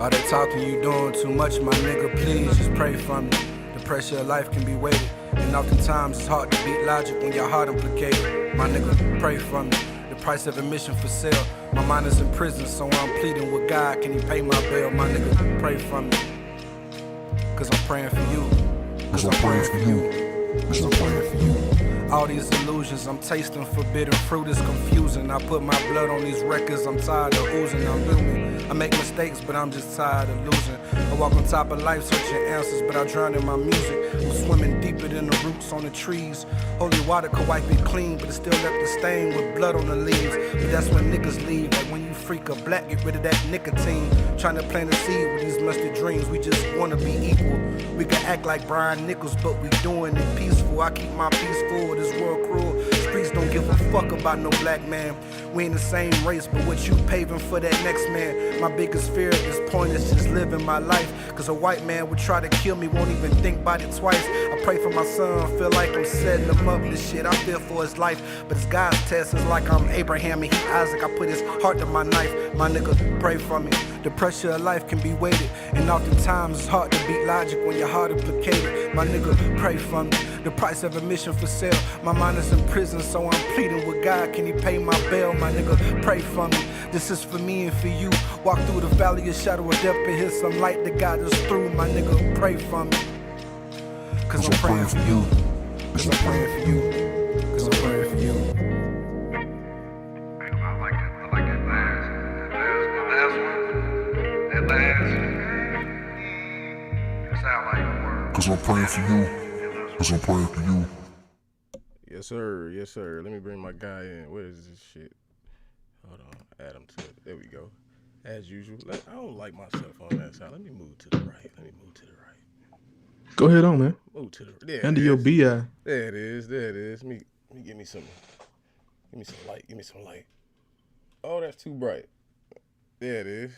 All that talking you doing too much, my nigga, please just pray for me. The pressure of life can be weighted, and oftentimes it's hard to beat logic when your heart implicated. My nigga, pray for me. The price of admission for sale. My mind is in prison, so I'm pleading with God. Can he pay my bail? My nigga, pray for me. Cause I'm praying for you. Cause I'm praying for you. Cause I'm praying for you. All these illusions, I'm tasting forbidden fruit, is confusing. I put my blood on these records, I'm tired of oozing, I'm human. I make mistakes, but I'm just tired of losing. I walk on top of life searching answers, but I drown in my music. I'm swimming deeper than the roots on the trees. Holy water could wipe it clean, but it still left a stain with blood on the leaves. But that's when niggas leave, like when you freak a black, get rid of that nicotine. Trying to plant a seed with these mustard dreams, we just wanna be equal. We can act like Brian Nichols, but we doing it peaceful. I keep my peace full, this world cruel. Streets don't give a fuck about no black man. We ain't the same race, but what you paving for that next man? My biggest fear at this point is just living my life. Cause a white man would try to kill me, won't even think about it twice. I pray for my son, feel like I'm setting him up. This shit, I feel for his life. But it's God's test, it's like I'm Abraham and he Isaac. I put his heart to my knife. My nigga, pray for me. The pressure of life can be weighted, and oftentimes it's hard to beat logic when your heart implicated. My nigga, pray for me. The price of admission for sale. My mind is in prison, so I'm pleading with God. Can he pay my bail? My nigga, pray for me. This is for me and for you. Walk through the valley of shadow of death and hear some light that guide us through. My nigga, pray for me. Cause I'm praying for you. Cause I'm praying for you. Cause I'm praying for you. Cause I'm praying for you. Cause I'm praying for you. Yes, sir. Yes, sir. Let me bring my guy in. Where is this shit? Hold on. Add him to it. There we go. As usual. I don't like myself on that side. Let me move to the right. Go ahead on, man. Move to the there. Under your BI. There it is. There it is. Let me give me some light. Give me some light. Oh, that's too bright. There it is.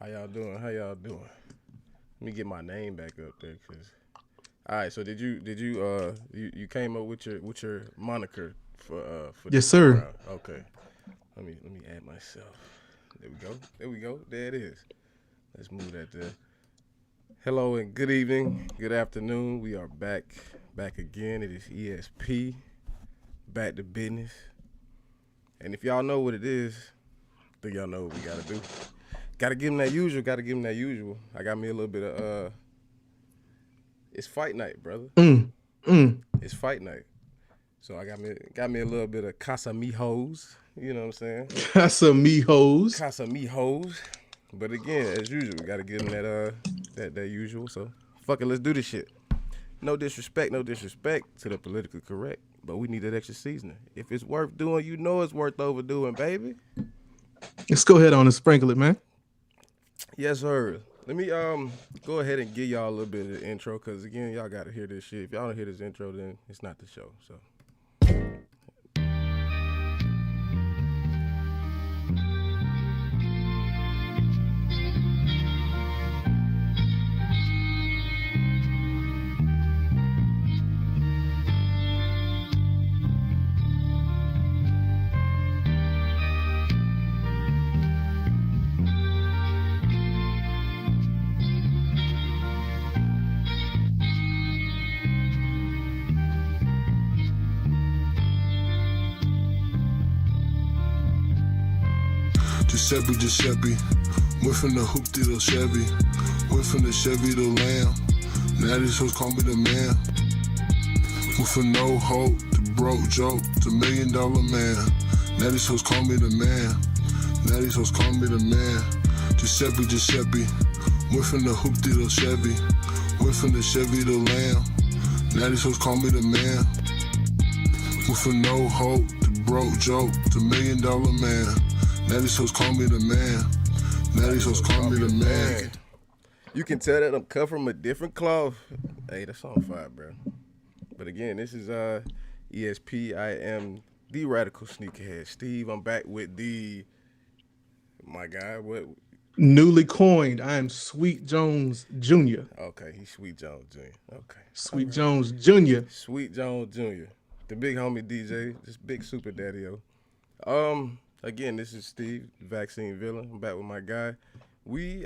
How y'all doing? Let me get my name back up there, cause. All right. So did you came up with your moniker for Yes, sir. Round? Okay. Let me add myself. There we go. There it is. Let's move that there. Hello and good evening, good afternoon. We are back again. It is ESP, back to business. And if y'all know what it is, then y'all know what we gotta do. Gotta give them that usual. I got me a little bit of it's fight night, brother. It's fight night. So I got me a little bit of Casamigos. You know what I'm saying? Casamigos. But again, as usual, we gotta give them that usual. So fuck it, let's do this shit. No disrespect to the politically correct, but we need that extra seasoning. If it's worth doing, you know it's worth overdoing, baby. Let's go ahead on and sprinkle it, man. Yes, sir. Let me go ahead and give y'all a little bit of the intro, because again, y'all gotta hear this shit. If y'all don't hear this intro, then it's not the show. So. Giuseppe, went from the hoop to the Chevy, went from the Chevy to Lamb, now these hoes call me the man, went from no hope to broke joke to $1 million man, now these hoes call me the man, Giuseppe, went from the hoop to the Chevy, went from the Chevy to Lamb, now these hoes call me the man, went from no hope to broke joke to $1 million man. Now these hoes call me the man. You can tell that I'm cut from a different cloth. Hey, that's on fire, bro. But again, this is ESP. I am the Radical Sneakerhead Steve. I'm back with my guy. What? Newly coined. I am Sweet Jones Jr. Okay, he's Sweet Jones Jr. Okay. Sweet Jones Jr. Sweet Jones Jr. The big homie DJ. This big super daddy-o. Again, this is Steve, Vaccine Villain. I'm back with my guy. We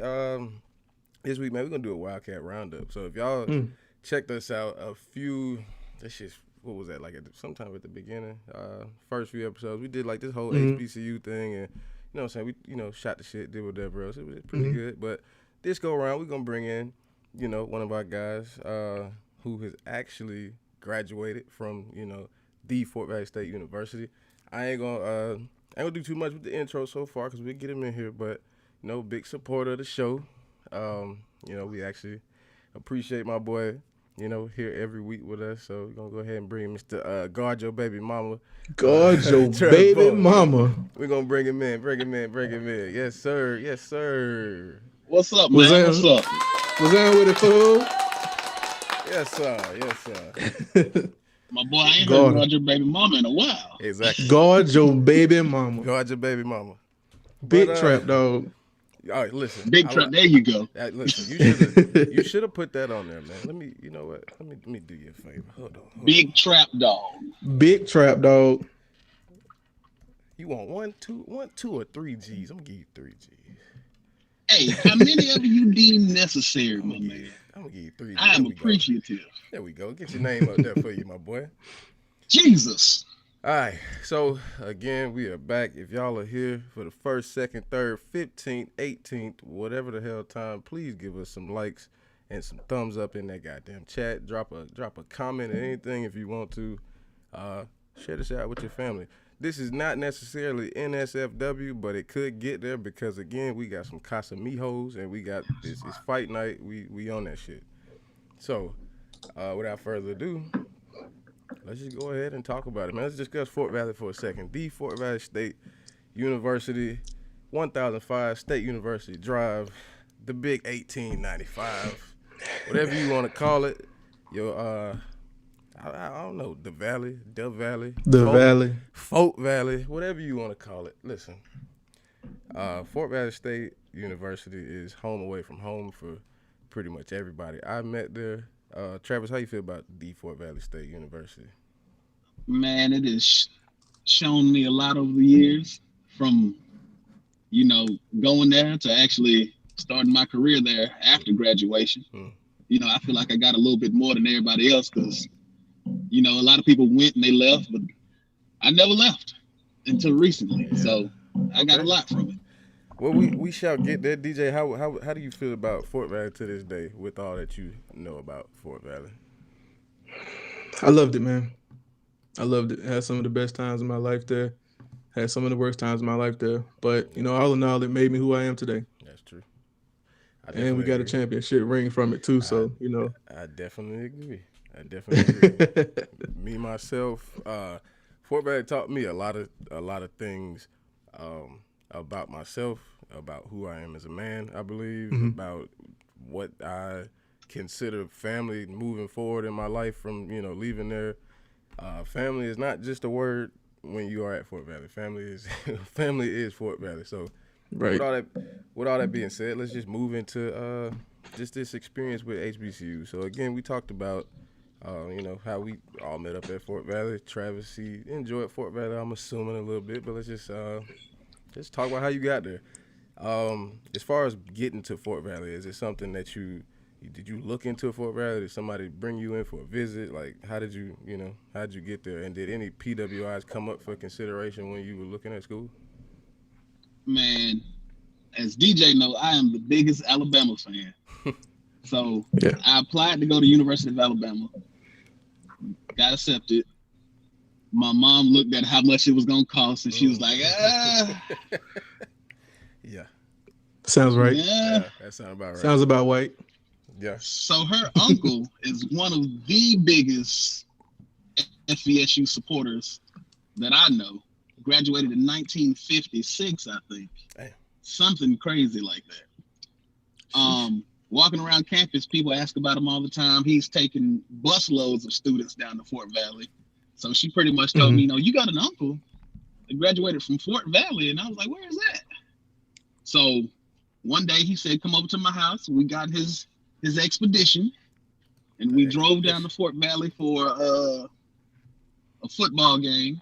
this week, man, we're gonna do a Wildcat roundup. So if y'all checked us out this shit, what was that, like sometime at the beginning, first few episodes, we did like this whole HBCU thing, and you know what I'm saying, we shot the shit, did whatever else. It was pretty good. But this go around, we're gonna bring in, one of our guys who has actually graduated from, the Fort Valley State University. I ain't gonna do too much with the intro so far because we'll get him in here, but big supporter of the show. We actually appreciate my boy, here every week with us. So we're gonna go ahead and bring Mr. Guard Your Baby Mama. Guard your baby mama. We're gonna bring him in. Yes, sir. Yes, sir. What's up, man? What's up? Was that with it, fool? Yes, sir. My boy, I ain't heard Guard Your Baby Mama in a while. Exactly. Guard your baby mama. Guard your baby mama. Big trap, dog. All right, listen. Big trap. There you go. Listen, you should have put that on there, man. Let me do you a favor. Hold on. Big trap, dog. Big trap, dog. You want one, two, or 3 G's? I'm gonna give you 3 G's. Hey, how many of you deem necessary, my man? I'm gonna give you 3 G's. I am appreciative. There we go. Get your name up there for you, my boy. Jesus. All right, so again, we are back. If y'all are here for the 1st, 2nd, 3rd, 15th, 18th, whatever the hell time, please give us some likes and some thumbs up in that goddamn chat. Drop a comment or anything if you want to. Share this out with your family. This is not necessarily NSFW, but it could get there because, again, we got some Casamigos and we got it's fight night. We on that shit. So, without further ado, let's just go ahead and talk about it, man. Let's discuss Fort Valley for a second. The Fort Valley State University, 1005 State University Drive, the big 1895, whatever you want to call it. I don't know, the Valley, Fort Valley, whatever you want to call it. Listen, Fort Valley State University is home away from home for pretty much everybody I met there. Travis, how you feel about the Fort Valley State University? Man, it has shown me a lot over the years, from, going there to actually starting my career there after graduation. I feel like I got a little bit more than everybody else because, a lot of people went and they left, but I never left until recently. Yeah. So I got a lot from it. Well, we shall get there. DJ, how do you feel about Fort Valley to this day with all that you know about Fort Valley? I loved it, man. I loved it. Had some of the best times in my life there. Had some of the worst times in my life there. But, all in all, it made me who I am today. That's true. And we got a championship ring from it, too, so, I definitely agree. Me, myself, Fort Valley taught me a lot of things about myself, about who I am as a man, I believe, about what I consider family moving forward in my life from, leaving there. Family is not just a word when you are at Fort Valley. Family is Fort Valley. So right. With all that being said, let's just move into just this experience with HBCU. So again, we talked about how we all met up at Fort Valley. Travis, he enjoyed Fort Valley, I'm assuming, a little bit, but let's just talk about how you got there. As far as getting to Fort Valley, is it something that did you look into Fort Valley? Did somebody bring you in for a visit? Like, how did you get there? And did any PWIs come up for consideration when you were looking at school? Man, as DJ knows, I am the biggest Alabama fan. So yeah. I applied to go to University of Alabama. Got accepted. My mom looked at how much it was going to cost, and she was like, Yeah. Sounds right. Yeah. That sounds about right. Sounds about right. Yeah. So her uncle is one of the biggest FVSU supporters that I know. Graduated in 1956, I think. Damn. Something crazy like that. Walking around campus, people ask about him all the time. He's taking busloads of students down to Fort Valley. So she pretty much told me, you got an uncle that graduated from Fort Valley. And I was like, where is that? So one day he said, come over to my house. We got his expedition. And we drove down to Fort Valley for a football game.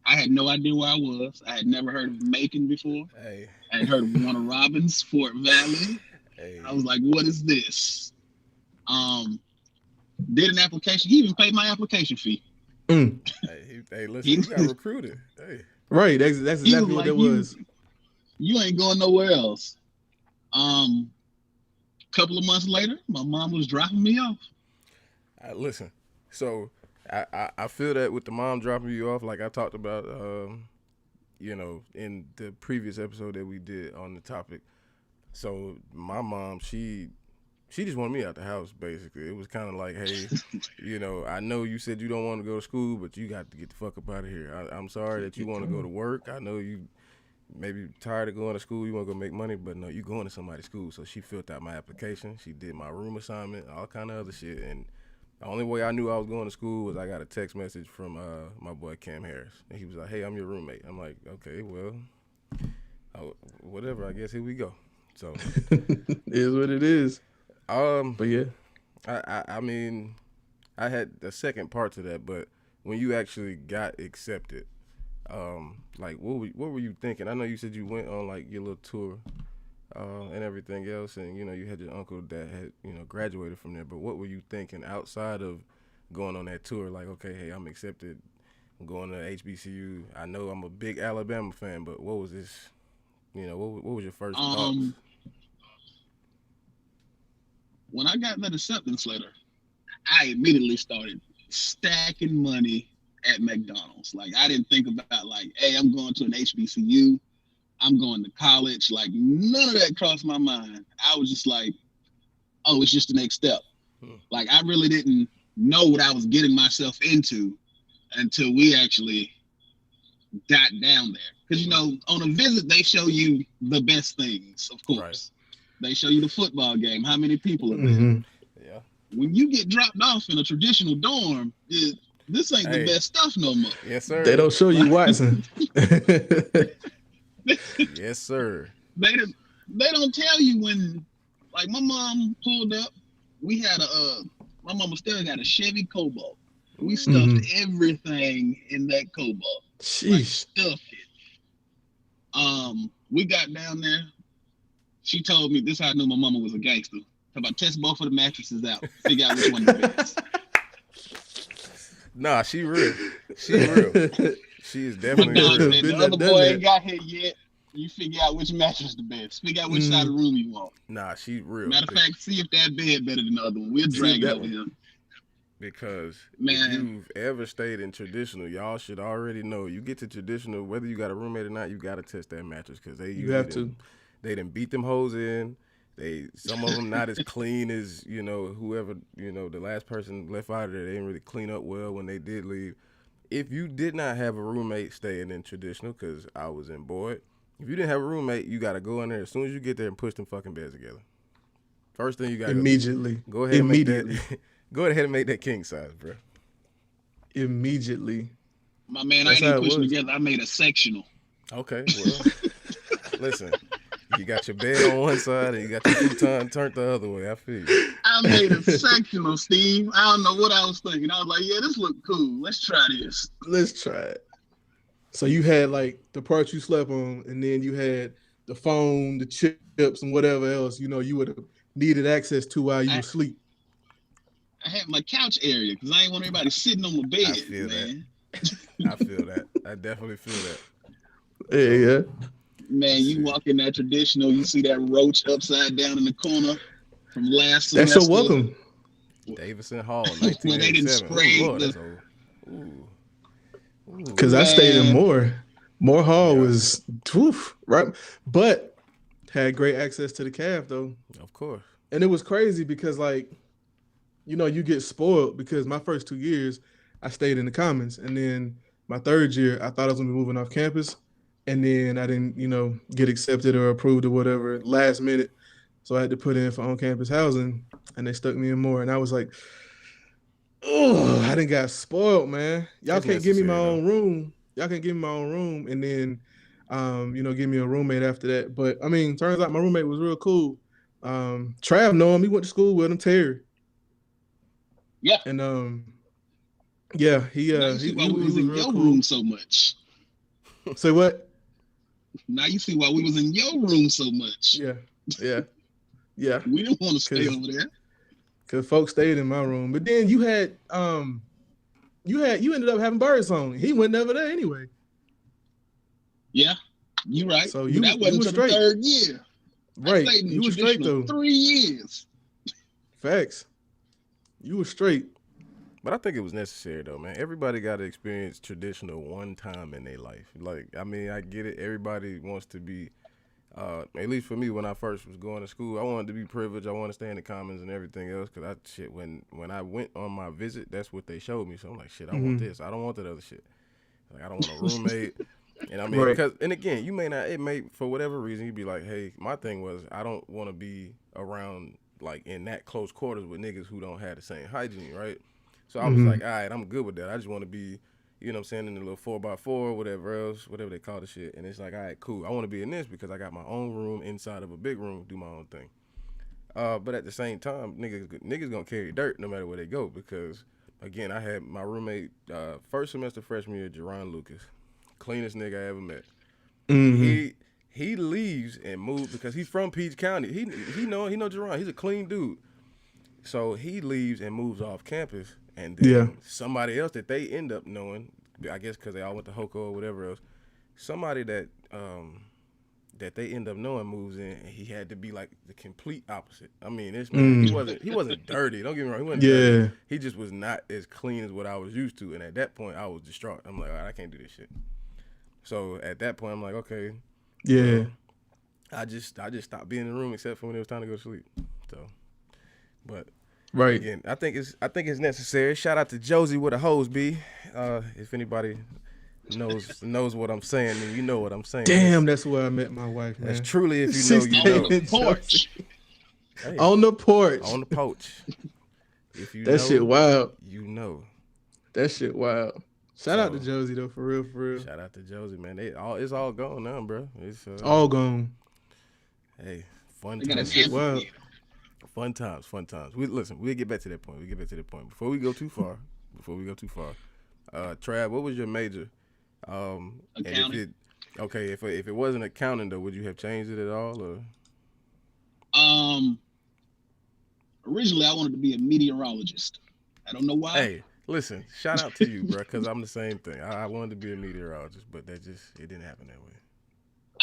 I had no idea where I was. I had never heard of Macon before. Hey, I had heard of Warner Robins, Fort Valley. hey, I was like, what is this? Did an application. He even paid my application fee. hey, listen, you got recruited. Hey, Right. That's exactly what that was. You ain't going nowhere else. Couple of months later, my mom was dropping me off. listen. So I feel that with the mom dropping you off, like I talked about, in the previous episode that we did on the topic. So my mom, she just wanted me out the house, basically. It was kind of like, hey, I know you said you don't want to go to school, but you got to get the fuck up out of here. I'm sorry that you want to go to work. I know you maybe tired of going to school. You want to go make money, but no, you going to somebody's school. So she filled out my application. She did my room assignment, all kind of other shit. And the only way I knew I was going to school was I got a text message from my boy Cam Harris. And he was like, hey, I'm your roommate. I'm like, okay, well, whatever. I guess here we go. So It is what it is. But yeah, I mean, I had a second part to that, but when you actually got accepted, like what were you thinking? I know you said you went on like your little tour, and everything else, and you had your uncle that had graduated from there. But what were you thinking outside of going on that tour? Like, okay, hey, I'm accepted. I'm going to HBCU. I know I'm a big Alabama fan, but what was this? What was your first thoughts? When I got that acceptance letter, I immediately started stacking money at McDonald's. Like, I didn't think about like, hey, I'm going to an HBCU. I'm going to college. Like, none of that crossed my mind. I was just like, oh, it's just the next step. Like, I really didn't know what I was getting myself into until we actually got down there. Because, on a visit, they show you the best things, of course. Right. They show you the football game, how many people are there. Mm-hmm. Yeah. When you get dropped off in a traditional dorm, this ain't the best stuff no more. Yes, sir. They don't show you Watson. Yes, sir. They don't tell you when, like, my mom pulled up. We had my mama still got a Chevy Cobalt. We stuffed everything in that Cobalt. Sheesh. Like, stuffed it. We got down there. She told me, this is how I knew my mama was a gangster. Talk about test both of the mattresses out. Figure out which one the best. Nah, she real. She real. She is definitely real. The other boy ain't got here yet. You figure out which mattress the best. Figure out which side of the room you want. Nah, she real. Matter of fact, see if that bed better than the other one. We'll drag it over here. Because Man. if you've ever stayed in traditional, y'all should already know. You get to traditional, whether you got a roommate or not, you got to test that mattress because You have to. They done beat them hoes in. Some of them not as clean as whoever the last person left out of there. They didn't really clean up well when they did leave. If you did not have a roommate staying in traditional, because I was in Boyd, if you didn't have a roommate, you got to go in there as soon as you get there and push them fucking beds together. First thing you got to immediately go ahead and make that. Go ahead and make that king size, bro. Immediately. My man, I ain't pushing together. I made a sectional. Okay, well, listen. You got your bed on one side and you got your futon turned the other way. I feel you. I made a sectional, Steve. I don't know what I was thinking. I was like, yeah, this look cool. Let's try this. Let's try it. So you had like the parts you slept on, and then you had the phone, the chips, and whatever else you would have needed access to while you were asleep. I had my couch area because I ain't want everybody sitting on my bed. I feel that. I definitely feel that. Yeah. Man, you walk in that traditional, you see that roach upside down in the corner from last semester. That's so welcome. Davidson Hall, when they didn't spray. Because I stayed in Moore Hall was right, but had great access to the caf though. Of course. And it was crazy because you get spoiled because my first 2 years I stayed in the Commons, and then my third year I thought I was gonna be moving off campus. And then I didn't, get accepted or approved or whatever last minute. So I had to put in for on-campus housing, and they stuck me in more. And I was like, oh, I done got spoiled, man. Y'all can't give me my own room. Y'all can give me my own room and then, give me a roommate after that. But, I mean, turns out my roommate was real cool. Trav know him. He went to school with him, Terry. Yeah. And, he was in real your cool. room so much. Say what? Now you see why we was in your room so much. Yeah. We didn't want to stay 'Cause- over there. Cause folks stayed in my room, but then you ended up having Birdsong. He went never there anyway. Yeah, you right. So But you- that you wasn't was until the straight. third year. I Right. stayed in You were straight traditional though. 3 years. Facts. You were straight. But I think it was necessary though, man. Everybody got to experience traditional one time in their life. Like, I mean, I get it. Everybody wants to be, at least for me, when I first was going to school, I wanted to be privileged. I wanted to stay in the commons and everything else. Cause when I went on my visit, that's what they showed me. So I'm like, shit, I want this. I don't want that other shit. Like, I don't want a roommate. And I mean, Right. because, and again, you may not, it may, for whatever reason, you'd be like, hey, my thing was, I don't want to be around, like, in that close quarters with niggas who don't have the same hygiene, right? So I was like, all right, I'm good with that. I just want to be, you know what I'm saying, in the little 4x4, whatever they call the shit. And it's like, all right, cool. I want to be in this because I got my own room inside of a big room, do my own thing. But at the same time, niggas gonna carry dirt no matter where they go because, again, I had my roommate first semester freshman year, Jerron Lucas, cleanest nigga I ever met. He leaves and moves because he's from Peach County. He know Jerron. He's a clean dude. So he leaves and moves off campus, and then somebody else that they end up knowing, I guess because they all went to Hoko or whatever else, somebody that they end up knowing moves in, and he had to be like the complete opposite. I mean, this man, he wasn't dirty. Don't get me wrong, he wasn't dirty. He just was not as clean as what I was used to, and at that point, I was distraught. I'm like, all right, I can't do this shit. So at that point, I'm like, okay, I just stopped being in the room except for when it was time to go to sleep. So, but Right. again, I think it's necessary. Shout out to Josie with a hose B. If anybody knows what I'm saying, then you know what I'm saying. Damn, that's where I met my wife, man. That's truly if you know, you know. On the porch. Hey, On the porch. on the porch. If you That know, shit wild. you know. That shit wild. Shout out to So- Josie though, for real. Shout out to Josie, man. It's all gone now, bro. It's All gone. hey, fun They got times. an Wow. amphitheater. Fun times. We'll get back to that point. Before we go too far, Trav, what was your major? And Accounting. if it wasn't accounting though, would you have changed it at all or? Originally I wanted to be a meteorologist. I don't know why. Hey, listen, shout out to you, bro, because I'm the same thing. I wanted to be a meteorologist, but it didn't happen that way.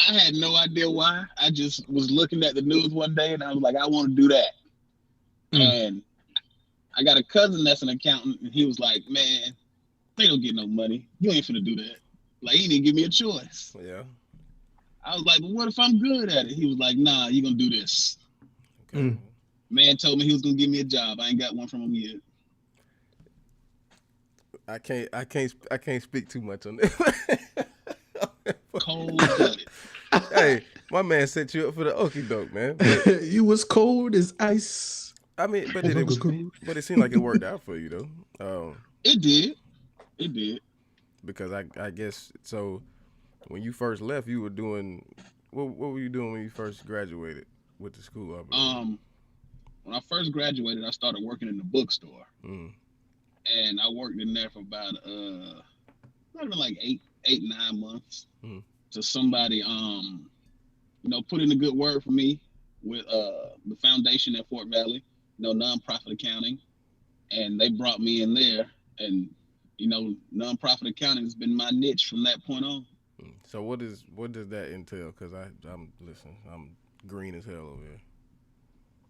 I had no idea why. I just was looking at the news one day and I was like, I want to do that. And I got a cousin that's an accountant, and he was like, man, they don't get no money. You ain't finna do that. Like, he didn't give me a choice. Yeah. I was like, but what if I'm good at it? He was like, nah, you're gonna do this. Okay. Man told me he was gonna give me a job. I ain't got one from him yet. I can't speak too much on that. Cold blooded. Hey, my man set you up for the okie doke, man. But, You was cold as ice. I mean, but it seemed like it worked out for you though. It did. Because I guess so. When you first left, you were doing what were you doing when you first graduated with the school? I believe? When I first graduated, I started working in the bookstore. Mm. And I worked in there for about not even like 9 months. So somebody put in a good word for me with the foundation at Fort Valley, nonprofit accounting, and they brought me in there, and nonprofit accounting has been my niche from that point on. So what does that entail? Because I'm green as hell over here.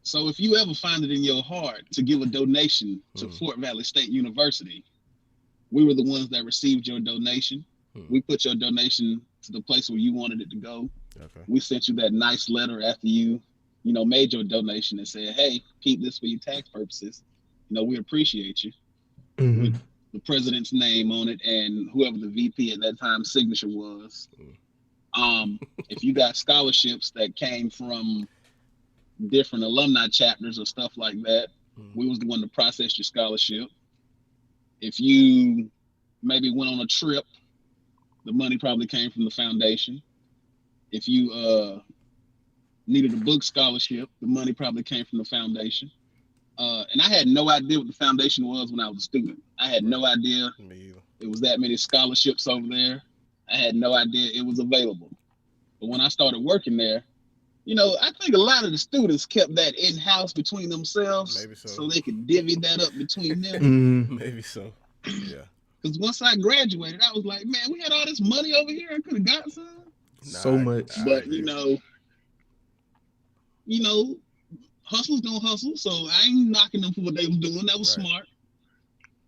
So if you ever find it in your heart to give a donation to Fort Valley State University, we were the ones that received your donation. We put your donation to the place where you wanted it to go. Okay. We sent you that nice letter after you made your donation and said, hey, keep this for your tax purposes. We appreciate you. With the president's name on it and whoever the VP at that time signature was. If you got scholarships that came from different alumni chapters or stuff like that, we was the one to process your scholarship. If you maybe went on a trip, the money probably came from the foundation. If you needed a book scholarship, the money probably came from the foundation. And I had no idea what the foundation was when I was a student. I had no idea Me either. it was that many scholarships over there. I had no idea it was available. But when I started working there, you know, I think a lot of the students kept that in-house between themselves, Maybe so. so they could divvy that up between them. Mhm. Maybe so. Yeah. Because once I graduated, I was like, man, we had all this money over here. I could have got some. So much. I But agree. you know, hustle's gonna hustle. So I ain't knocking them for what they was doing. That was Right. smart.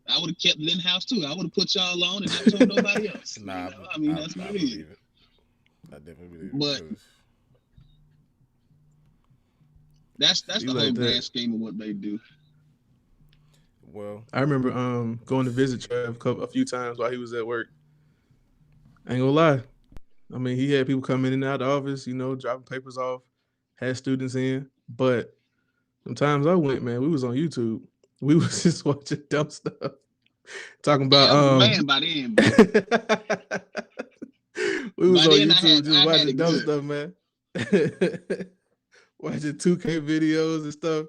I would have kept it in house too. I would have put y'all on and not told nobody else. Nah, You know? I mean, that's what it is. believe it. I definitely believe But it. 'Cause that's You the like whole that. grand scheme of what they do. well, I remember going to visit Trav a few times while he was at work. I ain't gonna lie. I mean, he had people come in and out of the office, you know, dropping papers off, had students in. But sometimes I went, man, we was on YouTube. We was just watching dumb stuff. Talking Yeah, I was a about man by then. But we was By on then, I YouTube had- just I had watching it dumb good. stuff, man. Watching 2K videos and stuff.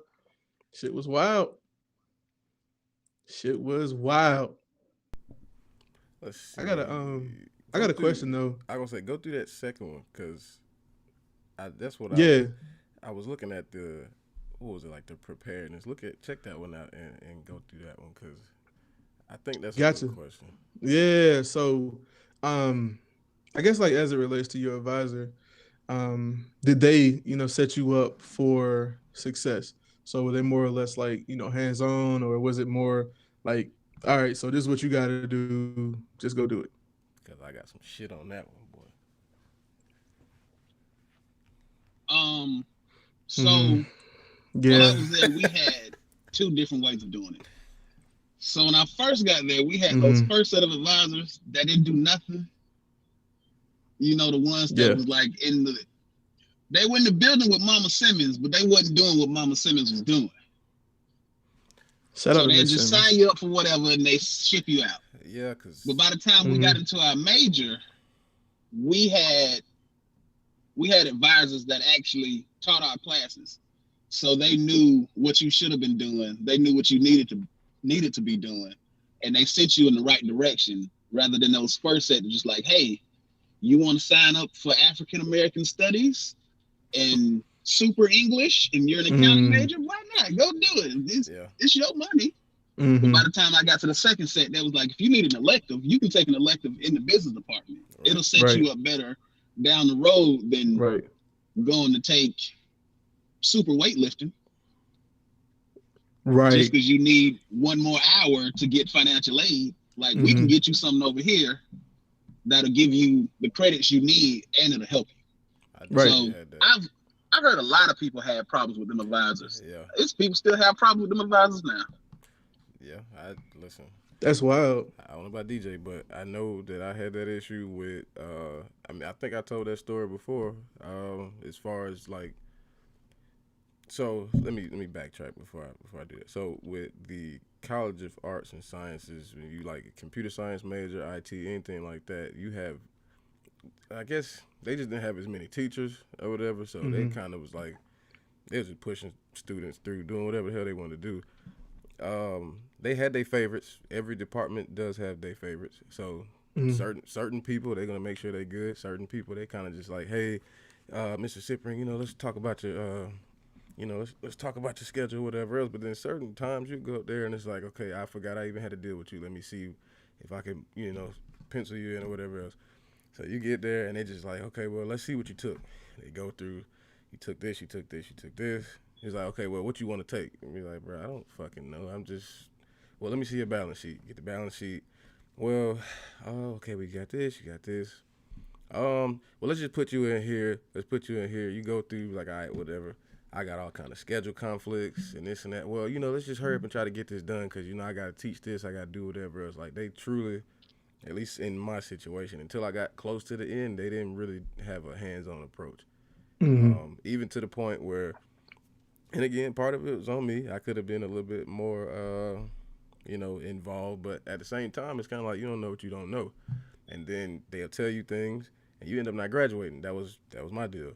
Shit was wild. Shit was wild. let's see. I got a Go through- question though. I gonna say go through that second one because that's what Yeah. I was looking at what was it, like, the preparedness. Check that one out and go through that one because I think that's a Gotcha. good question. Yeah. So I guess like as it relates to your advisor, did they, you know, set you up for success? So were they more or less like, you know, hands-on, or was it more like, all right, so this is what you gotta do, just go do it? Because I got some shit on that one, boy. So Mhm. while I Yeah. was there, we had two different ways of doing it. So when I first got there, we had Mhm. those first set of advisors that didn't do nothing. You know, the ones that Yeah. was like they were in the building with Mama Simmons, but they wasn't doing what Mama Simmons was doing. Shout So out to they Miss just Simmons. sign you up for whatever and they ship you out. Yeah, because But by the time we got into our major, we had advisors that actually taught our classes. So they knew what you should have been doing. They knew what you needed to be doing. And they sent you in the right direction rather than those first set that just like, hey, you want to sign up for African American studies and super English and you're an accounting major? Why not? Go do it. yeah, It's your money. But Mhm. by the time I got to the second set, they was like, if you need an elective, you can take an elective in the business department. Right. It'll set Right. you up better down the road than Right. going to take super weightlifting just Right. because you need one more hour to get financial aid. Like we can Mhm. get you something over here that'll give you the credits you need and it'll help you. I Right. definitely So had that. I've heard a lot of people have problems with them advisors. Yeah, It's people still have problems with them advisors now. yeah. Listen. That's wild. I don't know about DJ, but I know that I had that issue with. I mean, I think I told that story before. As far as like, so let me backtrack before I do that. So with the College of Arts and Sciences, when you like a computer science major, IT, anything like that, you have. I guess they just didn't have as many teachers or whatever, so they kind of was like, they was just pushing students through, doing whatever the hell they wanted to do. They had their favorites. Every department does have their favorites. So certain people, they're gonna make sure they're good. Certain people, they kind of just like, hey, Mr. Cyprian, you know, let's talk about your, let's talk about your schedule, whatever else. But then certain times you go up there and it's like, okay, I forgot I even had to deal with you. Let me see if I can, pencil you in or whatever else. So you get there and they just like, okay, well, let's see what you took. They go through, you took this, you took this, you took this. He's like, okay, well, what you want to take? And we're like, bro, I don't fucking know. Well, let me see your balance sheet. Get the balance sheet. Well, okay, we got this, you got this. Well, let's just put you in here. Let's put you in here. You go through, like, all right, whatever. I got all kind of schedule conflicts and this and that. Well, let's just hurry up and try to get this done because, I got to teach this. I got to do whatever else. Like, they truly, at least in my situation, until I got close to the end, they didn't really have a hands-on approach. Even to the point where, and again, part of it was on me. I could have been a little bit more, involved. But at the same time, it's kind of like you don't know what you don't know. And then they'll tell you things, and you end up not graduating. That was my deal.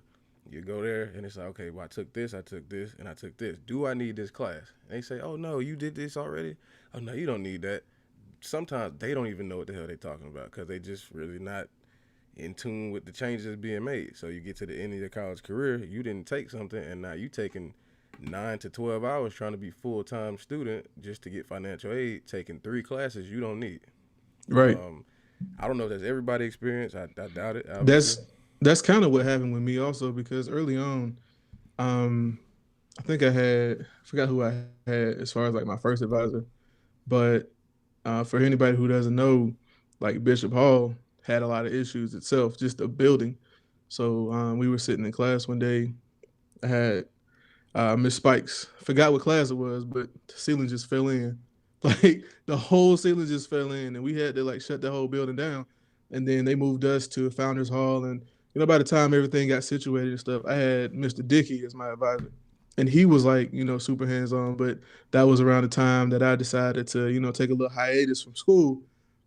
You go there, and it's like, okay, well, I took this, and I took this. Do I need this class? And they say, oh, no, you did this already? Oh, no, you don't need that. Sometimes they don't even know what the hell they're talking about because they just really not in tune with the changes that's being made. So you get to the end of your college career, you didn't take something, and now you taking 9 to 12 hours trying to be full-time student just to get financial aid, taking 3 classes you don't need. Right. I don't know if that's everybody's experience. I doubt it. Obviously. That's kind of what happened with me also, because early on, I think I forgot who I had as far as like my first advisor, but for anybody who doesn't know, like Bishop Hall had a lot of issues itself, just the building. So we were sitting in class one day. I had Miss Spikes. Forgot what class it was, but the ceiling just fell in. Like the whole ceiling just fell in, and we had to like shut the whole building down. And then they moved us to Founders Hall, and by the time everything got situated and stuff, I had Mr. Dickey as my advisor, and he was like super hands on. But that was around the time that I decided to take a little hiatus from school.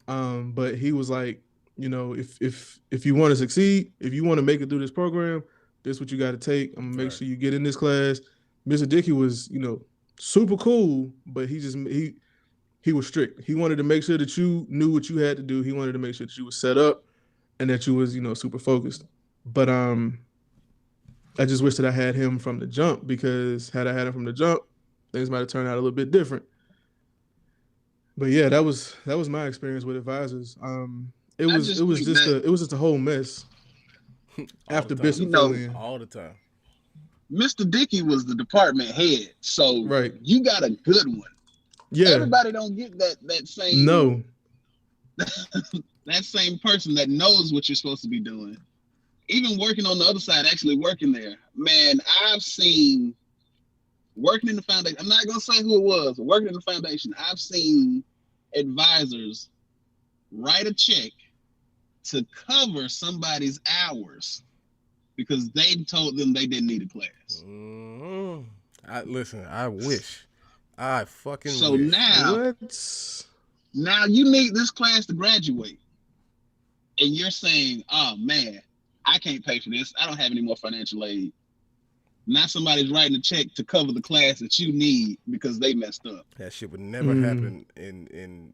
But he was like, if you want to succeed, if you want to make it through this program, this is what you got to take. I'm gonna make sure you get in this class. Mr. Dickey was super cool, but he was strict. He wanted to make sure that you knew what you had to do. He wanted to make sure that you was set up and that you was, super focused. But I just wish that I had him from the jump, because had I had him from the jump, things might have turned out a little bit different. But yeah, that was my experience with advisors. It was just a whole mess after Bishop fell in. All the time. Mr. Dickey was the department head, so right. You got a good one. Yeah. Everybody don't get that same. No. That same person that knows what you're supposed to be doing. Even working on the other side, actually working there. Man, I've seen working in the foundation. I'm not gonna say who it was. Working in the foundation, I've seen advisors write a check to cover somebody's hours because they told them they didn't need a class. Listen, I wish. I fucking so wish. Now you need this class to graduate, and you're saying, "Oh man, I can't pay for this. I don't have any more financial aid." Now somebody's writing a check to cover the class that you need because they messed up. That shit would never happen in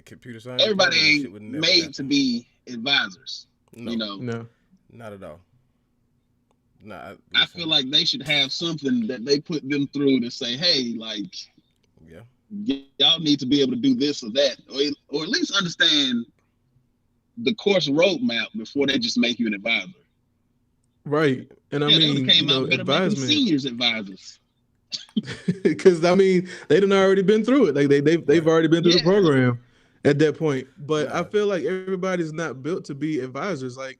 computer science. Everybody ain't made to be advisors. No, not at all. Nah, I feel like they should have something that they put them through to say, hey, like, y'all need to be able to do this or that, or at least understand the course roadmap before they just make you an advisor. Right. And I mean, advisement. Seniors advisors. Because I mean, they done already been through it. Like they've already been through the program at that point. But I feel like everybody's not built to be advisors. Like,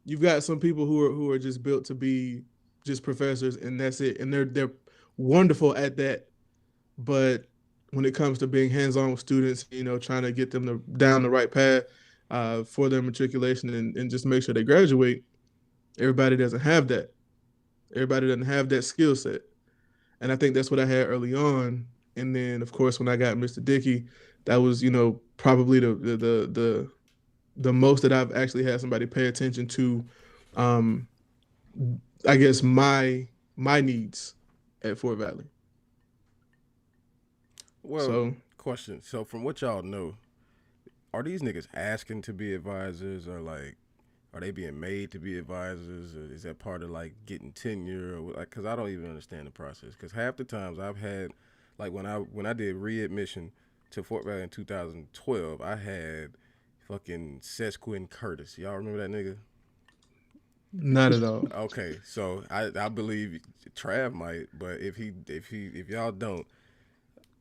you've got some people who are just built to be just professors, and that's it. And they're wonderful at that. But when it comes to being hands-on with students, trying to get them down the right path for their matriculation and just make sure they graduate, everybody doesn't have that. Everybody doesn't have that skill set. And I think that's what I had early on. And then, of course, when I got Mr. Dickey, that was, probably the most that I've actually had somebody pay attention to, I guess, my needs at Fort Valley. Well, question. So from what y'all know, are these niggas asking to be advisors, or like, are they being made to be advisors, or is that part of like getting tenure, or like? Because I don't even understand the process. Because half the times I've had, like when I did readmission to Fort Valley in 2012, I had fucking Sesquin Curtis. Y'all remember that nigga? Not at all. Okay, so I believe Trav might, but if y'all don't,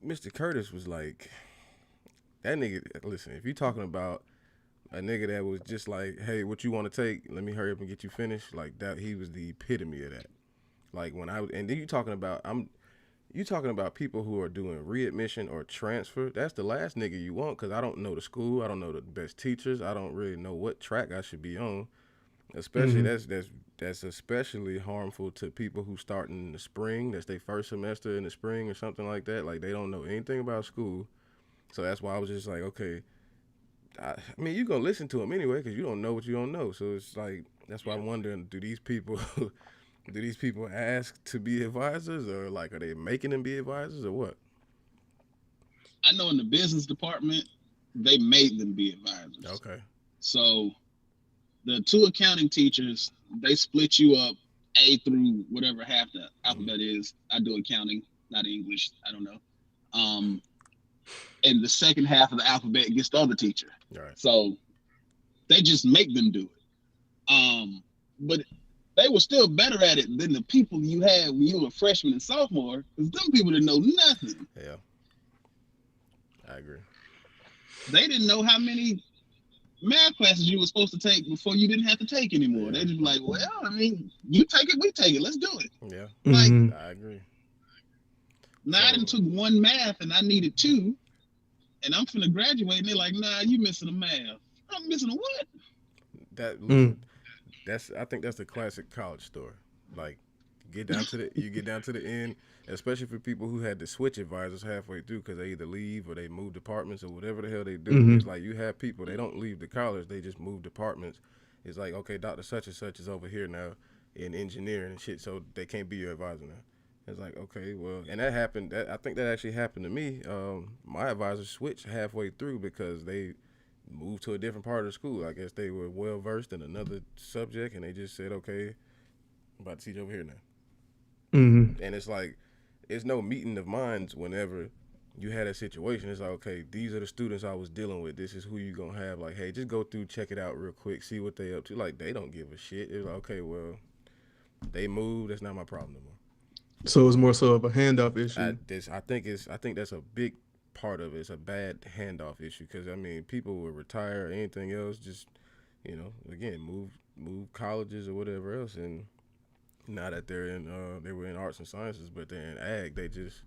Mr. Curtis was like that nigga. Listen, if you're talking about a nigga that was just like, hey, what you want to take? Let me hurry up and get you finished. Like that, he was the epitome of that. Like when and then you talking about people who are doing readmission or transfer. That's the last nigga you want, because I don't know the school. I don't know the best teachers. I don't really know what track I should be on. Especially that's especially harmful to people who start in the spring. That's their first semester in the spring or something like that. Like they don't know anything about school. So that's why I was just like, okay. I mean, you gonna listen to them anyway because you don't know what you don't know. So it's like, that's why I'm wondering, do these people ask to be advisors, or like, are they making them be advisors, or what? I know in the business department, they made them be advisors. Okay. So the two accounting teachers, they split you up A through whatever half the alphabet is. I do accounting, not English. I don't know. And the second half of the alphabet gets the other teacher. Right. So they just make them do it. But they were still better at it than the people you had when you were a freshman and sophomore, because them people didn't know nothing. Yeah. I agree. They didn't know how many math classes you were supposed to take before you didn't have to take anymore. Yeah. They just be like, well, I mean, you take it, we take it. Let's do it. Yeah. Like, Mhm. I agree. now I done took one math and I needed two, and I'm finna graduate, and they're like, nah, you missing a math. I'm missing a what? I think that's the classic college story. Like, you get down to the end, especially for people who had to switch advisors halfway through because they either leave or they move departments or whatever the hell they do. Mhm. It's like you have people, they don't leave the college, they just move departments. It's like, okay, Dr. Such and Such is over here now in engineering and shit, so they can't be your advisor now. It's like, okay, well, and that happened. I think that actually happened to me. My advisor switched halfway through because they moved to a different part of the school. I guess they were well versed in another subject, and they just said, okay, I'm about to teach over here now. Mhm. And it's like, it's no meeting of minds whenever you had a situation. It's like, okay, these are the students I was dealing with. This is who you gonna have. Like, hey, just go through, check it out real quick, see what they up to. Like, they don't give a shit. It's like, okay, well, they moved. That's not my problem no more. So it was more so of a handoff issue. I think that's a big part of it. It's a bad handoff issue because I mean, people will retire or anything else, just again, move colleges or whatever else, and now that they were in arts and sciences, but they're in ag, they just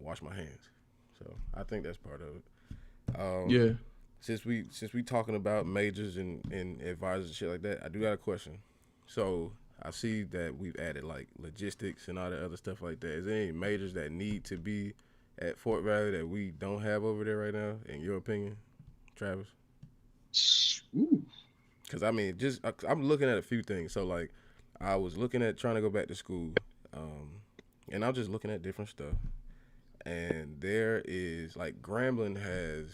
wash my hands. So I think that's part of it. Yeah. Since we talking about majors and advisors and shit like that, I do got a question. So I see that we've added like logistics and all that other stuff like that. Is there any majors that need to be at Fort Valley that we don't have over there right now, in your opinion, Travis? Ooh. Because I mean, I'm looking at a few things. So like, I was looking at trying to go back to school, and I'm just looking at different stuff. And there is like Grambling has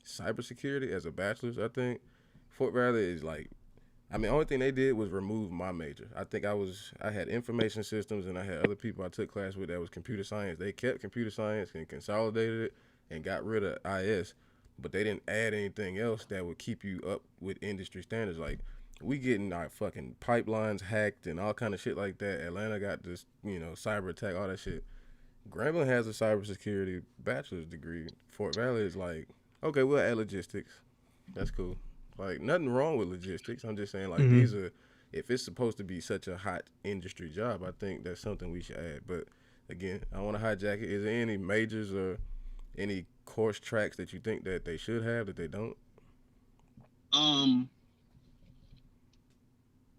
cybersecurity as a bachelor's, I think. Fort Valley is like, I mean, the only thing they did was remove my major. I think I had information systems, and I had other people I took class with that was computer science. They kept computer science and consolidated it and got rid of IS, but they didn't add anything else that would keep you up with industry standards. Like, we getting our fucking pipelines hacked and all kind of shit like that. Atlanta got this, cyber attack, all that shit. Grambling has a cybersecurity bachelor's degree. Fort Valley is like, okay, we'll add logistics. That's cool. Like, nothing wrong with logistics. I'm just saying, like, these are, if it's supposed to be such a hot industry job, I think that's something we should add. But again, I want to hijack it. Is there any majors or any course tracks that you think that they should have that they don't?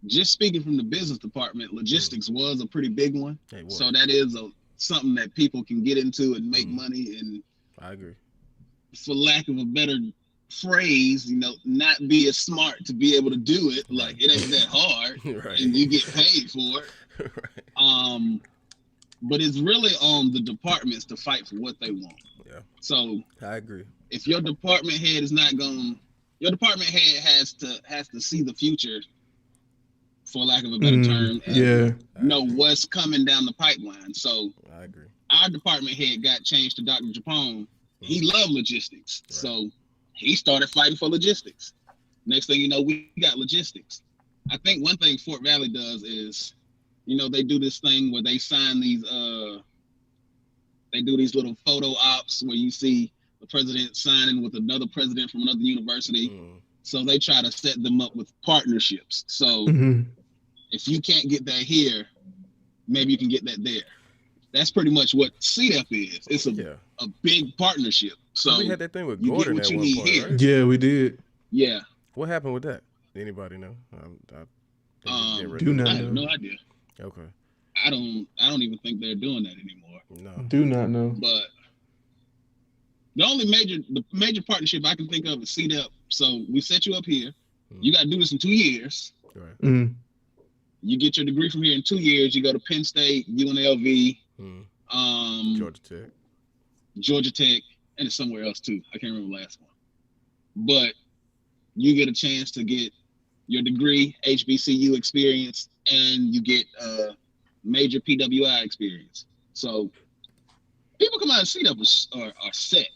Just speaking from the business department, logistics was a pretty big one. So that is something that people can get into and make money. And I agree. For lack of a better phrase, not be as smart to be able to do it. Like, it ain't that hard, right. And you get paid for it. Right. But it's really on the departments to fight for what they want. Yeah. So I agree. If your department head is not going, your department head has to see the future, for lack of a better term, and know what's coming down the pipeline. So I agree. Our department head got changed to Dr. Japone. He loved logistics. Right. So he started fighting for logistics. Next thing you know, we got logistics. I think one thing Fort Valley does is, they do this thing where they sign these, they do these little photo ops where you see the president signing with another president from another university. So they try to set them up with partnerships. So if you can't get that here, maybe you can get that there. That's pretty much what CDEP is. It's a big partnership. So we had that thing with Gordon at one point, right? Yeah, we did. Yeah. What happened with that? Anybody know? I have no idea. Okay. I don't even think they're doing that anymore. No. Do not know. But the major partnership I can think of is CDEP. So we set you up here. You got to do this in 2 years. Right. You get your degree from here in 2 years. You go to Penn State, UNLV, Georgia Tech, and it's somewhere else too. I can't remember the last one. But you get a chance to get your degree, HBCU experience, and you get major PWI experience. So people come out of CDUP are set.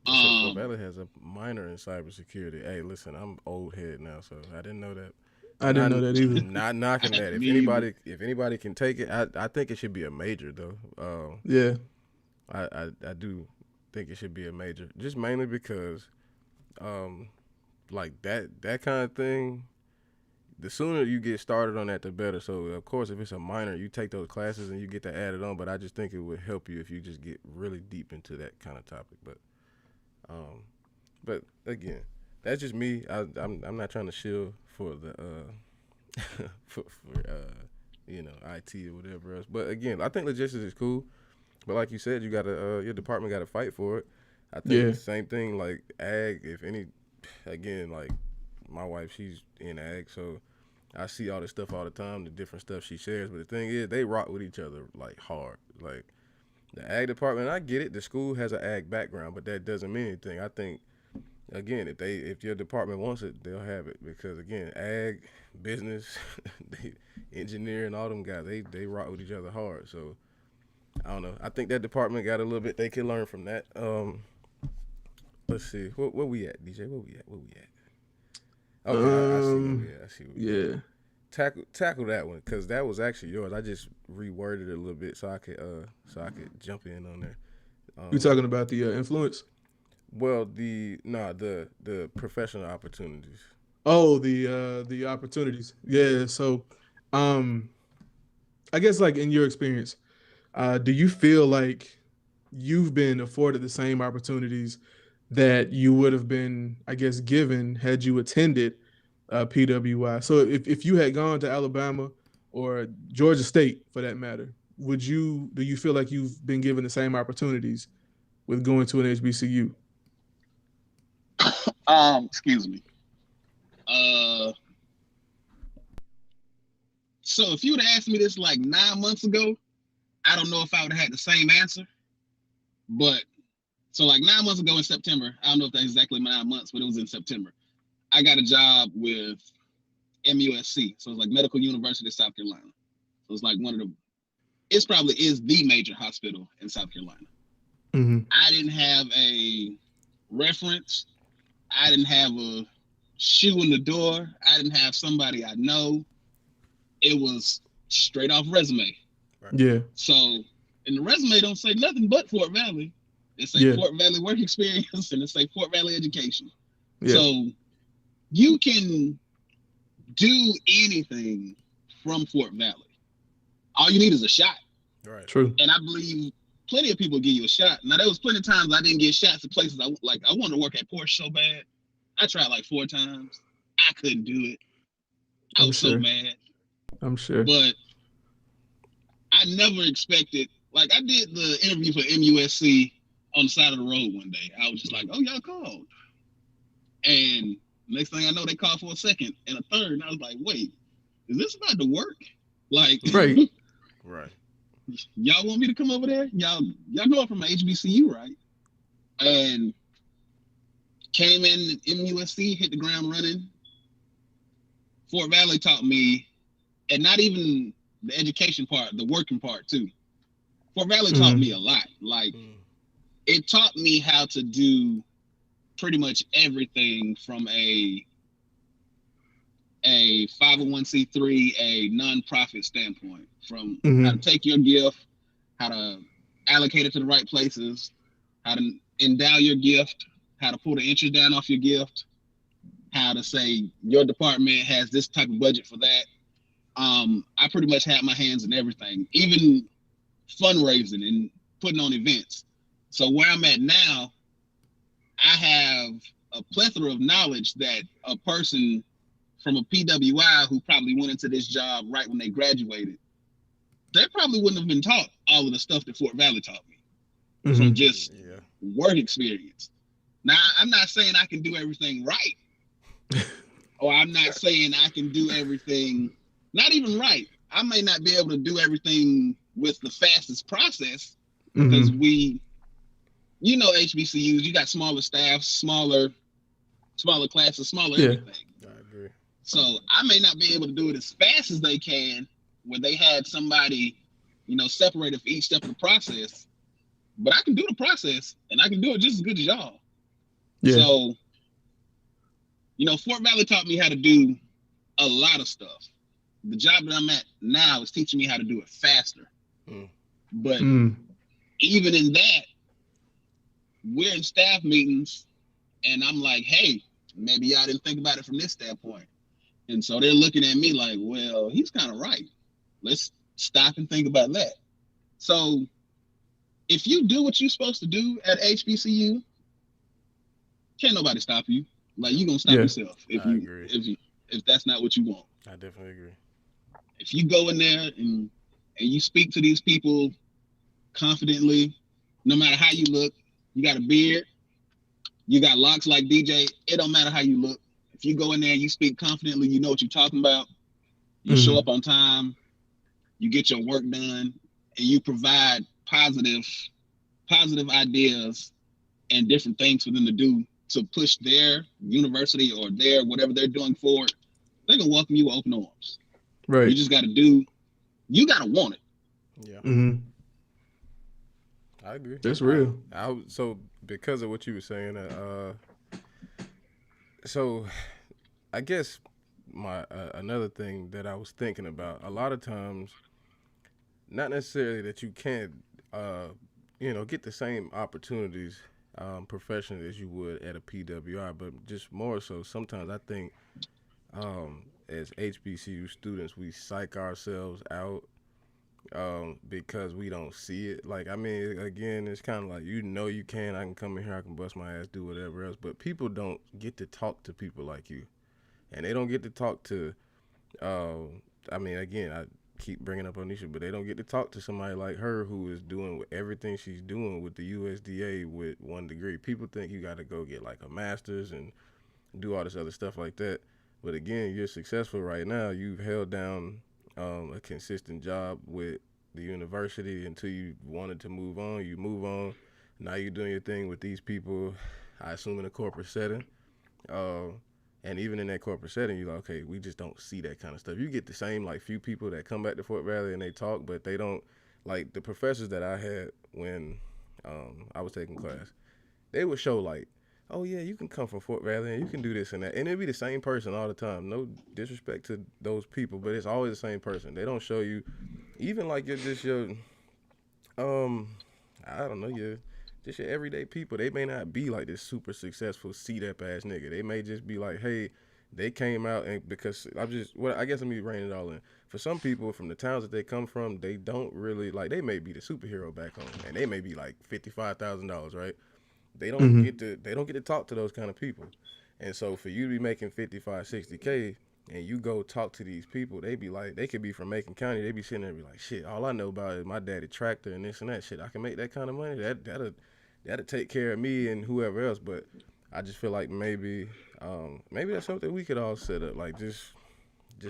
Fort Valley has a minor in cybersecurity. Hey, listen, I'm old head now, so I didn't know that. I didn't know that either. Not knocking that. If anybody can take it, I think it should be a major though. Yeah, I do think it should be a major, just mainly because, like that kind of thing. The sooner you get started on that, the better. So of course, if it's a minor, you take those classes and you get to add it on. But I just think it would help you if you just get really deep into that kind of topic. But again, that's just me. I'm not trying to shield for the for IT or whatever else. But again, I think logistics is cool. But like you said, you gotta your department gotta fight for it. I think the same thing like ag. If any, again, like my wife, she's in ag, so I see all this stuff all the time, the different stuff she shares. But the thing is, they rock with each other like hard. Like the ag department, I get it. The school has an ag background, but that doesn't mean anything. I think, again, if your department wants it, they'll have it. Because again, ag, business, engineering, all them guys, they rock with each other hard. So I don't know. I think that department got a little bit they can learn from that. Let's see. Where we at, DJ? Where we at? Okay, I see where we at. Tackle that one, because that was actually yours. I just reworded it a little bit so I could jump in on there. You talking about the influence? Well, the professional opportunities. Oh, the opportunities. Yeah. So, I guess like in your experience, do you feel like you've been afforded the same opportunities that you would have been, I guess, given had you attended PWI? So if you had gone to Alabama or Georgia State, for that matter, do you feel like you've been given the same opportunities with going to an HBCU? Excuse me. So if you would have asked me this like 9 months ago, I don't know if I would have had the same answer. But so like 9 months ago in September, I don't know if that's exactly 9 months, but it was in September, I got a job with MUSC. So it's like Medical University of South Carolina. So it's like it probably is the major hospital in South Carolina. Mm-hmm. I didn't have a reference. I didn't have a shoe in the door. I didn't have somebody I know. It was straight off resume. Right. Yeah. So, and the resume don't say nothing but Fort Valley. It say Fort Valley work experience and it say Fort Valley education. Yeah. So you can do anything from Fort Valley. All you need is a shot. Right. True. And I believe plenty of people give you a shot. Now, there was plenty of times I didn't get shots at places I wanted to work at Porsche so bad. I tried like 4 times. I couldn't do it. I was so mad. I'm sure. But I never expected, like I did the interview for MUSC on the side of the road one day. I was just like, oh, y'all called. And next thing I know, they called for a second and a third. And I was like, wait, is this about to work? Like, right. Right. Y'all want me to come over there? Y'all know I'm from HBCU, right? And came in MUSC, hit the ground running. Fort Valley taught me, and not even the education part, the working part too. Fort Valley taught me a lot. Like, it taught me how to do pretty much everything from a 501c3, a nonprofit standpoint, from how to take your gift, how to allocate it to the right places, how to endow your gift, how to pull the interest down off your gift, how to say your department has this type of budget for that. I pretty much had my hands in everything, even fundraising and putting on events. So where I'm at now, I have a plethora of knowledge that a person from a PWI who probably went into this job right when they graduated, they probably wouldn't have been taught all of the stuff that Fort Valley taught me from just work experience. Now, I'm not saying I can do everything right, or I'm not saying I can do everything, not even right. I may not be able to do everything with the fastest process because HBCUs, you got smaller staffs, smaller smaller classes, smaller Yeah. everything. I agree. So I may not be able to do it as fast as they can when they had somebody, separated for each step of the process. But I can do the process, and I can do it just as good as y'all. Yeah. So, Fort Valley taught me how to do a lot of stuff. The job that I'm at now is teaching me how to do it faster. But even in that, we're in staff meetings, and I'm like, hey, maybe y'all didn't think about it from this standpoint. And so they're looking at me like, well, he's kind of right. Let's stop and think about that. So if you do what you're supposed to do at HBCU, can't nobody stop you. Like, you're going to stop yourself if that's not what you want. I definitely agree. If you go in there and you speak to these people confidently, no matter how you look, you got a beard, you got locks like DJ, it don't matter how you look. If you go in there and you speak confidently, you know what you're talking about, you show up on time, you get your work done, and you provide positive ideas and different things for them to do to push their university or their whatever they're doing forward, they're going to welcome you with open arms. Right. You just got to want it. Yeah. Mm-hmm. I agree. That's real. So because of what you were saying, so I guess my another thing that I was thinking about, a lot of times, not necessarily that you can't, get the same opportunities professionally as you would at a PWI, but just more so, sometimes I think as HBCU students, we psych ourselves out because we don't see it. Like, I mean, again, it's kind of like, you can, I can come in here, I can bust my ass, do whatever else, but people don't get to talk to people like you. And they don't get to talk to, again, I keep bringing up Onisha, but they don't get to talk to somebody like her who is doing everything she's doing with the USDA with 1 degree. People think you got to go get like a master's and do all this other stuff like that. But again, you're successful right now. You've held down a consistent job with the university until you wanted to move on. You move on. Now you're doing your thing with these people, I assume in a corporate setting. And even in that corporate setting, you're like, okay, we just don't see that kind of stuff. You get the same, like, few people that come back to Fort Valley and they talk, but they don't, like, the professors that I had when I was taking class, they would show, like, oh, yeah, you can come from Fort Valley and you can do this and that. And it'd be the same person all the time. No disrespect to those people, but it's always the same person. They don't show you, even, like, you're just your, I don't know, just your everyday people. They may not be like this super successful C-Dep ass nigga. They may just be like, hey, they came out and because I guess let me rein it all in. For some people from the towns that they come from, they don't really like. They may be the superhero back home, and they may be like $55,000, right? They don't get to talk to those kind of people, and so for you to be making 55, 60K, and you go talk to these people, they be like, they could be from Macon County. They be sitting there and be like, shit, all I know about is my daddy tractor and this and that shit. I can make that kind of money. That'll take care of me and whoever else. But I just feel like maybe that's something we could all set up, like just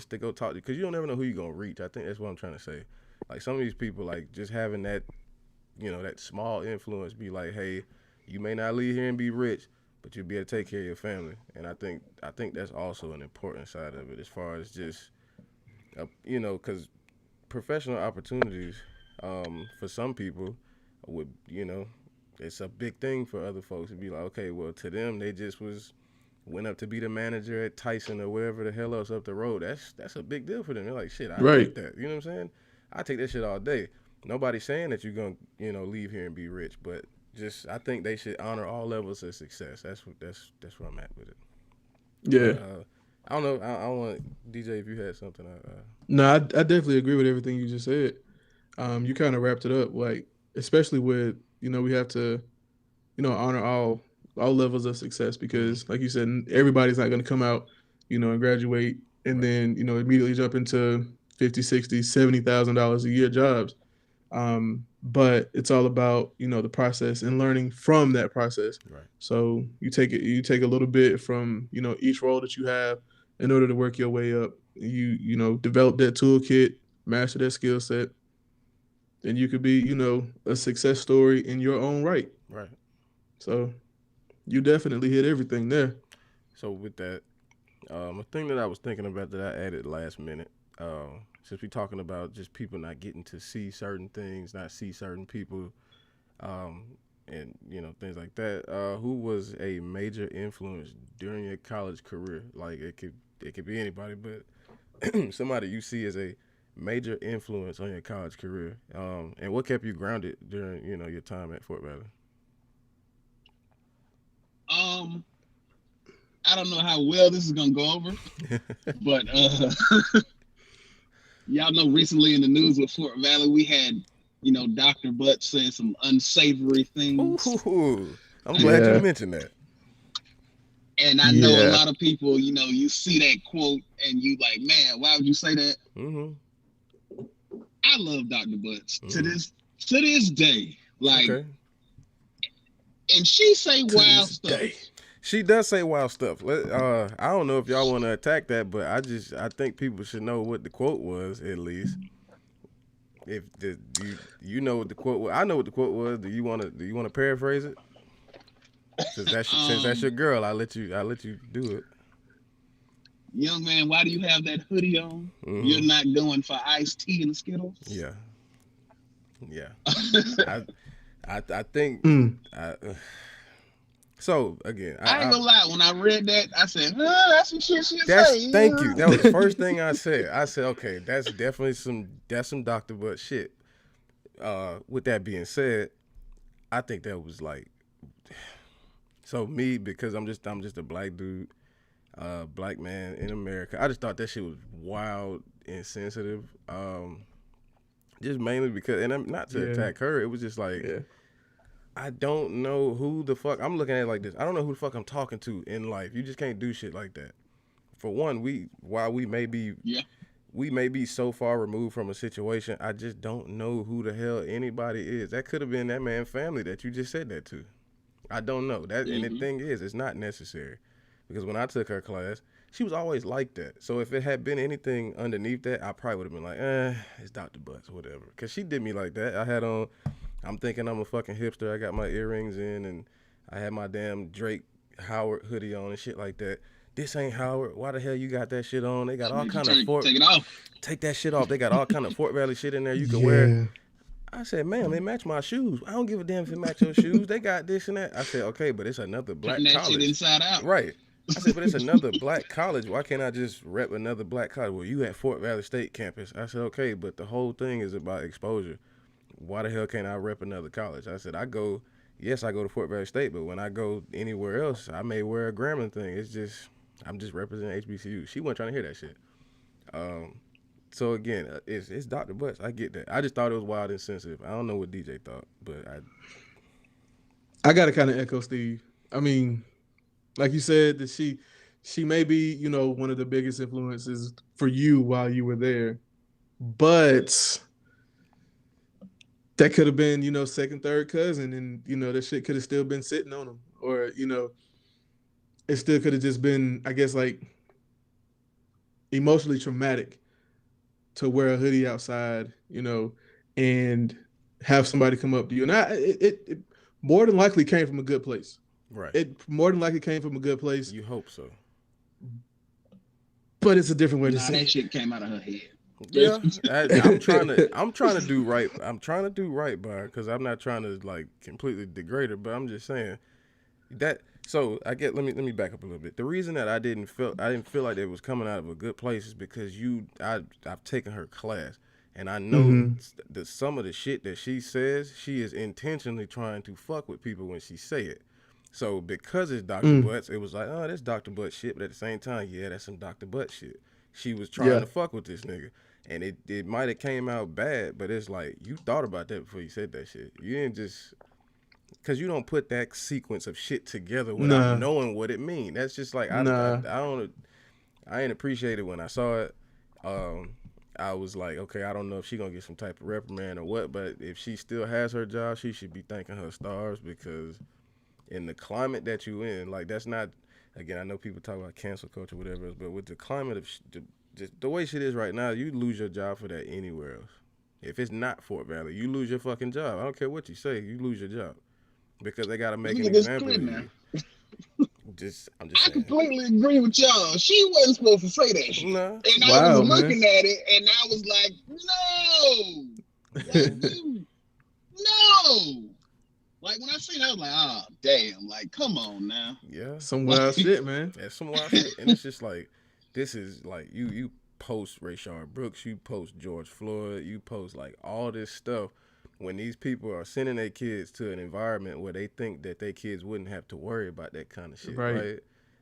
to go talk to, because you don't ever know who you're gonna reach. I think that's what I'm trying to say. Like some of these people, like just having that, that small influence, be like, hey, you may not leave here and be rich, but you'll be able to take care of your family. And I think that's also an important side of it, as far as just, because professional opportunities for some people would, it's a big thing for other folks to be like, okay, well, to them, they just went up to be the manager at Tyson or wherever the hell else up the road. That's a big deal for them. They're like, shit, I take that. You know what I'm saying? I take that shit all day. Nobody's saying that you're going to, leave here and be rich, but just I think they should honor all levels of success. That's where I'm at with it. Yeah. But, I don't know. I don't want DJ if you had something. No, I definitely agree with everything you just said. You kind of wrapped it up, like especially with we have to honor all levels of success, because like you said, everybody's not going to come out and graduate and then immediately jump into $50,000, $60,000, $70,000 a year jobs. But it's all about the process and learning from that process. Right. So you take a little bit from each role that you have in order to work your way up. You develop that toolkit, master that skill set, and you could be a success story in your own right. Right. So you definitely hit everything there. So with that, a thing that I was thinking about that I added last minute, since we're talking about just people not getting to see certain things, not see certain people, and things like that. Who was a major influence during your college career? Like it could be anybody, but somebody you see as a major influence on your college career, and what kept you grounded during your time at Fort Valley? I don't know how well this is gonna go over, but y'all know recently in the news with Fort Valley, we had, Dr. Butt saying some unsavory things. Ooh, I'm glad you mentioned that. And I know a lot of people, you see that quote and you like, man, why would you say that? Mm-hmm. I love Dr. Butts to this day. Like, okay. And she say wild stuff. She does say wild stuff. I don't know if y'all want to attack that, but I think people should know what the quote was at least. If you know what the quote was, I know what the quote was. Do you want to paraphrase it? Since that's your girl, I'll let you do it. Young man, why do you have that hoodie on? Mm-hmm. You're not going for iced tea and Skittles. Yeah. I think. So again, I ain't gonna lie. When I read that, I said, "That's some shit she say." Thank you. That was the first thing I said. I said, "Okay, that's definitely some Dr. Butt shit." With that being said, I think that was like, so me, because I'm just a black dude, black man in America. I just thought that shit was wild, insensitive. Just mainly because, and I'm not to attack her. It was just like. Yeah. I don't know who the fuck I'm looking at it like this. I don't know who the fuck I'm talking to in life. You just can't do shit like that. For one, while we may be so far removed from a situation, I just don't know who the hell anybody is. That could have been that man's family that you just said that to. I don't know. And the thing is, it's not necessary. Because when I took her class, she was always like that. So if it had been anything underneath that, I probably would have been like, it's Dr. Butts or whatever. Because she did me like that. I had on, I'm thinking I'm a fucking hipster. I got my earrings in and I had my damn Drake Howard hoodie on and shit like that. This ain't Howard. Why the hell you got that shit on? They got all kind of take it off. Take that shit off. They got all kind of Fort Valley shit in there you can wear. I said, ma'am, it match my shoes. I don't give a damn if it match your shoes. They got this and that. I said, okay, but it's another black college. That shit inside out. Right. I said, but it's another black college. Why can't I just rep another black college? Well, you at Fort Valley State campus. I said, okay, but the whole thing is about exposure. Why the hell can't I rep another college? I said, I go to Fort Valley State, but when I go anywhere else, I may wear a Grambling thing. It's just, I'm just representing HBCU. She wasn't trying to hear that shit. So again, it's Dr. Butts. I get that. I just thought it was wild and sensitive. I don't know what DJ thought, but I got to kind of echo Steve. I mean, like you said, that she may be, one of the biggest influences for you while you were there, but that could have been, second, third cousin, and that shit could have still been sitting on them, or it still could have just been, I guess, like emotionally traumatic to wear a hoodie outside, and have somebody come up to you, and it more than likely came from a good place. Right. It more than likely came from a good place. You hope so. But it's a different way to say that shit came out of her head. Yeah, I'm trying to do right. I'm trying to do right by her because I'm not trying to like completely degrade her. But I'm just saying that. So I get. Let me back up a little bit. The reason that I didn't feel like it was coming out of a good place is because I've taken her class. And I know that some of the shit that she says, she is intentionally trying to fuck with people when she say it. So because it's Dr. Butts, it was like, oh, that's Dr. Butt shit. But at the same time, yeah, that's some Dr. Butt shit. She was trying to fuck with this nigga. And it might have came out bad, but it's like, you thought about that before you said that shit. You didn't just, because you don't put that sequence of shit together without knowing what it means. That's just like, I ain't appreciate it when I saw it. I was like, okay, I don't know if she gonna get some type of reprimand or what, but if she still has her job, she should be thanking her stars because in the climate that you in, like that's not, again, I know people talk about cancel culture or whatever else, but with the climate of just the way shit is right now, you lose your job for that anywhere else. If it's not Fort Valley, you lose your fucking job. I don't care what you say, you lose your job because they gotta make an example of you. I'm I just saying. completely agree with y'all. She wasn't supposed to say that shit. No. And I Wow, was man. looking at it, and I was like, no. Like, no. Like, when I seen it, I was like, oh, damn. Like, come on now. Yeah. Some wild shit, man. That's some wild shit. And it's just like, this is like, you post Rayshard Brooks, you post George Floyd, you post like all this stuff when these people are sending their kids to an environment where they think that their kids wouldn't have to worry about that kind of shit, right?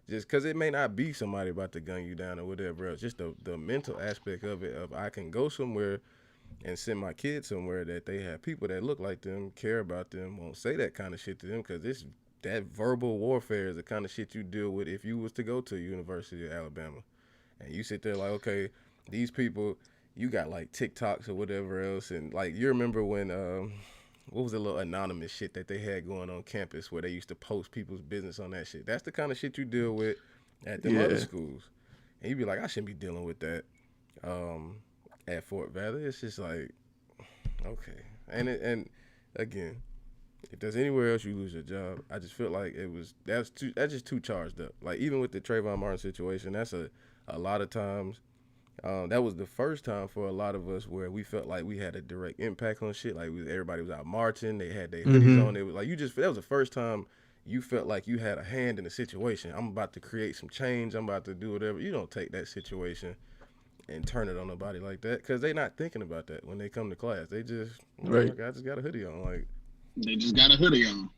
Just because it may not be somebody about to gun you down or whatever else. Just the mental aspect of it, of I can go somewhere and send my kids somewhere that they have people that look like them, care about them, won't say that kind of shit to them, because that verbal warfare is the kind of shit you deal with if you was to go to University of Alabama. And you sit there like, okay, these people, you got like TikToks or whatever else. And like, you remember when, what was the little anonymous shit that they had going on campus where they used to post people's business on that shit? That's the kind of shit you deal with at the other schools. And you'd be like, I shouldn't be dealing with that at Fort Valley. It's just like, okay. And again, if there's anywhere else you lose your job, I just feel like that's just too charged up. Like, even with the Trayvon Martin situation, that's a lot of times, that was the first time for a lot of us where we felt like we had a direct impact on shit. Like, everybody was out marching, they had their hoodies on. It was like, that was the first time you felt like you had a hand in the situation. I'm about to create some change. I'm about to do whatever. You don't take that situation and turn it on nobody like that, because they not thinking about that when they come to class. They just, I just got a hoodie on. Like, they just got a hoodie on.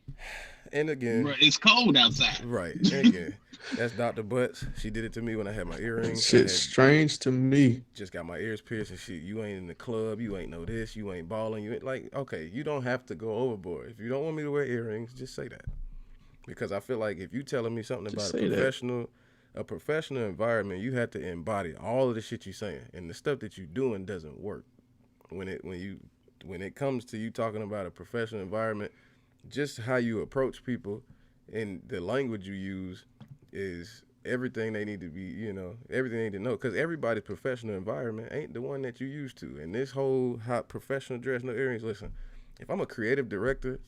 And again, bro, it's cold outside. Right. And again, that's Dr. Butts. She did it to me when I had my earrings. Shit's strange to me. Just got my ears pierced and shit. You ain't in the club. You ain't know this. You ain't balling. You ain't like, okay, you don't have to go overboard. If you don't want me to wear earrings, just say that. Because I feel like if you telling me something about a professional environment, you have to embody all of the shit you saying, and the stuff that you doing doesn't work. When it comes to you talking about a professional environment, just how you approach people and the language you use is everything they need to be, everything they need to know. Because everybody's professional environment ain't the one that you used to. And this whole hot professional dress, no earrings, listen, if I'm a creative director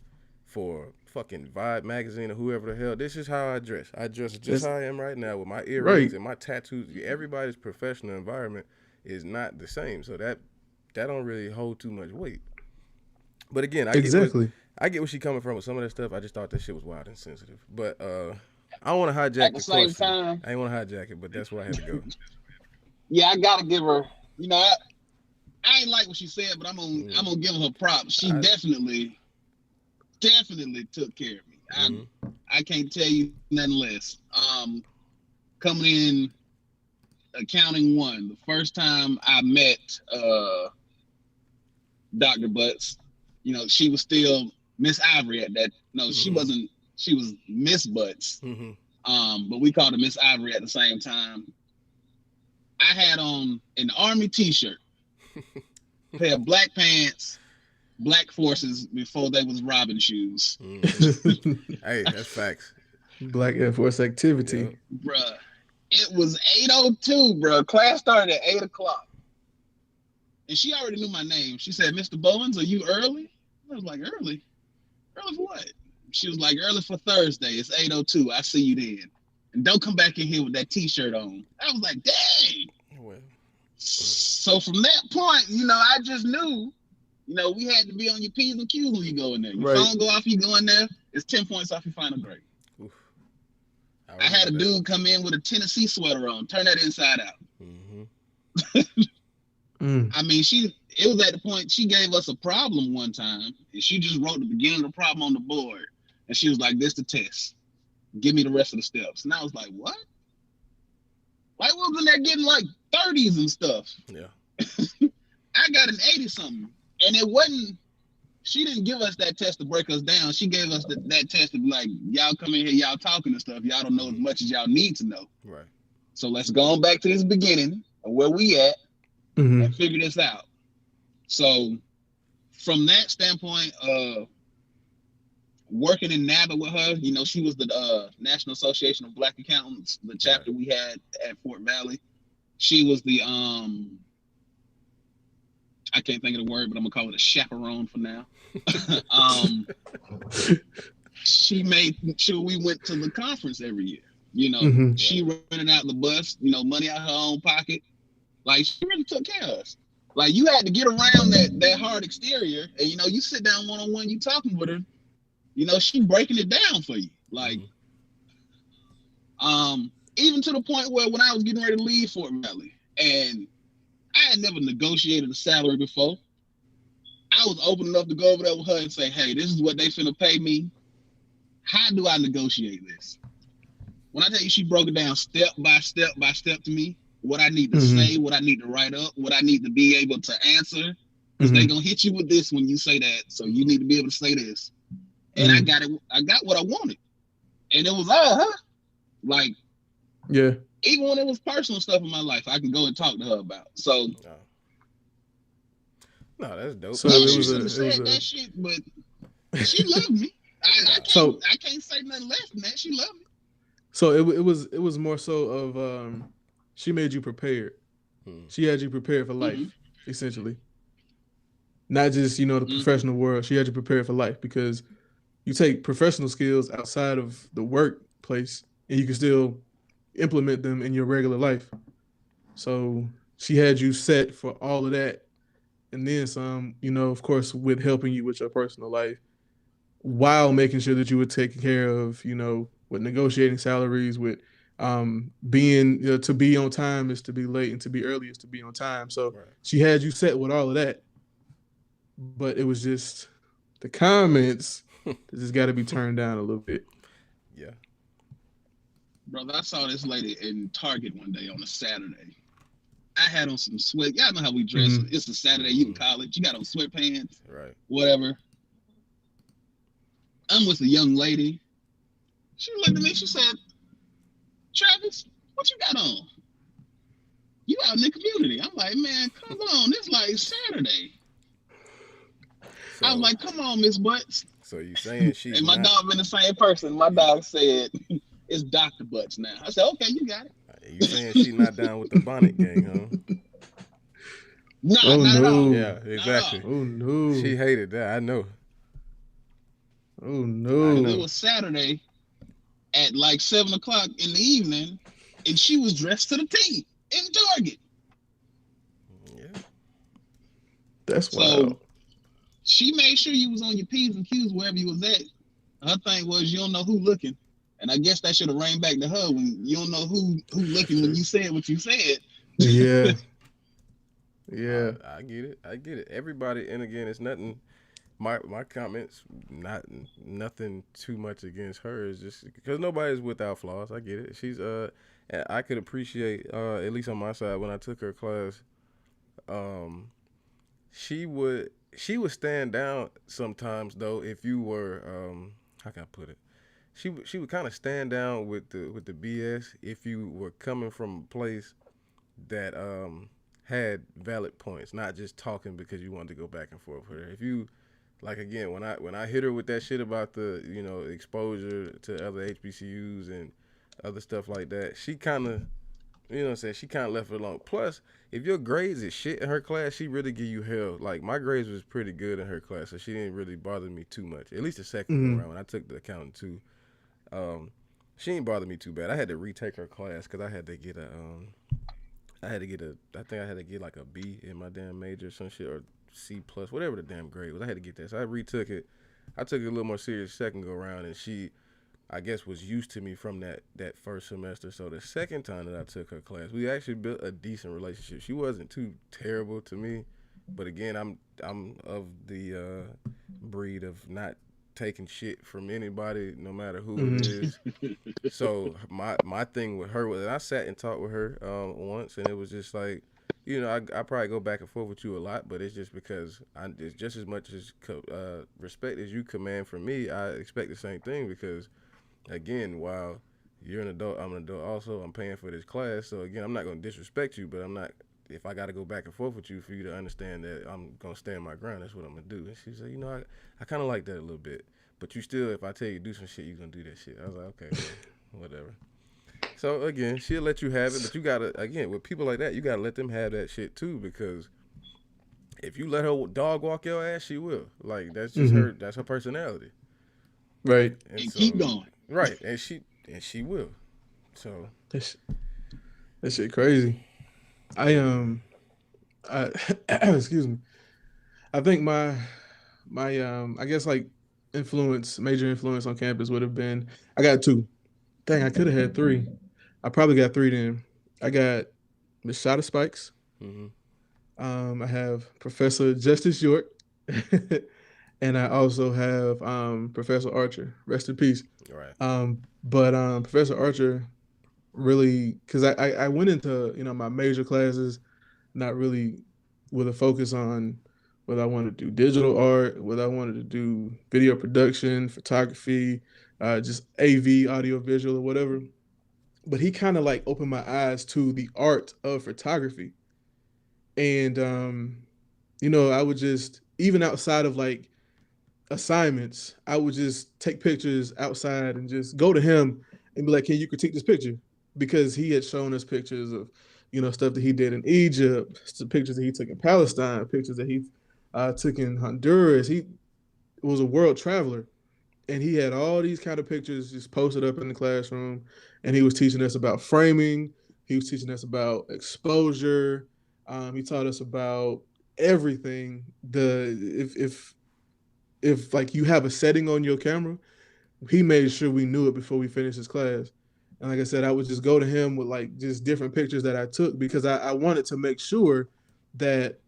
for fucking Vibe magazine or whoever the hell, this is how I dress. I dress just how I am right now with my earrings and my tattoos. Everybody's professional environment is not the same. So that don't really hold too much weight. But again, I get where she coming from with some of that stuff. I just thought that shit was wild and sensitive. But I don't want to hijack at the same time. I ain't want to hijack it, but that's where I had to go. Yeah, I gotta give her. I ain't like what she said, but I'm gonna give her props. She definitely took care of me. I can't tell you nothing less. Coming in accounting 1, the first time I met Dr. Butts, she was still Miss Ivory at that. No, she wasn't. She was Miss Butts. But we called her Miss Ivory at the same time. I had on an Army t-shirt, pair of black pants, black forces before they was Robin shoes. Hey, that's facts. Black Air Force activity. Yeah. Bruh, it was 8:02, bruh. Class started at 8 o'clock. And she already knew my name. She said, Mr. Bowens, are you early? I was like, early? Early for what? She was like, early for Thursday. It's 8:02. I see you then. And don't come back in here with that t-shirt on. I was like, dang. Well. So from that point, I just knew, we had to be on your P's and Q's when you go in there. Your phone go off, you go in there, it's 10 points off your final grade. Oof. I had a dude come in with a Tennessee sweater on, turn that inside out. I mean, it was at the point she gave us a problem one time, and she just wrote the beginning of the problem on the board, and she was like, this the test. Give me the rest of the steps. And I was like, what? Like, we was in there getting like 30s and stuff. Yeah. I got an 80-something, and it wasn't, she didn't give us that test to break us down. She gave us that test to be like, y'all come in here, y'all talking and stuff. Y'all don't know as much as y'all need to know. Right. So let's go on back to this beginning of where we at and figure this out. So from that standpoint, working in NABA with her, she was the National Association of Black Accountants, the chapter we had at Fort Valley. She was the, I can't think of the word, but I'm gonna call it a chaperone for now. She made sure we went to the conference every year. You know, Mhm. she rented out the bus, you know, money out her own pocket. Like, she really took care of us. Like, you had to get around that hard exterior, and you know, you sit down one-on-one, you talking with her, you know, she breaking it down for you. Like, even to the point where when I was getting ready to leave Fort Valley, and I had never negotiated a salary before, I was open enough to go over there with her and say, hey, this is what they finna pay me. How do I negotiate this? When I tell you, she broke it down step by step by step to me, what I need to say, what I need to write up, what I need to be able to answer. Because they gonna hit you with this when you say that. So you need to be able to say this. And I got what I wanted. And it was all her. Like, Yeah. even when it was personal stuff in my life, I could go and talk to her about. So no, that's dope. So yeah, it she was shouldn't have said that shit, but she loved me. I can't say nothing less than that. She loved me. So it was more so of she made you prepared. She had you prepared for life, essentially. Not just, you know, the professional world. She had you prepared for life, because you take professional skills outside of the workplace and you can still implement them in your regular life. So she had you set for all of that, and then some, you know, of course, with helping you with your personal life, while making sure that you were taken care of, you know, with negotiating salaries, with being, you know, to be on time is to be late, and to be early is to be on time. So she had you set with all of that, but it was just the comments that just got to be turned down a little bit. Yeah. Brother, I saw this lady in Target one day on a Saturday. I had on some sweat. Y'all know how we dress. It's a Saturday. You in college. You got on sweatpants. Right. Whatever. I'm with a young lady. She looked at me. She said, Travis, what you got on? You out in the community. I'm like, man, come on. It's like Saturday. So, I was like, come on, Miss Butts. So you saying she's And my not, dog been the same person. My dog said, it's Dr. Butts now. I said, okay, you got it. you saying she's not down with the bonnet gang, huh? No, not at all. Yeah, exactly. Oh no. She hated that. I know. Oh no. It was Saturday at like 7 o'clock in the evening, and she was dressed to the T in Target. Yeah. That's So wild. she made sure you was on your P's and Q's wherever you was at. Her thing was, you don't know who looking. And I guess that should have rang back to her when you don't know who looking when you said what you said. Yeah. Yeah. I get it. I get it. Everybody, and again, it's nothing. My comments, nothing too much against her. It's just because nobody's without flaws. I get it. She's and I could appreciate at least on my side when I took her class. She would stand down sometimes though if you were how can I put it? She would kind of stand down with the BS if you were coming from a place that had valid points, not just talking because you wanted to go back and forth with her. If you like, again, when I hit her with that shit about the, you know, exposure to other HBCUs and other stuff like that, she kind of, you know what I'm saying, she kind of left it alone. Plus, if your grades is shit in her class, she really give you hell. Like, my grades was pretty good in her class, so she didn't really bother me too much. At least the second go around when I took the accounting too. She didn't bother me too bad. I had to retake her class because I had to get I think I had to get like a B in my damn major or some shit, or C plus, whatever the damn grade was. I had to get that. So I retook it. I took it a little more serious second go around, and she, I guess, was used to me from that first semester. So the second time that I took her class, we actually built a decent relationship. She wasn't too terrible to me, but again, I'm of the breed of not taking shit from anybody, no matter who it is. So my thing with her was, and I sat and talked with her once, and it was just like, you know, I probably go back and forth with you a lot, but it's just because it's just as much as respect as you command from me, I expect the same thing, because, again, while you're an adult, I'm an adult also, I'm paying for this class, so again, I'm not going to disrespect you, but I'm not, if I got to go back and forth with you for you to understand that I'm going to stand my ground, that's what I'm going to do. And she said, you know, I kind of like that a little bit, but you still, if I tell you to do some shit, you're going to do that shit. I was like, okay, well, whatever. So, again, she'll let you have it, but you got to, again, with people like that, you got to let them have that shit, too, because if you let her dog walk your ass, she will. Like, that's just her, that's her personality. Right. And so, keep going. Right, and she will. So That shit crazy. I excuse me. I think my I guess like major influence on campus would have been I got two. Dang, I could have had three. I probably got three then. I got Miss Shada Spikes. hmm I have Professor Justice York, and I also have Professor Archer. Rest in peace. right. But Professor Archer really, because I went into my major classes not really with a focus on whether I wanted to do digital art, whether I wanted to do video production, photography, just AV, audio visual, or whatever. But he kind of like opened my eyes to the art of photography. And I would just even outside of like assignments, I would just take pictures outside and just go to him and be like, "Can you critique this picture?" Because he had shown us pictures of, stuff that he did in Egypt, some pictures that he took in Palestine, pictures that he took in Honduras. He was a world traveler, and he had all these kind of pictures just posted up in the classroom, and he was teaching us about framing. He was teaching us about exposure. He taught us about everything. If like you have a setting on your camera, he made sure we knew it before we finished his class. And like I said, I would just go to him with like just different pictures that I took because I wanted to make sure that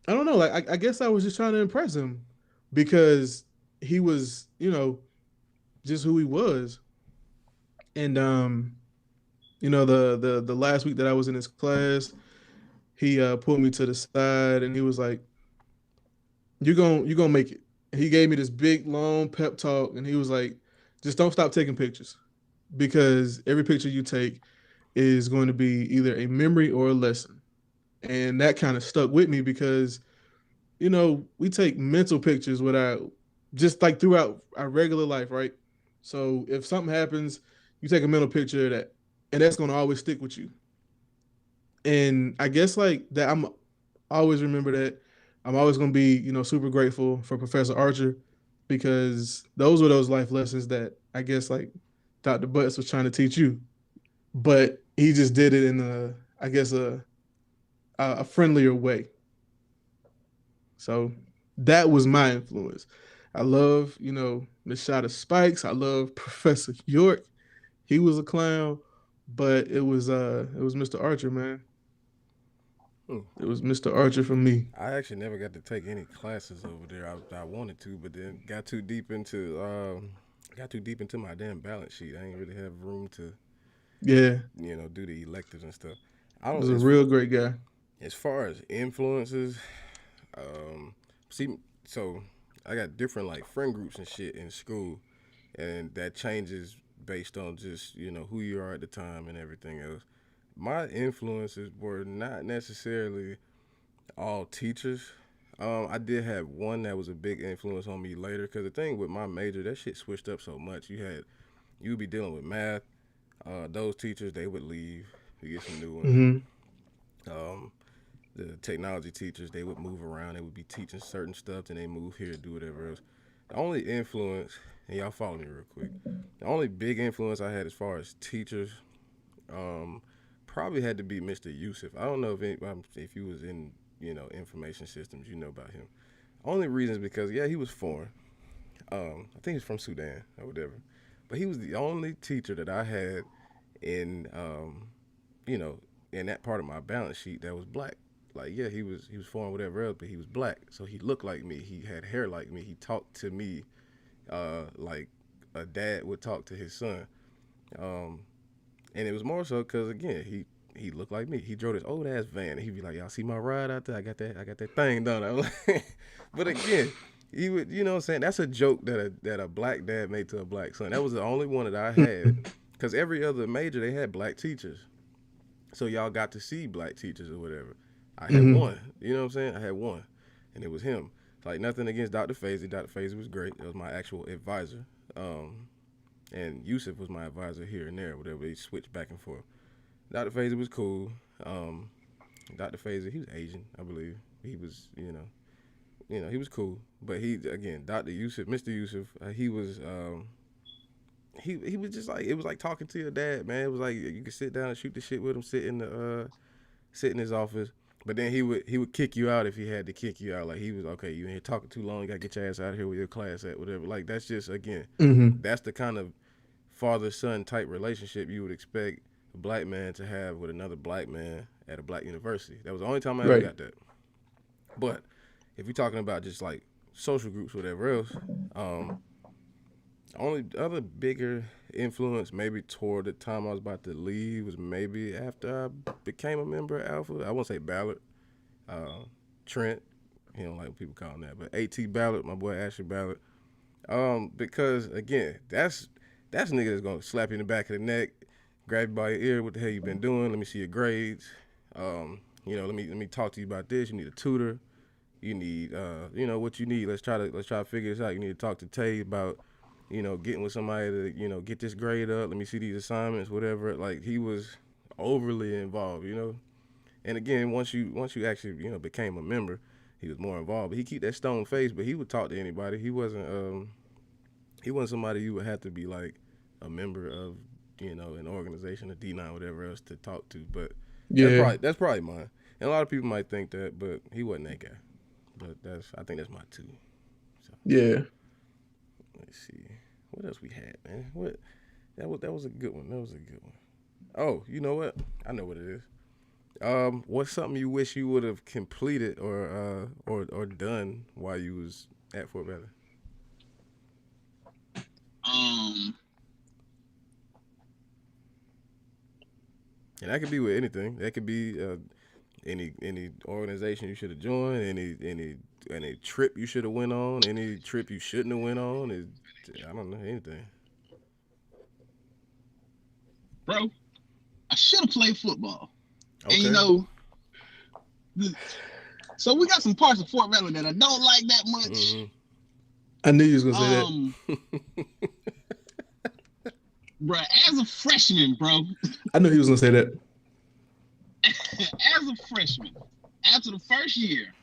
I don't know, like I guess I was just trying to impress him because he was, just who he was. And the last week that I was in his class, he pulled me to the side and he was like, you're gonna make it. And he gave me this big long pep talk and he was like, just don't stop taking pictures because every picture you take is going to be either a memory or a lesson. And that kind of stuck with me because, we take mental pictures without just like throughout our regular life, right? So if something happens, you take a mental picture of that, and that's going to always stick with you. And I guess like that, I'm always remember that. I'm always going to be, super grateful for Professor Archer because those were those life lessons that I guess like Dr. Butts was trying to teach you, but he just did it in I guess a friendlier way. So that was my influence. I love, Miss Shada Spikes. I love Professor York. He was a clown, but it was Mr. Archer, man. Hmm. It was Mr. Archer for me. I actually never got to take any classes over there. I wanted to, but then got too deep into my damn balance sheet. I ain't really have room to Yeah, do the electives and stuff. I he don't was a real great guy. as far as influences. See, so I got different like friend groups and shit in school, and that changes based on just who you are at the time and everything else. My influences were not necessarily all teachers. I did have one that was a big influence on me later because the thing with my major, that shit switched up so much. You'd be dealing with math. Those teachers they would leave. You get some new ones. Mm-hmm. The technology teachers they would move around. They would be teaching certain stuff, and they move here, do whatever else. The only influence, and y'all follow me real quick. The only big influence I had as far as teachers, probably had to be Mr. Yusuf. I don't know if he was in information systems, about him. Only reason is because he was foreign. I think he's from Sudan or whatever. But he was the only teacher that I had in in that part of my balance sheet that was black. Like he was foreign whatever else, but he was black. So he looked like me. He had hair like me. He talked to me like a dad would talk to his son. And it was more so because again he looked like me. He drove this old ass van, and he'd be like, "Y'all see my ride out there? I got that thing done." But again, he would, what I'm saying? That's a joke that a black dad made to a black son. That was the only one that I had, because every other major they had black teachers, so y'all got to see black teachers or whatever. I had one. You know what I'm saying? I had one, and it was him. Like nothing against Dr. Fazey. Dr. Fazey was great. It was my actual advisor. And Yusuf was my advisor here and there, whatever. They switched back and forth. Dr. Fazey was cool. Dr. Fazey, he was Asian, I believe. He was, he was cool. But Dr. Yusuf, Mr. Yusuf, he was he was just like, it was like talking to your dad, man. It was like you could sit down and shoot the shit with him, sit in his office. But then he would kick you out if he had to kick you out. Like, he was, okay, you in here talking too long, you gotta get your ass out of here with your class at, whatever. Like, that's just, again, that's the kind of father-son type relationship you would expect a black man to have with another black man at a black university. That was the only time I ever got that. But if you're talking about just like social groups, whatever else, only other bigger influence maybe toward the time I was about to leave was maybe after I became a member of Alpha. I won't say Ballard, Trent. He don't like when people call him that, but A.T. Ballard, my boy Ashley Ballard. Because again, that's a nigga that's gonna slap you in the back of the neck, grab you by your ear. What the hell you been doing? Let me see your grades. Let me talk to you about this. You need a tutor. You need, what you need. Let's try to figure this out. You need to talk to Tay about, getting with somebody to, get this grade up. Let me see these assignments, whatever. Like, he was overly involved, And again, once you actually, became a member, he was more involved. But he keep that stone face, but he would talk to anybody. He wasn't somebody you would have to be like a member of, an organization, a D9, whatever else to talk to. But that's probably mine. And a lot of people might think that, but he wasn't that guy. But I think that's my two. So. Yeah. Let's see. What else we had, man? That was a good one. Oh, you know what? I know what it is. What's something you wish you would have completed or done while you was at Fort Valley? And that could be with anything. That could be any organization you should have joined, any trip you should have went on, any trip you shouldn't have went on. I don't know, anything. Bro, I should have played football. Okay. And so we got some parts of Fort Valley that I don't like that much. Mm-hmm. I knew you was gonna say that. Bro, as a freshman, bro. I knew he was gonna say that. As a freshman, after the first year,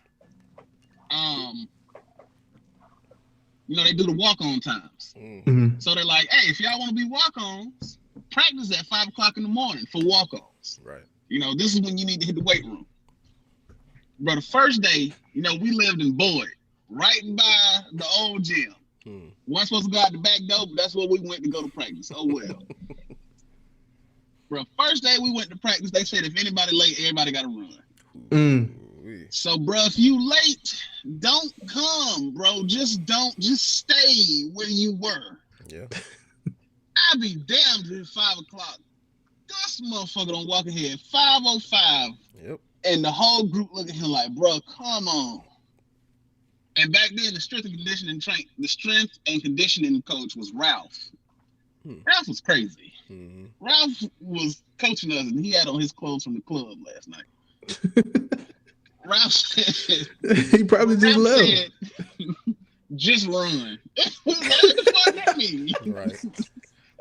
they do the walk-on times. Mm-hmm. So they're like, hey, if y'all want to be walk-ons, practice at 5 o'clock in the morning for walk-ons. Right. This is when you need to hit the weight room. Bro, the first day, we lived in Boyd, right by the old gym. Wasn't supposed to go out the back door, but that's where we went to go to practice. Oh, well. Bro, first day we went to practice, they said if anybody late, everybody got to run. So, bro, if you late, don't come, bro. Just stay where you were. Yeah. I'd be damned if 5 o'clock. This motherfucker don't walk in here at 5:05. Yep. And the whole group look at him like, bro, come on. And back then, the strength and conditioning coach was Ralph. Ralph was crazy. Mm-hmm. Ralph was coaching us, and he had on his clothes from the club last night. Ralph said, he probably just left. Just run. What the fuck that mean? Right.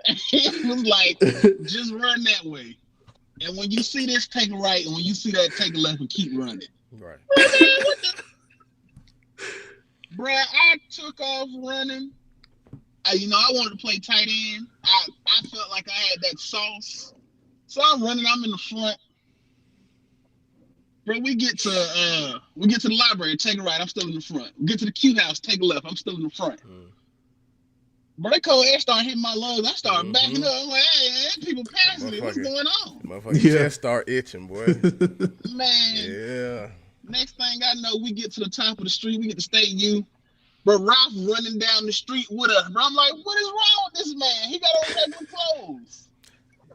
He was like, just run that way. And when you see this, take a right. And when you see that, take a left and keep running. Right. Bruh, I took off running. I wanted to play tight end. I felt like I had that sauce. So I'm running. I'm in the front. Bro, we get to the library, take a right. I'm still in the front. We get to the Q house, take a left. I'm still in the front. Bro, that cold air started hitting my lungs. I started backing up. I'm like, hey, people passing me. What's going on? Motherfucker, chest start itching, boy. Man. Yeah. Next thing I know, we get to the top of the street. We get to State U. But Ralph running down the street with us. Bro, I'm like, what is wrong with this man? He got on regular clothes.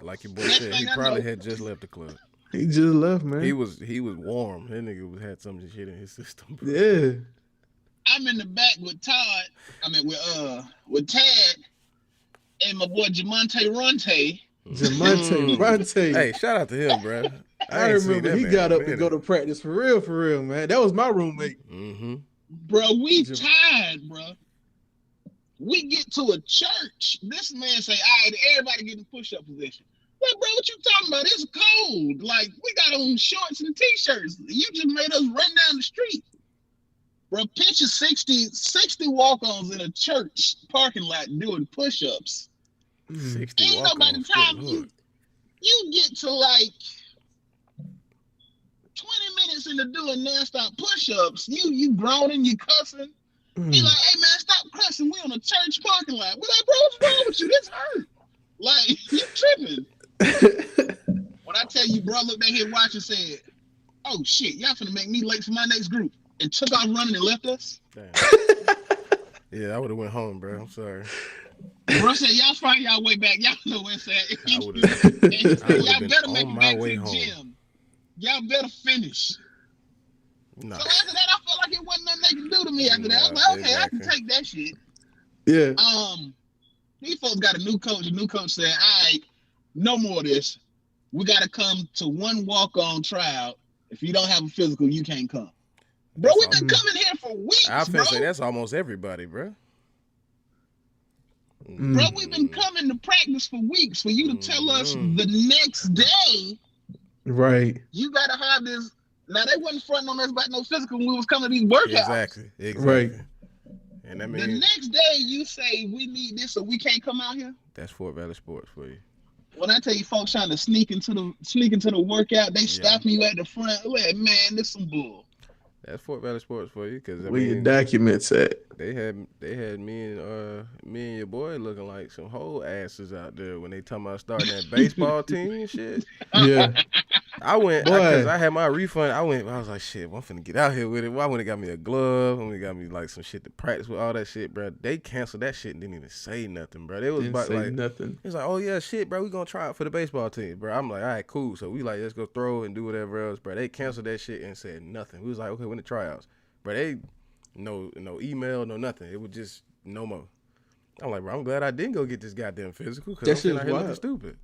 Like your boy said, he probably had just left the club. He just left, man. He was warm. That nigga had some shit in his system. Bro. Yeah. I'm in the back with Todd. With Tad and my boy Jamonte Ronte. Hey, shout out to him, bro. I remember he got up and go to practice for real, man. That was my roommate. Mm-hmm. Bro, we tired, bro. We get to a church. This man say, all right, everybody get in push-up position. Like, bro, what you talking about? It's cold. Like, we got on shorts and T-shirts. You just made us run down the street. Bro, picture 60 walk-ons in a church parking lot doing push-ups. 60 Ain't walk nobody off. time you get to like 20 minutes into doing nonstop push-ups, you groaning, you cussing. Be like, hey man, stop cussing. We on a church parking lot. We like, bro, what's wrong with you? This hurt. Like, you tripping. When I tell you, bro, looked at his watch and said, oh shit, y'all finna make me late for my next group. And took off running and left us. Damn. Yeah, I would have went home, bro. I'm sorry. Bro said, y'all find y'all way back. Y'all know where it's at. I would have Y'all been better make on it my back to way the home. gym. Y'all better finish. Nah. So after that, I felt like it wasn't nothing they could do to me after that. I was like, okay, I can take that shit. Yeah. These folks got a new coach. The new coach said, all right, no more of this. We got to come to one walk-on tryout. If you don't have a physical, you can't come. Bro, we've been coming here for weeks, I bro. say that's almost everybody, bro. Bro, we've been coming to practice for weeks for you to tell us the next day. Right. You got to have this. Now, they wasn't fronting on us about no physical when we was coming to these workouts. Exactly. Right. And that The means next day, you say, we need this so we can't come out here. that's Fort Valley Sports for you. When I tell you folks trying to sneak into the workout, they stopping you at the front. Like, man, this some bull. That's Fort Valley Sports for you, because Where your documents at? They had me and your boy looking like some whole asses out there when they talking about starting that baseball team and shit. Yeah. I went because I had my refund. I was like, shit, I'm finna get out here with it. Well, I went and got me a glove. I went and got me like some shit to practice with, all that shit, bro. They canceled that shit and didn't even say nothing, bro. They was about like nothing. It's like, oh yeah, shit, bro. We gonna try out for the baseball team, bro. I'm like, all right, cool. So we like, let's go throw and do whatever else, bro. They canceled that shit and said nothing. We was like, okay, when the tryouts, bro. They no email, no nothing. It was just no more. I'm like, bro, I'm glad I didn't go get this goddamn physical because I'm sitting out here looking stupid.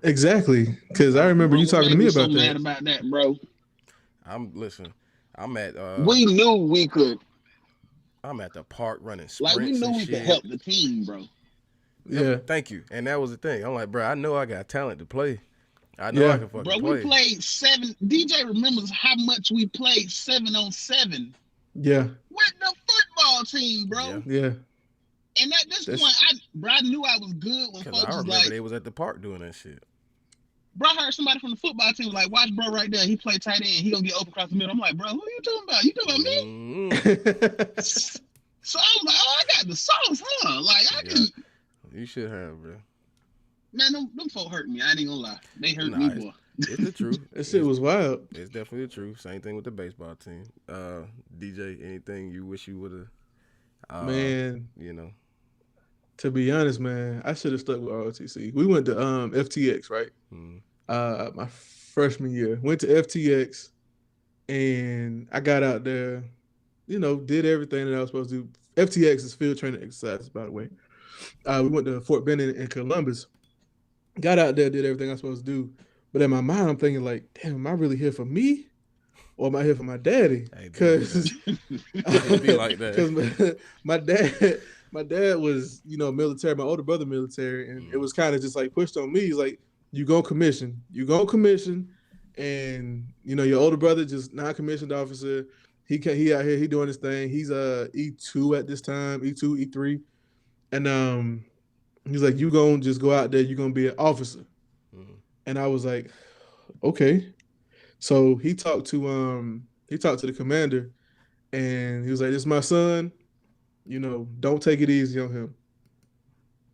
Exactly, because I remember you talking to me about that. Mad about that, bro. I'm at. We knew we could. I'm at the park running sprints. Like, we knew we could help the team, bro. Yeah. Thank you. And that was the thing. I'm like, bro, I know I got talent to play. I know I can fucking play. Bro, we played 7. DJ remembers how much we played 7-on-7. Yeah. With the football team, bro. Yeah. And at this point, I knew I was good when folks was like, they was at the park doing that shit. Bro, I heard somebody from the football team was like, watch bro right there. He play tight end. He gonna get open across the middle. I'm like, bro, who are you talking about? You talking about me? So I was like, oh, I got the sauce, huh? Like, I can. You should have, bro. Man, them folk hurt me. I ain't gonna lie. They hurt me, boy. It's the truth. That shit was wild. It's definitely the truth. Same thing with the baseball team. DJ, anything you wish you would have, man, you know. To be honest, man, I should have stuck with ROTC. We went to FTX, right? My freshman year. Went to FTX, and I got out there, you know, did everything that I was supposed to do. FTX is field training exercises, by the way. We went to Fort Benning in Columbus. Got out there, did everything I was supposed to do. But in my mind, I'm thinking like, damn, am I really here for me? Or am I here for my daddy? Because be like that. My dad was, you know, military, my older brother military, and it was kind of just like pushed on me. He's like, you gonna commission, and you know, your older brother just non-commissioned officer. He out here, he doing his thing. He's E2 at this time, E2, E3. And he's like, you gonna just go out there, you're gonna be an officer. And I was like, okay. So he talked to the commander, and he was like, this is my son. You know, don't take it easy on him.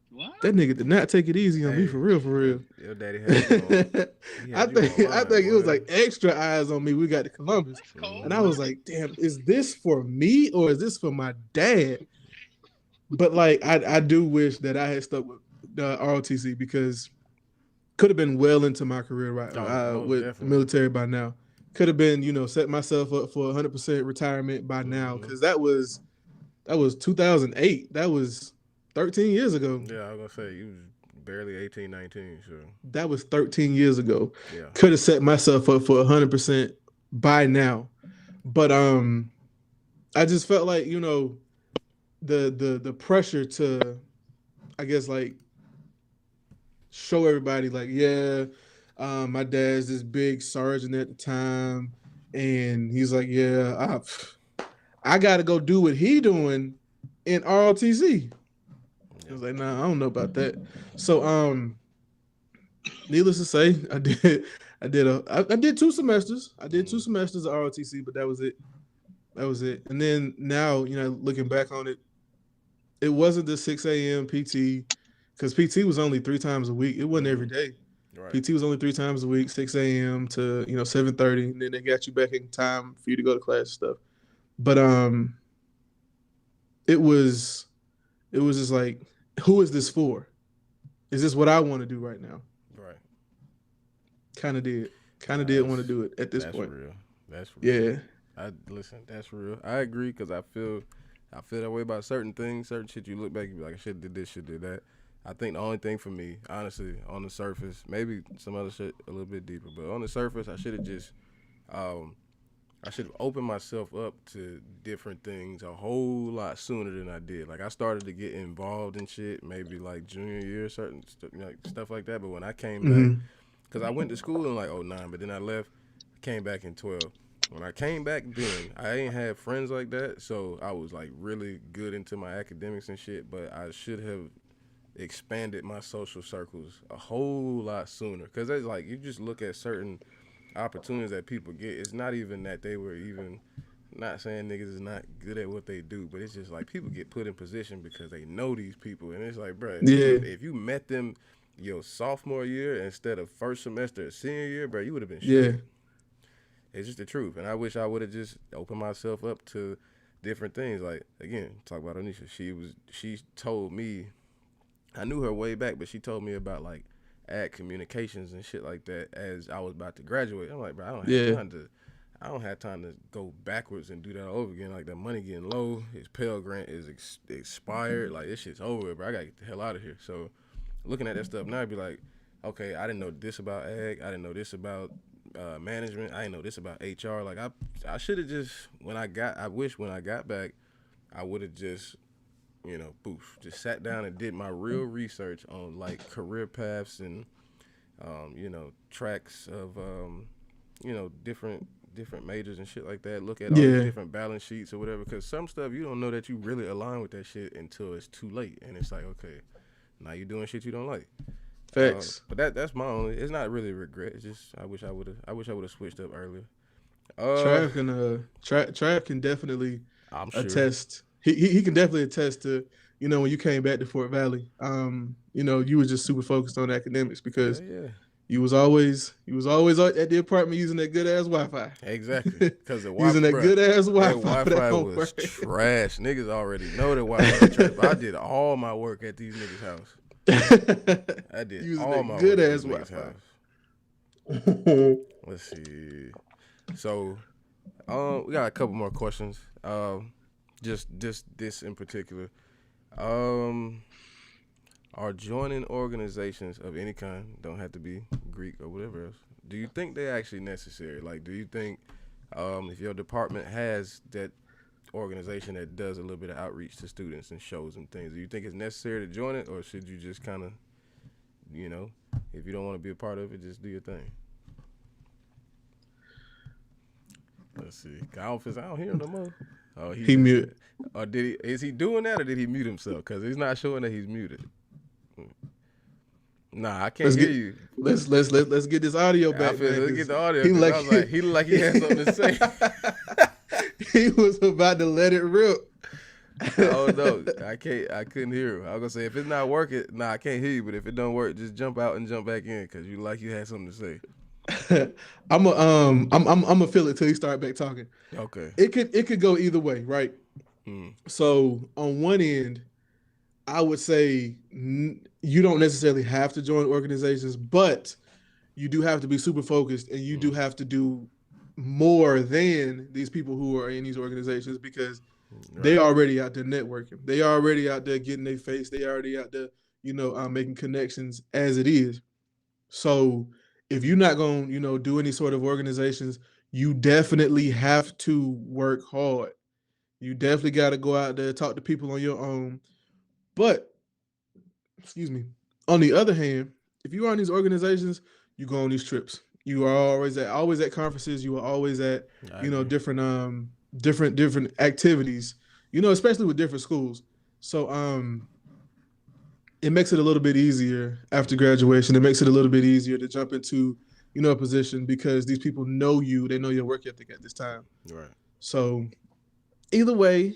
What? That nigga did not take it easy on me, for real. Your daddy had I think it was like extra eyes on me. We got to Columbus. And I was like, damn, is this for me or is this for my dad? But like, I do wish that I had stuck with ROTC, because could have been well into my career with the military by now. Could have been, you know, set myself up for 100% retirement by now, because that was 2008. That was 13 years ago. Yeah, I was gonna say you was barely 18, 19. So that was 13 years ago. Yeah, could have set myself up for 100% by now. But I just felt like, you know, the pressure to, I guess, like, show everybody like, my dad's this big sergeant at the time, and he's like, I got to go do what he doing in ROTC. I was like, nah, I don't know about that. So needless to say, I did 2 semesters. I did 2 semesters at ROTC, but that was it. That was it. And then now, looking back on it, it wasn't the 6 a.m. PT, because PT was only 3 times a week. It wasn't every day. Right. PT was only 3 times a week, 6 a.m. to 7:30, and then they got you back in time for you to go to class and stuff. But it was just like, who is this for? Is this what I want to do right now? Right. Kind of did want to do it at this point. That's real. Yeah. Listen, that's real. I agree, because I feel that way about certain things, certain shit. You look back, you be like, I should have did this, should have did that. I think the only thing for me, honestly, on the surface, maybe some other shit a little bit deeper, but on the surface, I should have just, I should have opened myself up to different things a whole lot sooner than I did. Like, I started to get involved in shit maybe like junior year, certain stuff like that. But when I came back, because I went to school in like 2009, but then I left, came back in 2012. When I came back then, I ain't had friends like that, so I was like really good into my academics and shit, but I should have expanded my social circles a whole lot sooner. Because it's like, you just look at certain opportunities that people get. It's not even that they were even, not saying niggas is not good at what they do, but it's just like people get put in position because they know these people. And it's like, bro, if you met them your sophomore year instead of first semester of senior year, bro, you would have been shit. Yeah. It's just the truth. And I wish I would have just opened myself up to different things. Like, again, talk about Onisha. She told me, I knew her way back, but she told me about like ad communications and shit like that as I was about to graduate. I'm like, bro, I don't have time to go backwards and do that over again. Like, the money getting low, his Pell Grant is expired. Like, this shit's over, bro. I gotta get the hell out of here. So looking at that stuff now, I'd be like, okay, I didn't know this about ag. I didn't know this about management. I didn't know this about HR. Like, I should have just, I wish when I got back, I would have just, just sat down and did my real research on like career paths and, tracks of, different majors and shit like that. Look at all the different balance sheets or whatever, because some stuff you don't know that you really align with that shit until it's too late, and it's like, okay, now you're doing shit you don't like. Facts. But that's my only. It's not really a regret. It's just I wish I would have switched up earlier. Trav can definitely I'm sure. attest. He can definitely attest to, when you came back to Fort Valley, you were just super focused on academics because you was always at the apartment using that good ass Wi-Fi. Exactly, because the Wi-Fi, using that good ass Wi-Fi. That Wi-Fi was trash. Niggas already know that Wi-Fi was trash. But I did all my work at these niggas' house. I did using all my good work ass at these niggas' house. Let's see. So, we got a couple more questions. Just this in particular. Are joining organizations of any kind, don't have to be Greek or whatever else, do you think they're actually necessary? Like, do you think if your department has that organization that does a little bit of outreach to students and shows them things, do you think it's necessary to join it, or should you just kind of, if you don't want to be a part of it, just do your thing? Let's see. I don't hear him no more. Oh, he muted. Or is he doing that, or did he mute himself? Because he's not showing that he's muted. Nah, I can't hear you. Let's get this audio back. Let's get the audio. He looked like he had something to say. He was about to let it rip. Oh no, I couldn't hear him. I was gonna say, if it's not working, I can't hear you. But if it don't work, just jump out and jump back in, because you had something to say. I'm gonna feel it till he start back talking. Okay. It could go either way, right? So on one end, I would say you don't necessarily have to join organizations, but you do have to be super focused, and you do have to do more than these people who are in these organizations, because they already out there networking. They already out there getting their face. They already out there, making connections as it is. So if you're not going to, do any sort of organizations, you definitely have to work hard. You definitely got to go out there, talk to people on your own. But, on the other hand, if you are in these organizations, you go on these trips. You are always at conferences. You are always at, different activities, especially with different schools. So, it makes it a little bit easier after graduation. It makes it a little bit easier to jump into, a position because these people know you. They know your work ethic at this time. Right. So either way,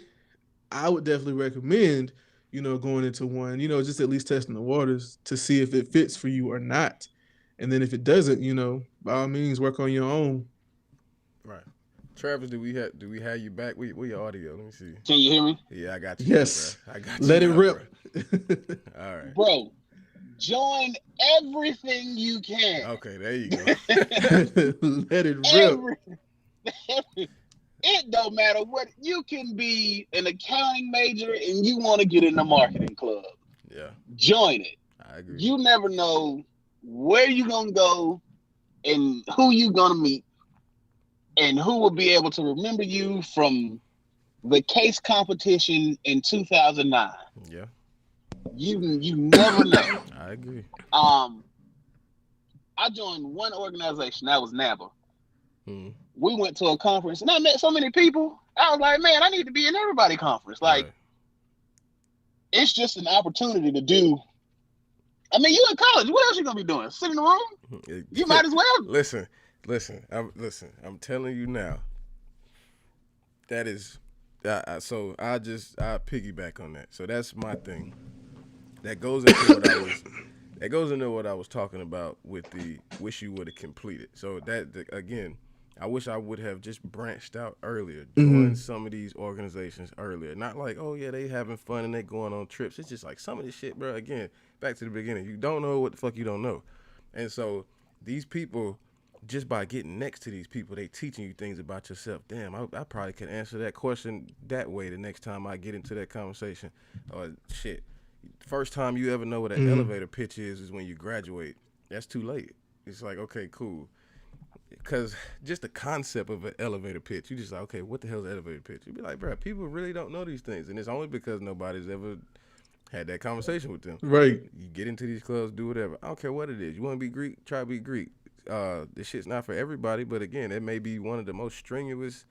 I would definitely recommend, going into one, just at least testing the waters to see if it fits for you or not. And then if it doesn't, by all means, work on your own. Right. Travis, do we have you back? Where your audio? Let me see. Can you hear me? Yeah, I got you. Yes. Bro. I got you. Let it now, rip. bro. All right. Bro, join everything you can. Okay, there you go. Let it rip. It don't matter what. You can be an accounting major and you want to get in the marketing club. Yeah. Join it. I agree. You never know where you're going to go and who you're going to meet and who will be able to remember you from the case competition in 2009. Yeah. You never know. I agree. I joined one organization. That was NABA. Hmm. We went to a conference and I met so many people. I was like, man, I need to be in everybody conference. Like, Right. It's just an opportunity to do. I mean, you in college. What else you gonna be doing? Sit in the room? You might as well. Listen. I'm telling you now. That is, so I piggyback on that. So that's my thing. That goes into what I was talking about with the wish you would have completed. So again, I wish I would have just branched out earlier, joined some of these organizations earlier. Not like, oh yeah, they having fun and they going on trips. It's just like some of this shit, bro. Again, back to the beginning. You don't know what the fuck you don't know. And so these people, just by getting next to these people, they teaching you things about yourself. Damn, I probably could answer that question that way the next time I get into that conversation. Or shit, first time you ever know what an elevator pitch is when you graduate. That's too late. It's like, okay, cool. Because just the concept of an elevator pitch, you just like, okay, what the hell is an elevator pitch? You'd be like, bro, people really don't know these things. And it's only because nobody's ever had that conversation with them. Right. You get into these clubs, do whatever. I don't care what it is. You want to be Greek? Try to be Greek. This shit's not for everybody, but again, it may be one of the most strenuous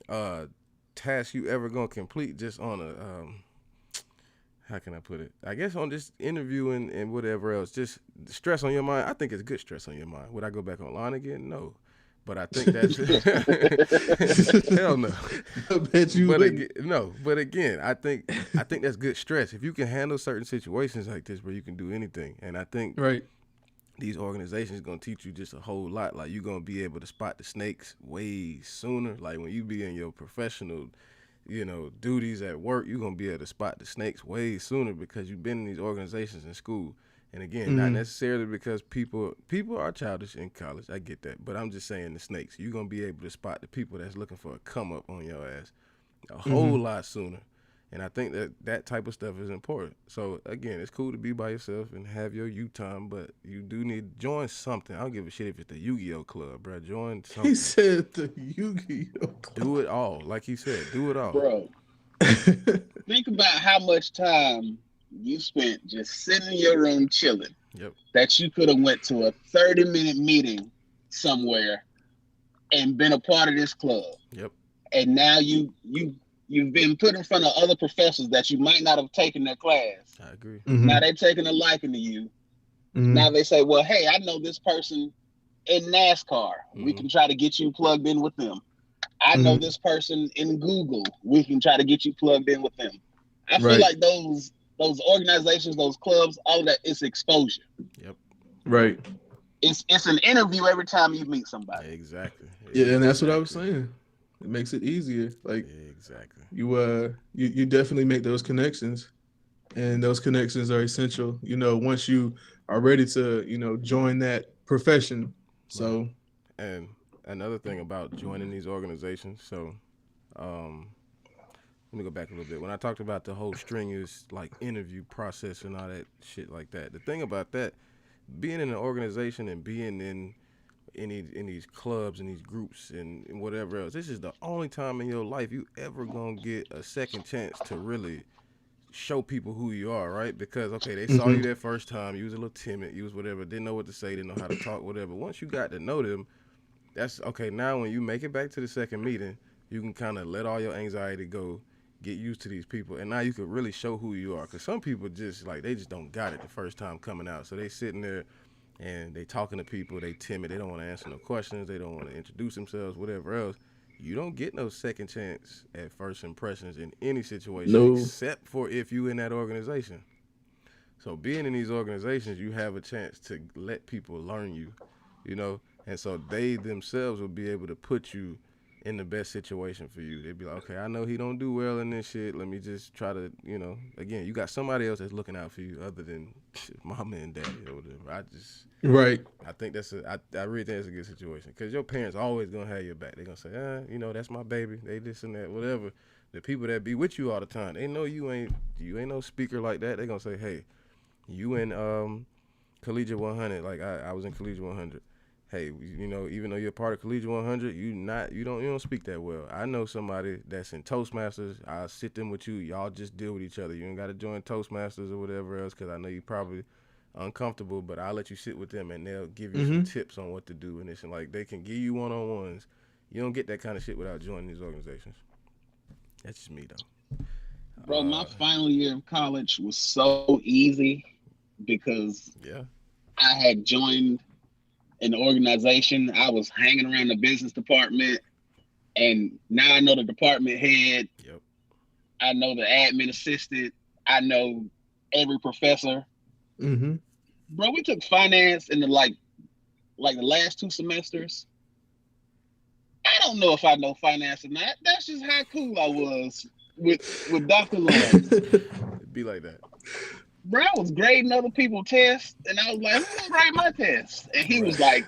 tasks you ever gonna complete just on a, how can I put it? I guess on just interviewing and whatever else. Just stress on your mind. I think it's good stress on your mind. Would I go back online again? No. But I think that's hell no. I bet you wouldn't. No, but again, I think that's good stress. If you can handle certain situations like this where you can do anything, and I think Right. these organizations gonna teach you just a whole lot. Like you're gonna be able to spot the snakes way sooner. Like when you be in your professional, duties at work, you're gonna be able to spot the snakes way sooner because you've been in these organizations in school. And again, not necessarily because people are childish in college. I get that, but I'm just saying the snakes. You're gonna be able to spot the people that's looking for a come up on your ass a whole lot sooner. And I think that type of stuff is important. So again, it's cool to be by yourself and have your you time, but you do need to join something. I don't give a shit if it's the Yu-Gi-Oh club, bro. Join something. He said the Yu-Gi-Oh club. Do it all, like he said. Do it all. Bro, think about how much time you spent just sitting in your room chilling. Yep. That you could have went to a 30-minute meeting somewhere and been a part of this club. Yep. And now you've been put in front of other professors that you might not have taken their class. I agree. Now they've taken a liking to you. Now they say, well, hey, I know this person in NASCAR. We can try to get you plugged in with them. I know this person in Google. We can try to get you plugged in with them. I feel like those organizations, those clubs, all of that, it's exposure. Yep. Right. It's an interview every time you meet somebody. Exactly. Yeah, and that's what I was saying. It makes it easier. Like exactly. You definitely make those connections, and those connections are essential. Once you are ready to join that profession. So. And another thing about joining these organizations. So, let me go back a little bit. When I talked about the whole strenuous like interview process and all that shit like that, the thing about that, being in an organization and being in these clubs and these groups and whatever else, this is the only time in your life you ever gonna get a second chance to really show people who you are, right? Because okay, they saw you that first time, you was a little timid, you was whatever, didn't know what to say, didn't know how to talk, whatever. Once you got to know them, that's okay. Now when you make it back to the second meeting, you can kind of let all your anxiety go, get used to these people, and now you could really show who you are. Because some people just like they just don't got it the first time coming out, so they sitting there and they talking to people, they timid, they don't want to answer no questions, they don't want to introduce themselves, whatever else. You don't get no second chance at first impressions in any situation, No. except for if you in that organization. So being in these organizations, you have a chance to let people learn you, you know, and so they themselves will be able to put you in the best situation for you. They'd be like, okay, I know he don't do well in this shit. Let me just try to, you know, again, you got somebody else that's looking out for you other than mama and daddy or whatever. Right. I think I really think that's a good situation because your parents always gonna have your back. They're gonna say, you know, that's my baby. They this and that, whatever. The people that be with you all the time, they know you ain't no speaker like that. They're gonna say, hey, you in Collegiate 100, like I was in Collegiate 100. Hey, you know, even though you're part of Collegiate 100, you don't speak that well. I know somebody that's in Toastmasters. I'll sit them with you. Y'all just deal with each other. You ain't got to join Toastmasters or whatever else because I know you probably uncomfortable, but I'll let you sit with them and they'll give you some tips on what to do and this and like they can give you one-on-ones. You don't get that kind of shit without joining these organizations. That's just me though. Bro, my final year of college was so easy because I had joined an organization. I was hanging around the business department, and now I know the department head. Yep. I know the admin assistant. I know every professor. Mm-hmm. Bro, we took finance in the like the last 2 semesters. I don't know if I know finance or not. That's just how cool I was with Dr. Lawrence. It'd be like that. Bro, I was grading other people's tests, and I was like, who's gonna grade my test? And he was like,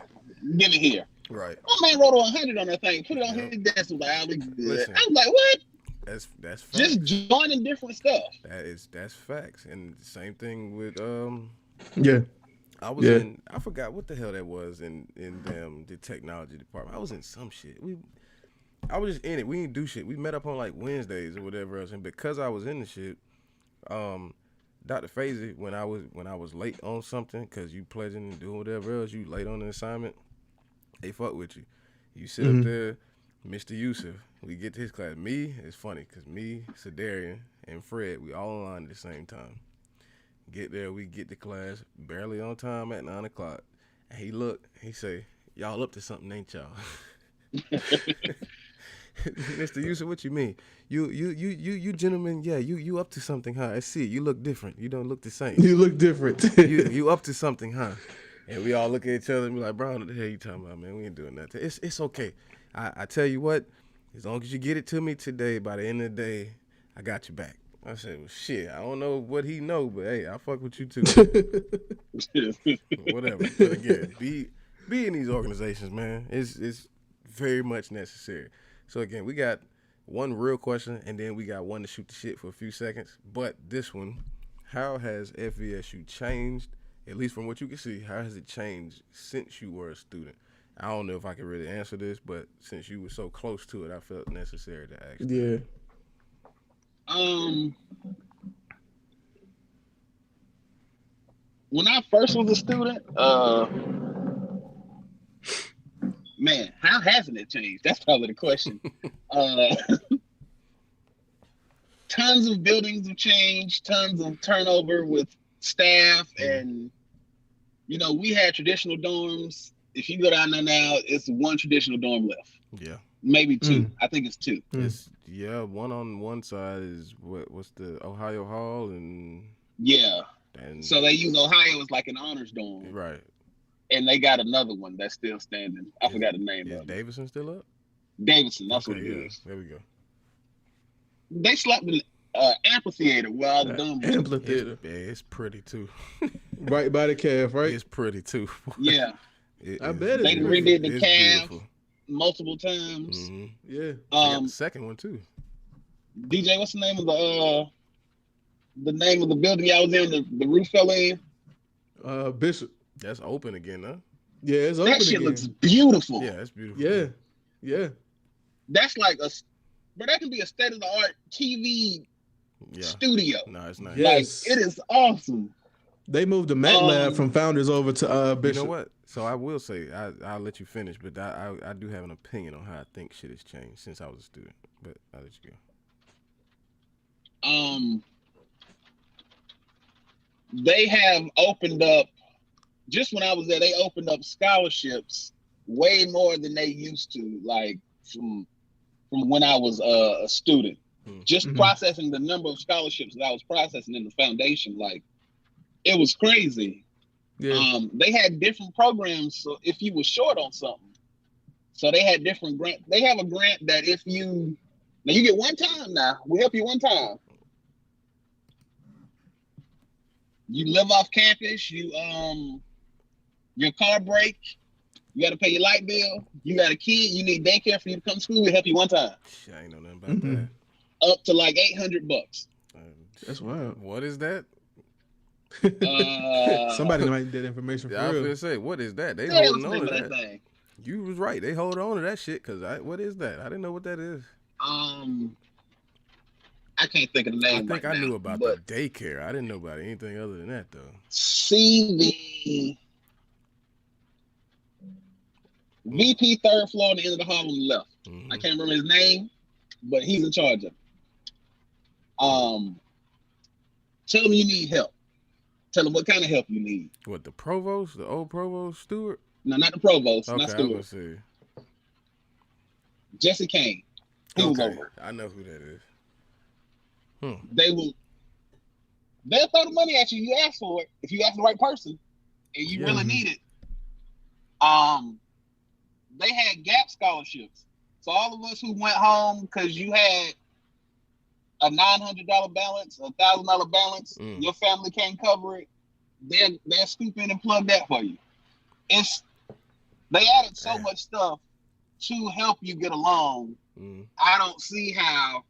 give it here. Right. My man wrote a 100 on that thing, put it on his desk, was like, I'll be good. Listen, I was like, what? That's facts. Just joining different stuff. That's facts. And same thing with Yeah. I was in, I forgot what the hell that was in the technology department. I was in some shit. I was just in it. We didn't do shit. We met up on like Wednesdays or whatever else. And because I was in the shit, Dr. Fazy, when I was late on something, because you pledging and doing whatever else, you late on an assignment, they fuck with you. You sit up there, Mr. Yusuf, we get to his class. Me, it's funny, because me, Sadarian, and Fred, we all online at the same time. Get there, we get to class, barely on time at 9 o'clock. And he look, he say, y'all up to something, ain't y'all? Mr. Yusuf, what you mean? You gentlemen, yeah, you up to something, huh? I see. You look different. You don't look the same. You look different. you up to something, huh? And we all look at each other and be like, bro, what the hell you talking about, man? We ain't doing nothing. It's okay. I tell you what, as long as you get it to me today, by the end of the day, I got your back. I said, well, shit, I don't know what he know, but hey, I fuck with you too. Whatever. But again, be in these organizations, man. It's very much necessary. So again, we got one real question, and then we got one to shoot the shit for a few seconds. But this one, how has FVSU changed, at least from what you can see, how has it changed since you were a student? I don't know if I can really answer this, but since you were so close to it, I felt necessary to ask. Yeah. When I first was a student, man, how hasn't it changed? That's probably the question. Tons of buildings have changed, tons of turnover with staff, and you know, we had traditional dorms. If you go down there now, it's one traditional dorm left. Yeah. Maybe 2. I think it's 2. It's one on one side is what's the Ohio Hall and so they use Ohio as like an honors dorm. Right. And they got another one that's still standing. I forgot the name of it. Davison still up? Davison, that's what it is. There we go. They slapped the amphitheater where all the dorms were. Amphitheater. It's pretty too. Right by the calf, right? It's pretty too. Yeah. I bet they redid the calf beautiful. Multiple times. Mm-hmm. Yeah. The second one too. DJ, what's the name of the building y'all was in? The roof fell in. Bishop. That's open again, huh? Yeah, it's open again. That shit again. looks beautiful. Yeah, it's beautiful. Yeah. Yeah. That's like but that can be a state of the art TV studio. No, it's not. Yes. Like, it is awesome. They moved the Mac Lab from Founders over to Bishop. You know what? So I will say, I'll let you finish, but I do have an opinion on how I think shit has changed since I was a student. But I'll let you They have opened up, just when I was there, they opened up scholarships way more than they used to, like from when I was a student. Just processing the number of scholarships that I was processing in the foundation, like it was crazy. Yeah. They had different programs, so if you were short on something, so they had different grant. They have a grant that if you get one time now, we help you one time. You live off campus, your car break, you got to pay your light bill, you got a kid, you need daycare for you to come to school, we help you one time. Shit, I ain't know nothing about that. Up to like $800. That's wild. What is that? Somebody might need that information for I was real. gonna say, what is that? They What's holding the on name to of that. thing? You was right. They hold on to that shit because what is that? I didn't know what that is. I can't think of the name. I think right I knew now, about but the daycare. I didn't know about anything other than that though. see the VP third floor on the end of the hall on the left. I can't remember his name, but he's in charge of it. Tell him you need help. Tell him what kind of help you need. What, the provost, the old provost, Stewart? No, not the provost, Okay, not I Stewart. was gonna say. Jesse Kane. He was over. I know who that is. They'll throw the money at you. You ask for it. If you ask the right person and you really need it. They had gap scholarships. So all of us who went home because you had a $900 balance, a $1,000 balance, your family can't cover it, they'll scoop in and plug that for you. They added so much stuff to help you get along. I don't see how.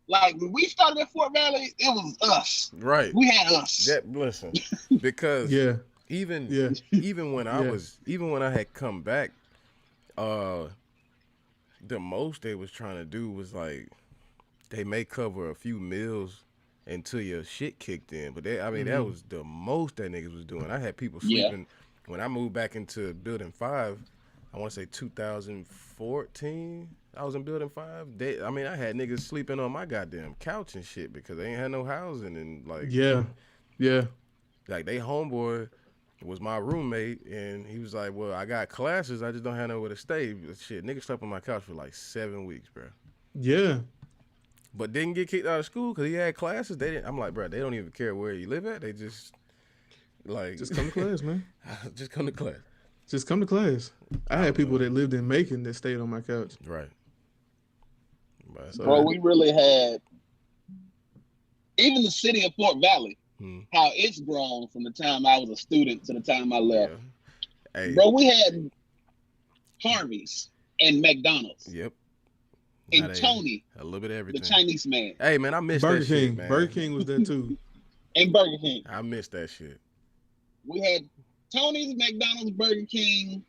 Like when we started at Fort Valley, it was us. Right. We had us. Listen, because even when I had come back, the most they was trying to do was like they may cover a few meals until your shit kicked in. But that was the most that niggas was doing. I had people sleeping when I moved back into Building 5, I want to say 2014. I was in Building 5. I had niggas sleeping on my goddamn couch and shit because they ain't had no housing and like like they homeboy was my roommate and he was like, well, I got classes, I just don't have nowhere to stay. Shit, niggas slept on my couch for like 7 weeks, bro. Yeah. But didn't get kicked out of school because he had classes. I'm like, bro, they don't even care where you live at. They just like just come to class, man. Just come to class. Just come to class. I had people that lived in Macon that stayed on my couch. Right. Bro, we really had even the city of Fort Valley, how it's grown from the time I was a student to the time I left. Yeah. Hey. Bro, we had Harvey's and McDonald's. Yep. And Tony, a little bit of everything. The Chinese man. Hey man, I miss Burger that King. shit, man. Burger King was there too. And Burger King. I miss that shit. We had Tony's, McDonald's, Burger King,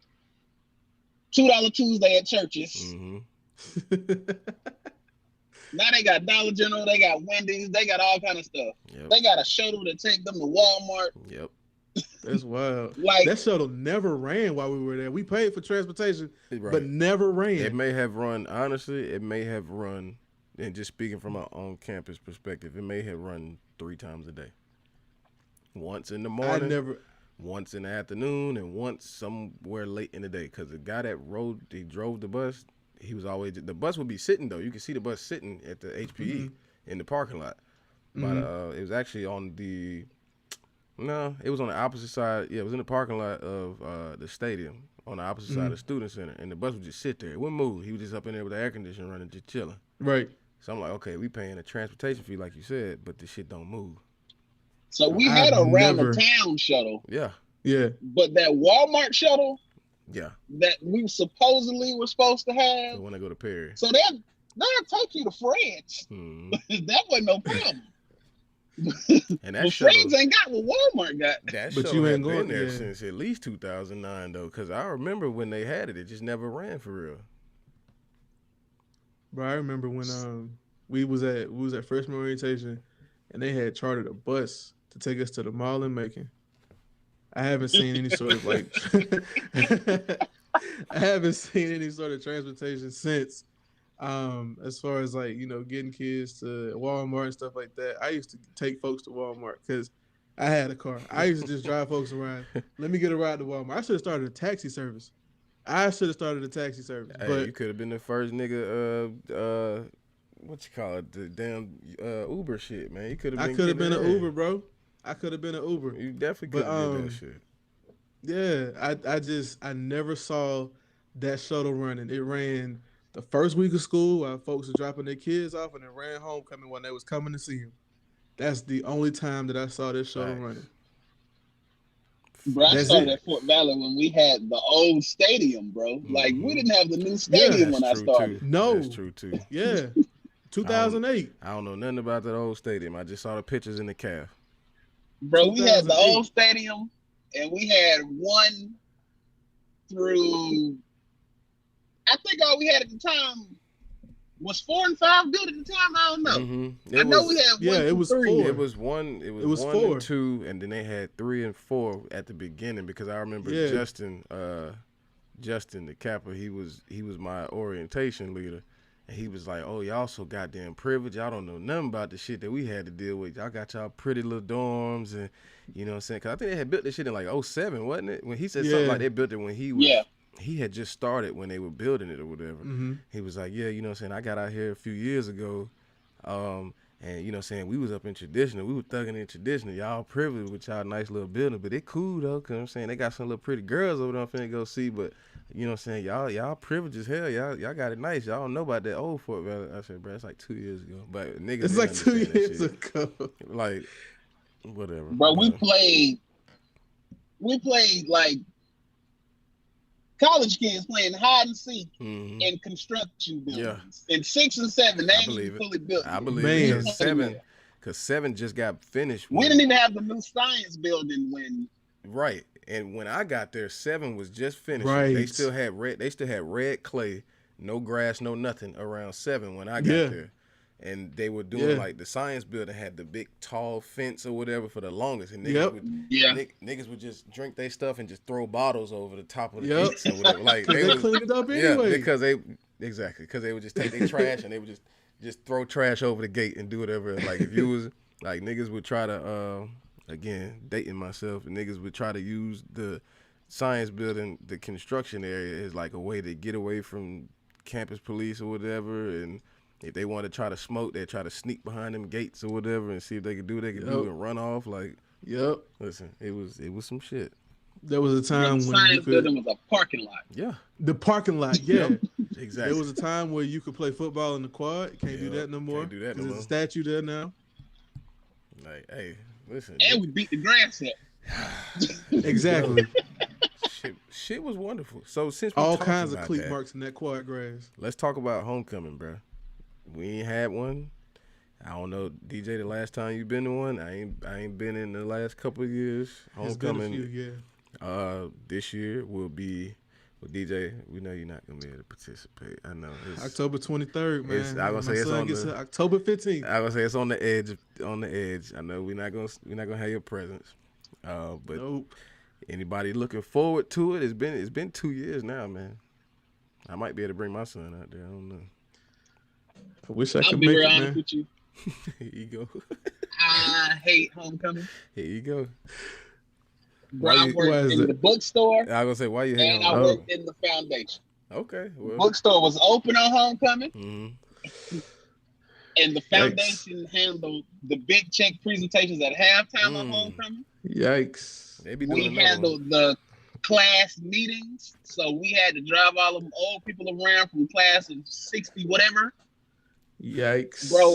$2 Tuesday at churches. Now they got Dollar General, they got Wendy's, they got all kind of stuff. Yep. They got a shuttle to take them to Walmart. Yep. That's wild. Like that shuttle never ran while we were there. We paid for transportation, but never ran. It may have run, honestly, and just speaking from our own campus perspective, it may have run 3 times a day. Once in the morning, once in the afternoon, and once somewhere late in the day. Because the guy that drove the bus, he was always, the bus would be sitting though. You could see the bus sitting at the HPE in the parking lot. But it was actually it was on the opposite side. Yeah, it was in the parking lot of the stadium on the opposite side of the student center. And the bus would just sit there. It wouldn't move. He was just up in there with the air conditioner running, just chilling. Right. So I'm like, okay, we paying a transportation fee like you said, but the shit don't move. So we had a round the town shuttle. Yeah. Yeah. But that Walmart shuttle, yeah, that we supposedly were supposed to have. So when I go to Perry. So they'll take you to Fred's. That wasn't no problem. And that Fred's ain't got what Walmart got. That but you ain't been there since at least 2009 though, because I remember when they had it, it just never ran for real. Bro, I remember when we was at freshman orientation, and they had chartered a bus to take us to the mall in Macon. I haven't seen any sort of I haven't seen any sort of transportation since. As far as like getting kids to Walmart and stuff like that, I used to take folks to Walmart because I had a car. I used to just drive folks around. Let me get a ride to Walmart. I should have started a taxi service. Hey, But you could have been the first nigga. What you call it? The damn Uber shit, man. You could have. I could have been an Uber, bro. I could have been an Uber. You definitely could have did that shit. Yeah, I never saw that shuttle running. It ran the first week of school while folks were dropping their kids off, and it ran homecoming when they was coming to see him. That's the only time that I saw this shuttle running. Bro, I started at Fort Valley when we had the old stadium, bro. Like, we didn't have the new stadium when I started. No. That's true, too. Yeah. 2008. I don't know nothing about that old stadium. I just saw the pictures in the calf. Bro, we had the old stadium, and we had one through, I think all we had at the time was 4 and 5 built at the time. I don't know. Mm-hmm. I know we had one. Yeah, it was 4. It was one. It was 1 4. and 2, and then they had 3 and 4 at the beginning because I remember Justin, the capper. He was my orientation leader, and he was like, "Oh, y'all so goddamn privileged. Y'all don't know nothing about the shit that we had to deal with. Y'all got y'all pretty little dorms, and you know what I'm saying? Because I think they had built this shit in like 07, wasn't it? When he said something like they built it when he was." Yeah. He had just started when they were building it or whatever. He was like, yeah, you know what I'm saying? I got out here a few years ago, and you know what I'm saying? We was up in traditional. We were thugging in traditional. Y'all privileged with y'all nice little building, but it cool though, because I'm saying they got some little pretty girls over there I'm finna go see, but you know what I'm saying? Y'all privileged as hell. Y'all got it nice. Y'all don't know about that old Fort Valley. I said, bro, it's like 2 years ago. But niggas, it's like 2 years ago. Like, whatever. Bro, we played like college kids playing hide and seek in construction buildings. In 6 and 7, they ain't even fully built. I believe it. Because 7 just got finished. We didn't even have the new science building when. Right, and when I got there, 7 was just finished. Right. They still had red clay, no grass, no nothing around 7 when I got there. And they were doing like the science building had the big tall fence or whatever for the longest, and niggas would just drink their stuff and just throw bottles over the top of the gates or whatever. Like they cleaned it up anyway. Yeah, because they would just take their trash and they would just throw trash over the gate and do whatever. Like if you was like niggas would try to again dating myself, and niggas would try to use the science building, the construction area as like a way to get away from campus police or whatever, and if they want to try to smoke, they try to sneak behind them gates or whatever and see if they could do what they could do and run off. Like, listen, it was some shit. There was a time when science building was a parking lot. Yeah, the parking lot. Yeah, exactly. There was a time where you could play football in the quad. Can't do that no more. Can't do that no more. There's a statue there now. Like, hey, listen. And we beat the grass up. Exactly. Shit was wonderful. So since we all kinds of cleat that, marks in that quad grass. Let's talk about homecoming, bro. We ain't had one. I don't know, DJ. The last time you been to one, I ain't been in the last couple of years. Homecoming. It's been a few, this year will be. Well, DJ, we know you're not gonna be able to participate. I know. It's October 23rd, man. I gonna say it's on the October 15th. I gonna say it's on the edge. On the edge. I know we're not gonna have your presence. But nope. Anybody looking forward to it? It's been 2 years now, man. I might be able to bring my son out there. I don't know. I wish I I'll could be make real it, honest man. with you. Here you go. I hate homecoming. Here you go. Bro, I worked in the bookstore. I was gonna say, why you hate and I worked in the foundation. Okay. Well. The bookstore was open on homecoming. Mm-hmm. And the foundation handled the big check presentations at halftime on homecoming. Yikes. They be doing we handled the class meetings. So we had to drive all of them old people around from class of 60, whatever. Yikes. Bro,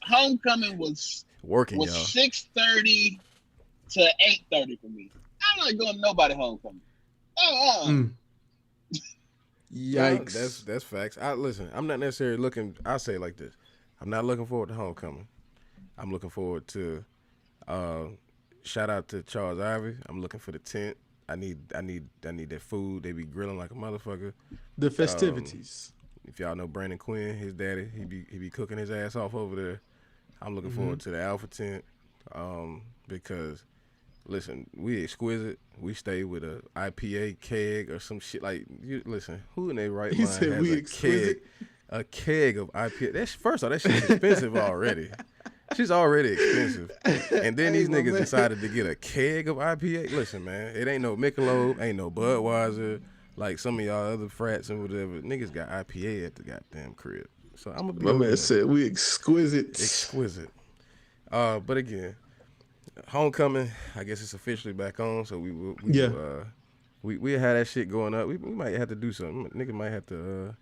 homecoming was working, was y'all. 6:30 to 8:30 for me. I'm not going to nobody homecoming. Yikes. Well, that's facts. Listen, I'm not necessarily looking. I say it like this. I'm not looking forward to homecoming. I'm looking forward to shout out to Charles Ivy. I'm looking for the tent. I need that food. They be grilling like a motherfucker. The festivities. If y'all know Brandon Quinn, his daddy, he be cooking his ass off over there. I'm looking forward to the Alpha tent because listen, we exquisite. We stay with a IPA keg or some shit like you. Listen, who in their right mind has a exquisite? keg? A keg of IPA. That's first of all, that shit's expensive already. She's already expensive. And then these niggas decided to get a keg of IPA. Listen, man, it ain't no Michelob, ain't no Budweiser, like some of y'all other frats and whatever. Niggas got IPA at the goddamn crib. So I'm gonna be My man said we exquisite. exquisite. But again, homecoming, I guess it's officially back on, so we had that shit going up. We might have to do something. Nigga might have to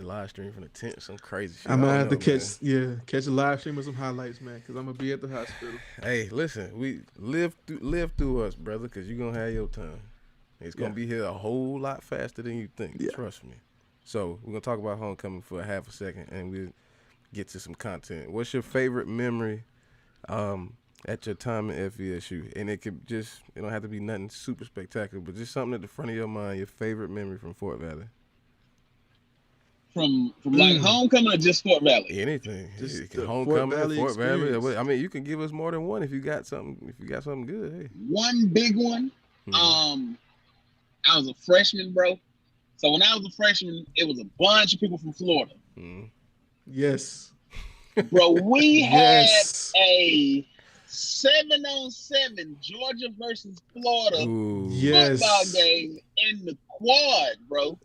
live stream from the tent, some crazy shit. I might have to catch a live stream of some highlights, man, because I'm gonna be at the hospital. Hey, listen, we live through us, brother, because you're gonna have your time. It's gonna be here a whole lot faster than you think. Yeah. Trust me. So we're gonna talk about homecoming for a half a second, and we'll get to some content. What's your favorite memory at your time in FVSU? And it don't have to be nothing super spectacular, but just something at the front of your mind. Your favorite memory from Fort Valley. From like homecoming or just Fort Valley? Anything. Just Homecoming, Fort Valley experience. I mean, you can give us more than one if you got something. If you got something good, hey. One big one. I was a freshman, bro. So when I was a freshman, it was a bunch of people from Florida. Yes. Bro, we Yes. had a 7-on-7 Georgia versus Florida Ooh. football game in the quad, bro.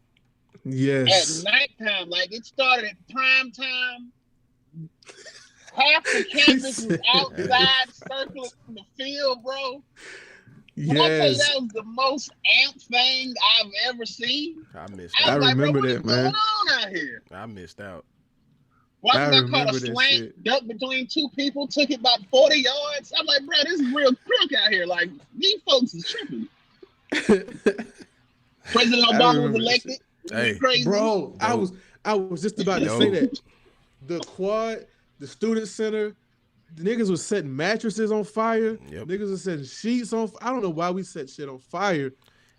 Yes. At nighttime, like it started at prime time. Half the campus was outside circling the field, bro. When I tell you Yes. that was the most amped thing I've ever seen. I missed I out. was like, bro, remember what is that, man. going on out here? I missed out. Watching I I caught remember a that slant, shit. duck between two people, took it about 40 yards. I'm like, bro, this is real crook out here. Like, these folks is tripping. President I Obama remember was that elected. shit. Hey, Crazy. Bro, I was just about to say that. The quad, the student center, the niggas was setting mattresses on fire. Yep. Niggas was setting sheets on I don't know why we set shit on fire,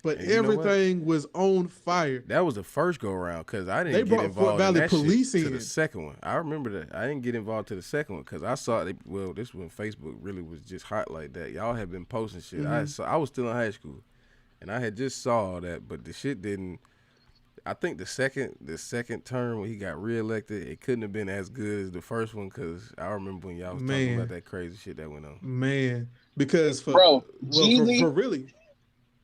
but And you know what? everything was on fire. That was the first go around because I didn't They get brought involved Fort Valley in that police shit to in. the second one. I remember that. I didn't get involved to the second one because I saw it. Well, this when Facebook really was just hot like that. Y'all had been posting shit. I was still in high school, and I had just saw that, but the shit didn't. I think the second term when he got reelected, it couldn't have been as good as the first one because I remember when y'all was talking about that crazy shit that went on. Man, because Bro, Jeezy, for really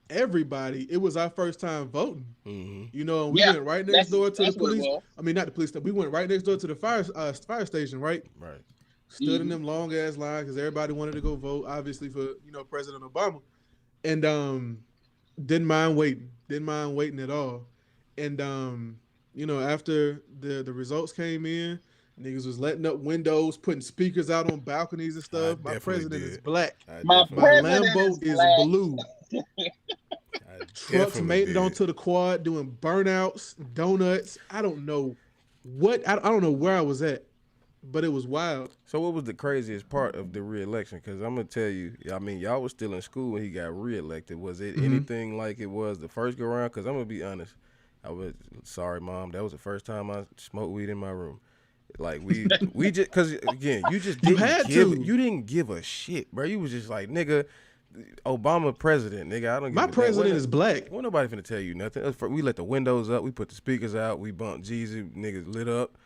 everybody, it was our first time voting. Mm-hmm. You know, and we Yeah, went right next door to the that's what it police. was. I mean, not the police. We went right next door to the fire station, right? Right. Stood in them long ass lines because everybody wanted to go vote, obviously for President Obama, and didn't mind waiting at all. And after the results came in, niggas was letting up windows, putting speakers out on balconies and stuff. My president is black. My My president Lambo is black. blue. Trucks made it onto the quad doing burnouts, donuts. I don't know what. I don't know where I was at, but it was wild. So what was the craziest part of the re-election? Because I'm going to tell you, I mean, y'all was still in school when he got re-elected. Was it anything like it was the first go-around? Because I'm going to be honest. Sorry, Mom. That was the first time I smoked weed in my room. Like, we just, because, again, you just didn't you didn't give a shit, bro. You was just like, nigga, Obama president, nigga. I don't give My president is black. Wasn't nobody finna tell you nothing. We let the windows up. We put the speakers out. We bumped Jeezy. Niggas lit up.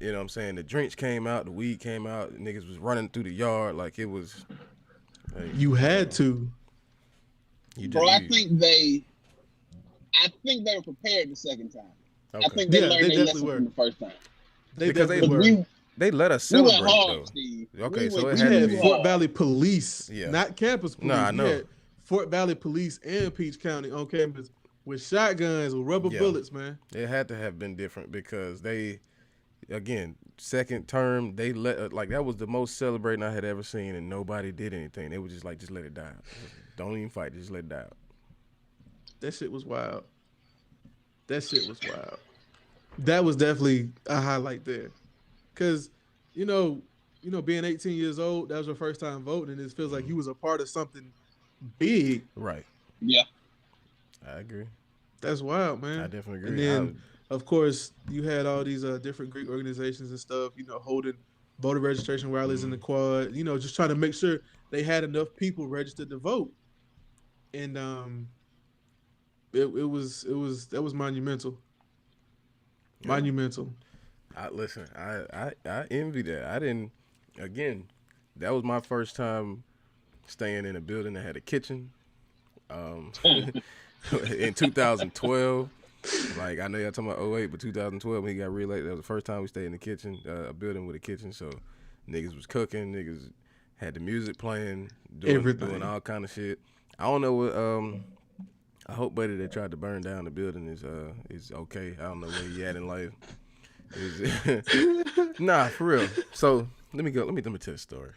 You know what I'm saying? The drinks came out. The weed came out. Niggas was running through the yard like it was. Hey, You had to. Bro, I think they were prepared the second time. Okay. I think they Yeah, learned they their definitely lesson were. from the first time. They Because definitely were. they let us We went celebrate hard, though. Steve. Okay, so it We had to had be. Fort Valley Police, Yeah. not campus police. No, I know. We had Fort Valley Police and Peach County on campus with shotguns with rubber Yeah. bullets, man. It had to have been different because they, again, second term, they let like that was the most celebrating I had ever seen, and nobody did anything. They were just like, just let it die. Don't even fight. Just let it die. That shit was wild. That was definitely a highlight there. Cause, being 18 years old, that was your first time voting, and it feels like you was a part of something big. Right. Yeah. I agree. That's wild, man. I definitely agree. And then, of course, you had all these different Greek organizations and stuff, holding voter registration rallies in the quad, just trying to make sure they had enough people registered to vote. And that was monumental. Yeah. Monumental. I envy that. I didn't. Again, that was my first time staying in a building that had a kitchen. In 2012. Like, I know y'all talking about '08, but 2012 when he got reelected, that was the first time we stayed in the kitchen, a building with a kitchen. So niggas was cooking, niggas had the music playing, doing all kind of shit. I don't know what. I hope Buddy that tried to burn down the building is okay. I don't know where he at in life. Nah, for real. So let me tell the story.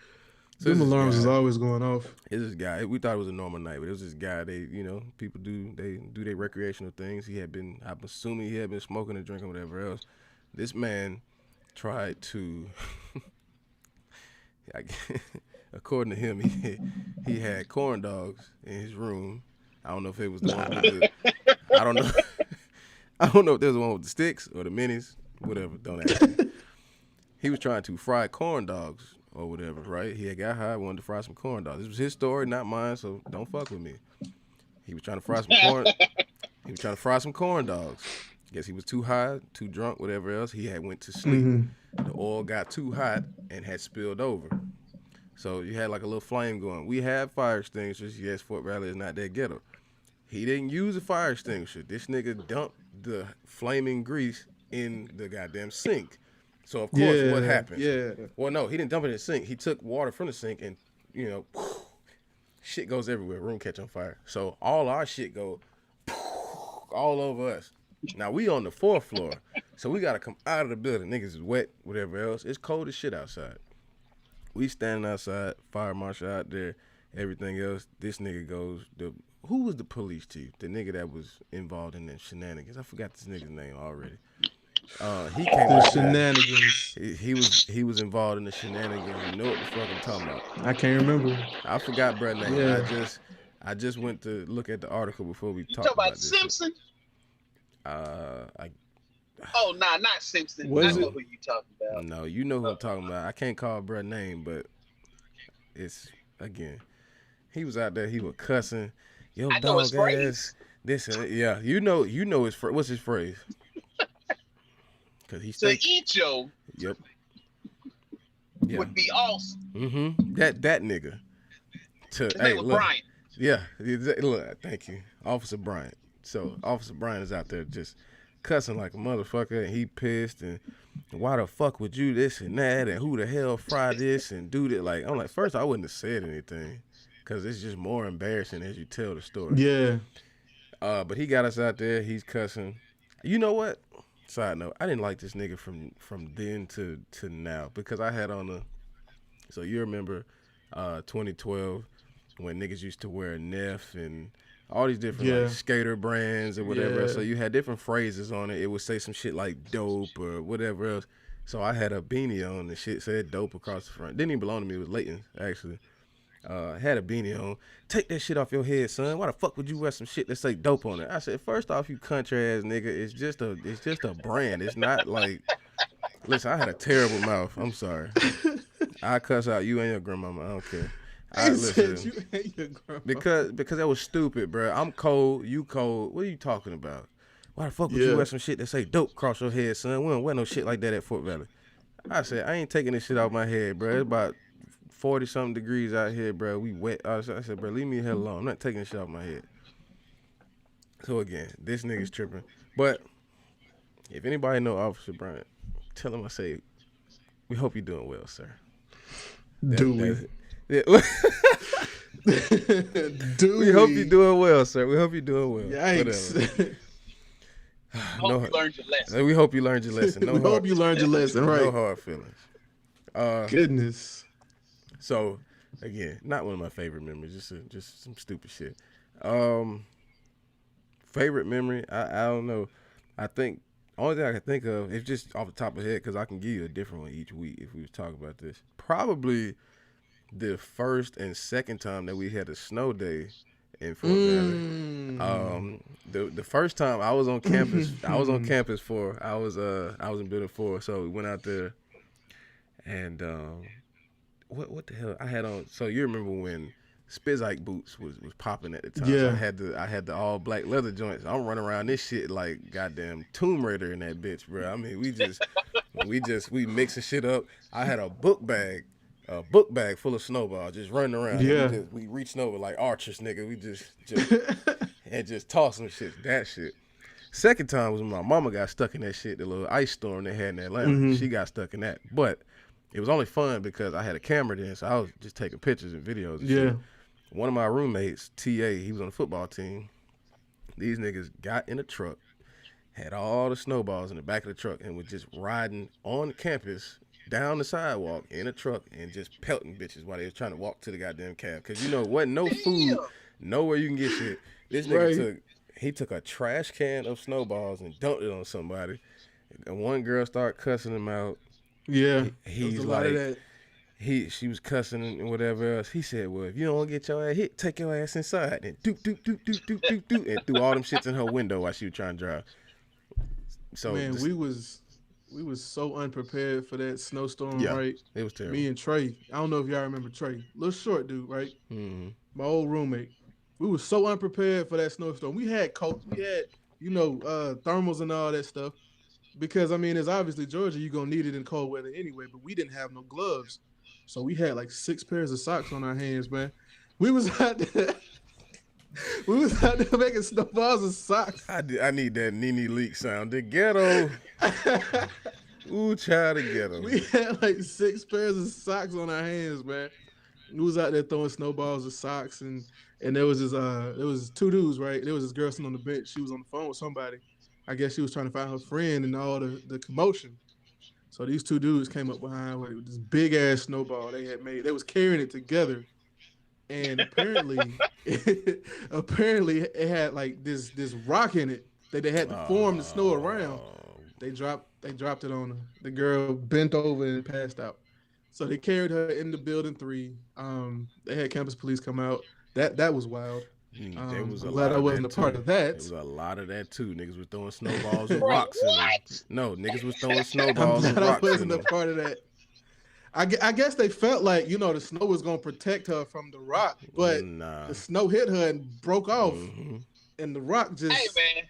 So Them alarms is always going off. It's this guy. We thought it was a normal night, but it was this guy. People do their recreational things. I'm assuming he had been smoking and drinking, whatever else. This man tried to, according to him, he had corn dogs in his room. I don't know if it was the one with the, I don't know. I don't know if there's the one with the sticks or the minis, whatever. Don't ask me. He was trying to fry corn dogs or whatever, right? He had got high, wanted to fry some corn dogs. This was his story, not mine, so don't fuck with me. He was trying to fry some corn. He was trying to fry some corn dogs. Guess he was too high, too drunk, whatever else. He had went to sleep. Mm-hmm. The oil got too hot and had spilled over. So you had like a little flame going. We had fire extinguishers. Yes, Fort Valley is not that ghetto. He didn't use a fire extinguisher. This nigga dumped the flaming grease in the goddamn sink. So, of course, what happened? Yeah. Well, no, he didn't dump it in the sink. He took water from the sink and, shit goes everywhere. Room catch on fire. So, all our shit go all over us. Now, we on the 4th floor. So, we got to come out of the building. Niggas is wet, whatever else. It's cold as shit outside. We standing outside, fire marshal out there, everything else. This nigga goes, who was the police chief? The nigga that was involved in the shenanigans. I forgot this nigga's name already. He came the shenanigans. He was involved in the shenanigans. You know what the fuck I'm talking about? I can't remember. I forgot Brett's name. Yeah. I just went to look at the article before we talked about this. Simpson? Not Simpson. I know who you talking about. No, you know who I'm talking about. I can't call Brett's name, but it's again. He was out there. He was cussing. Yo, I know his phrase. This and yeah. You know his what's his phrase? Cause he's eat yo. Yep. Would be awesome. Mm-hmm. That nigga. His name was Bryant. Yeah. Look, thank you, Officer Bryant. So Officer Bryant is out there just cussing like a motherfucker, and he pissed. And why the fuck would you this and that? And who the hell fried this and do that? Like, I'm like, first I wouldn't have said anything, cause it's just more embarrassing as you tell the story. Yeah. But he got us out there. He's cussing. You know what? Side note, I didn't like this nigga from then to now, because I had on so you remember 2012 when niggas used to wear Neff and all these different like skater brands or whatever. So you had different phrases on it. It would say some shit like dope or whatever else. So I had a beanie on and shit said dope across the front. Didn't even belong to me. It was Leighton, actually. Had a beanie on. Take that shit off your head, son. Why the fuck would you wear some shit that say dope on it? I said, first off, you country ass nigga, it's just a brand. It's not like, listen, I had a terrible mouth. I'm sorry. I cuss out you and your grandmama. I don't care. Listen, you and your grandmama. Because that was stupid, bro. I'm cold, you cold. What are you talking about? Why the fuck would you wear some shit that say dope across your head, son? We don't wear no shit like that at Fort Valley. I said, I ain't taking this shit off my head, bro. It's about 40-something degrees out here, bro. We wet. I said, bro, leave me the hell alone. I'm not taking this shit off my head. So, again, this nigga's tripping. But if anybody know Officer Bryant, tell him I say, we hope you're doing well, sir. Do we? Yeah. We hope you're doing well, sir. We hope you're doing well. Yikes. Hope you learned your lesson. We hope you learned your lesson. We hope you learned your lesson, right? No hard feelings. Goodness. So, again, not one of my favorite memories. Just some stupid shit. Favorite memory? I don't know. I think only thing I can think of is just off the top of the head, because I can give you a different one each week if we was talking about this. Probably the first and second time that we had a snow day in Fort Valley. The first time I was on campus, I was in building 4, so we went out there and what the hell I had on. So you remember when Spizike boots was popping at the time? Yeah. So I had the all black leather joints. I'm running around this shit like goddamn Tomb Raider in that bitch, bro. I mean, we just We mixing shit up. I had a book bag full of snowballs just running around. Yeah. We reaching over like archers, nigga. We just and just tossing shit. That shit. Second time was when my mama got stuck in that shit, the little ice storm they had in Atlanta. Mm-hmm. She got stuck in that. But it was only fun because I had a camera then, so I was just taking pictures and videos and shit. One of my roommates, TA, he was on the football team. These niggas got in a truck, had all the snowballs in the back of the truck, and was just riding on campus down the sidewalk in a truck and just pelting bitches while they was trying to walk to the goddamn cab. Because, you know, wasn't no food, nowhere you can get shit. This nigga took a trash can of snowballs and dumped it on somebody. And one girl started cussing him out. Yeah. He's like, she was cussing and whatever else. He said, well, if you don't want to get your ass hit, take your ass inside. And doop, and threw all them shits in her window while she was trying to drive. So man, we was so unprepared for that snowstorm, right? It was terrible. Me and Trey, I don't know if y'all remember Trey, little short dude, right? Mm-hmm. My old roommate. We was so unprepared for that snowstorm. We had coats, we had, thermals and all that stuff. Because, I mean, it's obviously Georgia, you're going to need it in cold weather anyway, but we didn't have no gloves. So we had like 6 pairs of socks on our hands, man. We was out there making snowballs and socks. I need that Nene Leak sound. The ghetto. Ooh, child, the ghetto. We had like 6 pairs of socks on our hands, man. We was out there throwing snowballs and socks, and there was there was 2 dudes, right? There was this girl sitting on the bench. She was on the phone with somebody. I guess she was trying to find her friend and all the commotion. So these 2 dudes came up behind with this big ass snowball they had made. They was carrying it together, and apparently it had like this rock in it that they had to form the snow around. They dropped it on her. The girl bent over and passed out. So they carried her into building 3. They had campus police come out. That was wild. There was I'm glad I wasn't a part of that. There was a lot of that too. Niggas was throwing snowballs and rocks in them. No, niggas was throwing snowballs and rocks in them. I wasn't a part of that. I guess they felt like, the snow was going to protect her from the rock, but the snow hit her and broke off, and the rock just... Hey, man.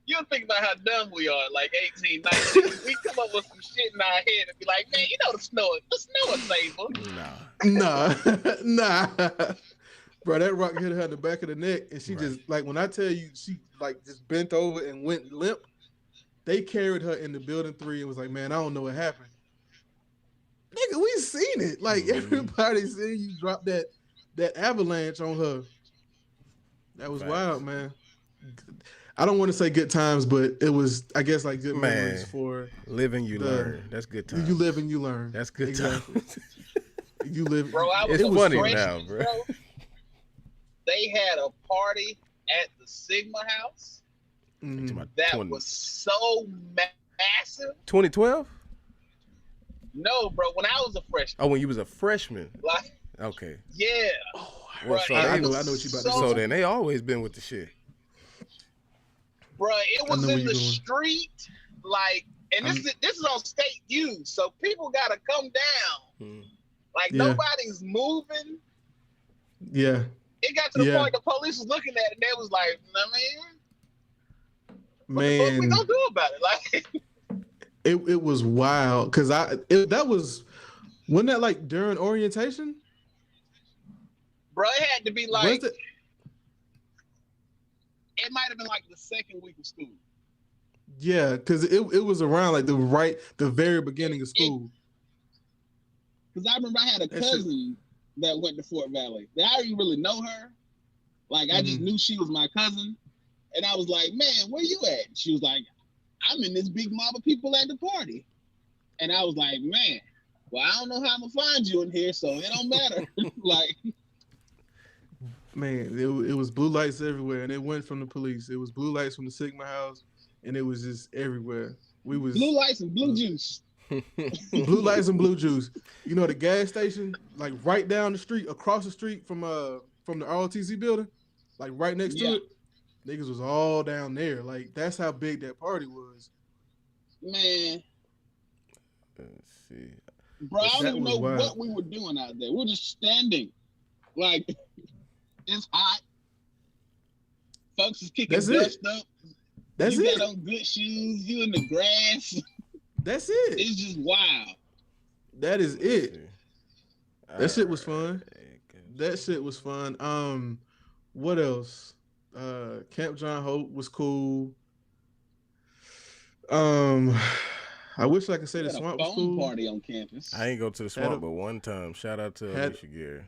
You think about how dumb we are, like 18, 19. We come up with some shit in our head and be like, man, the snow is safer. Nah. Bro, that rock hit her in the back of the neck, and she just, like, when I tell you, she, like, just bent over and went limp. They carried her into building 3 and was like, man, I don't know what happened. Nigga, we seen it. Like, everybody seen you drop that avalanche on her. That was wild, man. I don't want to say good times, but it was, I guess, like good memories for living. You learn. That's good times. You live and you learn. That's good times. You live. Bro, it's funny now, bro. They had a party at the Sigma House that was so massive. 2012? No, bro. When I was a freshman. Oh, when you was a freshman. Like. Okay. Yeah. Well, so I know what you about to say. So then they always been with the shit. Bro, it was in the street, like, and this is on State U, so people gotta come down. Like nobody's moving. Yeah. It got to the point the police was looking at it and they was like, what the fuck we gonna do about it? Like it was wild because wasn't that like during orientation? Bro, it had to be like it might have been like the 2nd week of school. Yeah, because it was around like the very beginning of school. Because I remember I had a cousin that went to Fort Valley. I didn't really know her. Like, I just knew she was my cousin. And I was like, man, where you at? She was like, I'm in this big mob of people at the party. And I was like, man, well, I don't know how I'm going to find you in here, so it don't matter. Like... Man, it was blue lights everywhere, and it went from the police. It was blue lights from the Sigma House, and it was just everywhere. We was blue lights and blue juice. Blue lights and blue juice. The gas station, like right down the street, across the street from the ROTC building, like right next to it. Niggas was all down there. Like that's how big that party was. Man. Let's see. Bro, I don't even know what we were doing out there. We were just standing. Like, it's hot. Folks is kicking dust up. That's you got on good shoes. You in the grass. That's it. It's just wild. That is it. That shit was fun. Alright. That shit was fun. What else? Camp John Hope was cool. I wish I could say We the had a swamp was phone cool. party on campus. I ain't go to the Had a- swamp but one time. Shout out to had- Alicia Gary.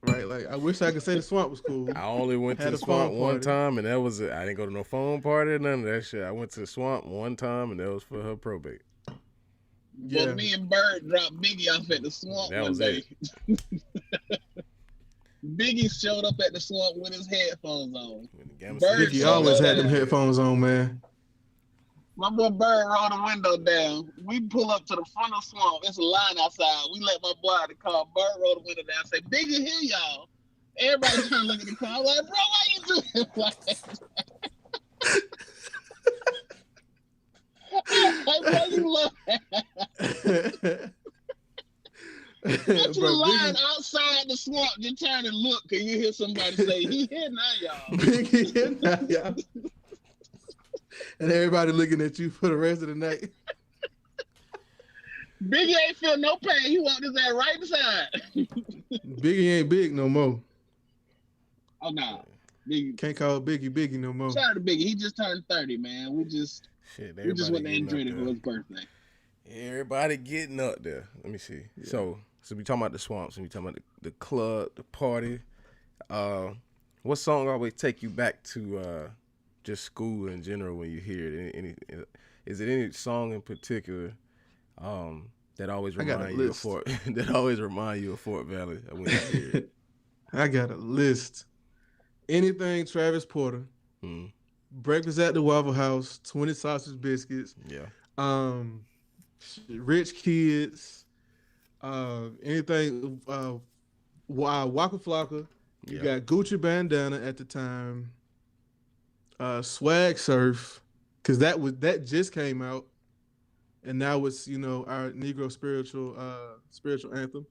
Right, like I wish I could say the swamp was cool. I only went to Had the a swamp phone one party. time, and that was it. I didn't go to no phone party or none of that shit. I went to the swamp one time, and that was for her probate. Yeah. But me and Bird dropped Biggie off at the swamp That one was day. Biggie showed up at the swamp with his headphones on. When the Gamma Bird City Biggie showed always up had them there. headphones on, man. My boy Bird rolled the window down. We pull up to the front of the swamp. It's a line outside. We let my boy out the car. Bird rolled the window down. Say, Biggie, here y'all. Everybody trying to look at the car. I'm like, bro, why you doing like that? Like, bro, you look. Get to the Bro, line Biggie, outside the swamp. Just turn and look. Can you hear somebody say, he here now, y'all? Biggie here now, y'all. And everybody looking at you for the rest of the night. Biggie ain't feel no pain. He walked his ass right inside. Biggie ain't big no more. Oh, nah. Biggie. Can't call Biggie no more. Shout out to Biggie. He just turned 30, man. We just Shit, went to everybody enjoy it getting for up his birthday. there. Everybody getting up there. Let me see. So we talking about the swamps, and we talking about the club, the party. What song always take you back to just school in general when you hear it? Is it any song in particular that always I got a remind you of list. Fort Valley when you hear it? I got a list. Anything Travis Porter, Mm, Breakfast at the Waffle House, 20 sausage biscuits, yeah. Rich Kids, anything Waka Flocka. You Yeah. got Gucci Bandana at the time. Swag Surf, because that just came out, and now it's our Negro spiritual anthem.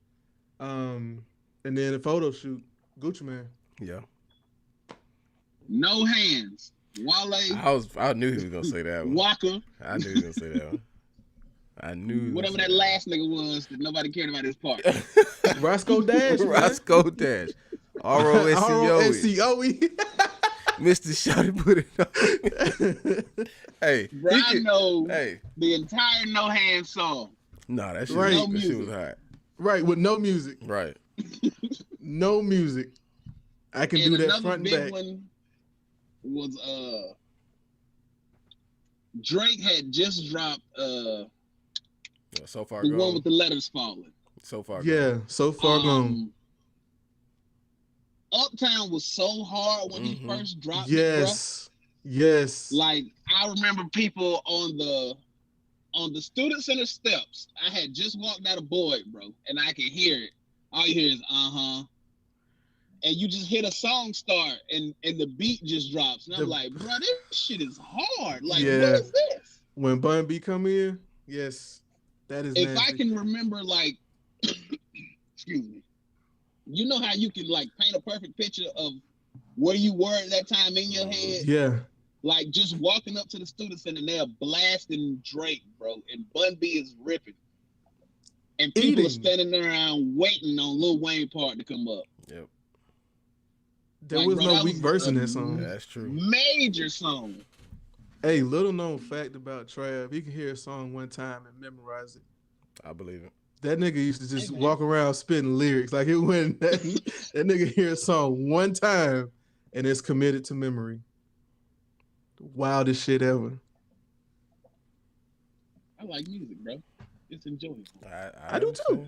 And then a photo shoot, Gucci Man. Yeah. No Hands. Wale, I knew he was gonna say that one. Walker, I knew he was gonna say that one. I knew he was whatever gonna that say last nigga was that nobody cared about his part. Roscoe Dash, man. Roscoe Dash. ROSCOE. ROSCOE. Mr. Shotty put it on. Hey. Bro, he I could- know Hey. the entire No Hands song. Nah, that shit, Right. No that shit was music. hot. Right, with no music. Right. No music. I can And do that another front and big back. one was Drake had just dropped Yeah, so far the one gone. with the letters falling. So far Yeah, gone. so far gone. Uptown was so hard when he Mhm. first dropped it, Yes. Yes. bruh. Like I remember people on the student center steps. I had just walked out of Boyd, bro, and I could hear it. All you hear is and you just hit a song start and the beat just drops. And I'm like, bro, this shit is hard. Like, Yeah. what is this? When Bun B come in, yes, that is If nasty. I can remember, like, excuse me, you know how you can like paint a perfect picture of where you were at that time in your head? Yeah. Like just walking up to the student center and they're blasting Drake, bro, and Bun B is ripping. And people are Eating. standing around waiting on Lil Wayne part to come up. Yep. There Like, was bro, no that weak was verse in a that song. That's true. Major song. Hey, little known fact about Trav, he can hear a song one time and memorize it. I believe it. That nigga used to just Hey, man. walk around spitting lyrics. Like it went that nigga hear a song one time and it's committed to memory. The wildest shit ever. I like music, bro. It's enjoyable. I do too.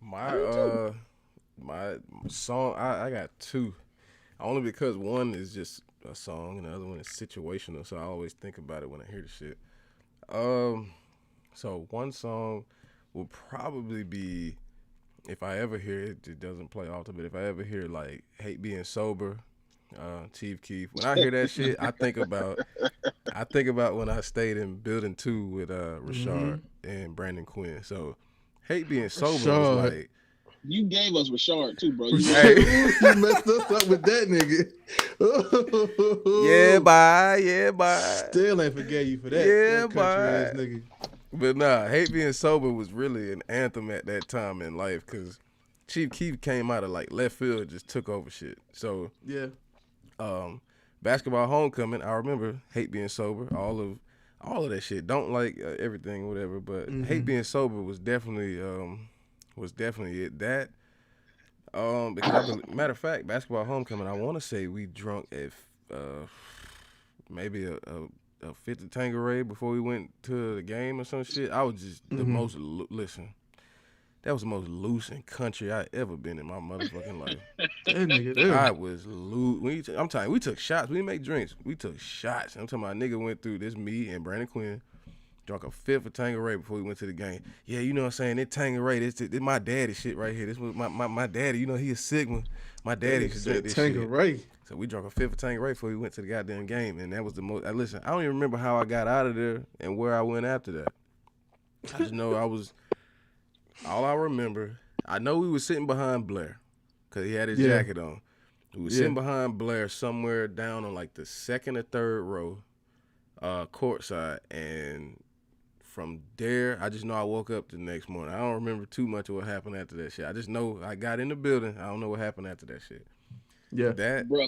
understand. My song, I got two. Only because one is just a song and the other one is situational. So I always think about it when I hear the shit. So one song will probably be, if I ever hear it, it doesn't play often, but if I ever hear like Hate Being Sober, Chief Keef. When I hear that shit, I think about when I stayed in Building 2 with Rashard and Brandon Quinn. So Hate Being Sober Rashard. was like, You gave us Rashard too, bro. You Hey. You messed us up with that nigga. yeah, bye, yeah, bye. Still ain't forget you for that. Yeah, that country ass nigga. But nah, Hate Being Sober was really an anthem at that time in life because Chief Keef came out of like left field, just took over shit. So Yeah. Basketball Homecoming, I remember Hate Being Sober, all of that shit. Don't like everything, whatever. But Hate Being Sober was definitely it. That because matter of fact, Basketball Homecoming, I want to say we drunk at maybe a 50 Tanqueray before we went to the game or some shit. I was just the most listen. That was the most loose and country I ever been in my motherfucking life. That nigga there. I was loose. I'm telling you, we took shots. We didn't make drinks. We took shots. I'm talking about a nigga went through this, me and Brandon Quinn, drunk a fifth of Tanqueray before we went to the game. Yeah, you know what I'm saying? That Tanqueray, this my daddy shit right here. This was my daddy. You know, he a Sigma. My daddy used to drink this Tanqueray. shit. So we drank a fifth of Tanqueray before we went to the goddamn game. And that was the most, listen, I don't even remember how I got out of there and where I went after that. I just know all I remember, I know we were sitting behind Blair because he had his jacket on. We were sitting behind Blair somewhere down on like the second or third row, courtside. And from there, I just know I woke up the next morning. I don't remember too much of what happened after that shit. I just know I got in the building. I don't know what happened after that shit. Yeah. That, Bro,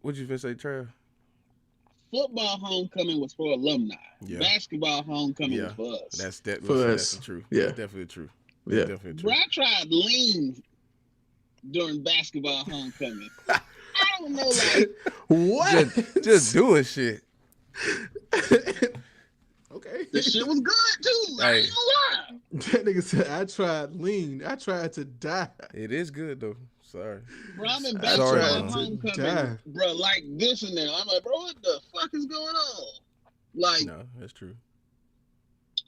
what you finna say, Trav? football homecoming was for alumni. Yeah. Basketball homecoming was for us. That's us. the truth. Yeah. That's definitely true. Yeah. That's definitely Bro, true. I tried lean during basketball homecoming. I don't know, like, What? Just doing shit. Okay. the shit was good too. I ain't gonna lie. That nigga said, I tried lean. I tried to die. It is good though. Sorry. Bro, I'm in Sorry, basketball man. homecoming, Die. bro, like this and that. I'm like, bro, what the fuck is going on? Like, No, that's true.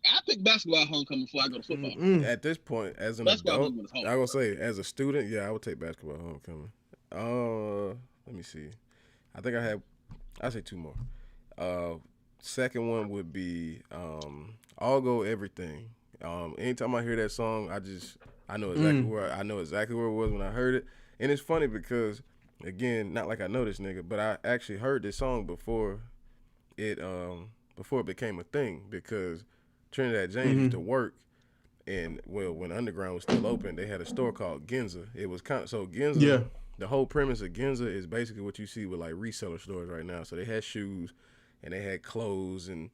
I pick basketball homecoming before I go to football. At this point, as an Basketball adult, homecoming is home. I gonna say as a student, yeah, I would take basketball homecoming. Let me see. I think I say two more. Second one would be All Go Everything. Anytime I hear that song, I know exactly where it was when I heard it. And it's funny because, again, not like I know this nigga, but I actually heard this song before it became a thing because Trinidad James used to work, and when Underground was still open, they had a store called Ginza. It was kind of so Ginza. Yeah. The whole premise of Ginza is basically what you see with like reseller stores right now. So they had shoes, and they had clothes and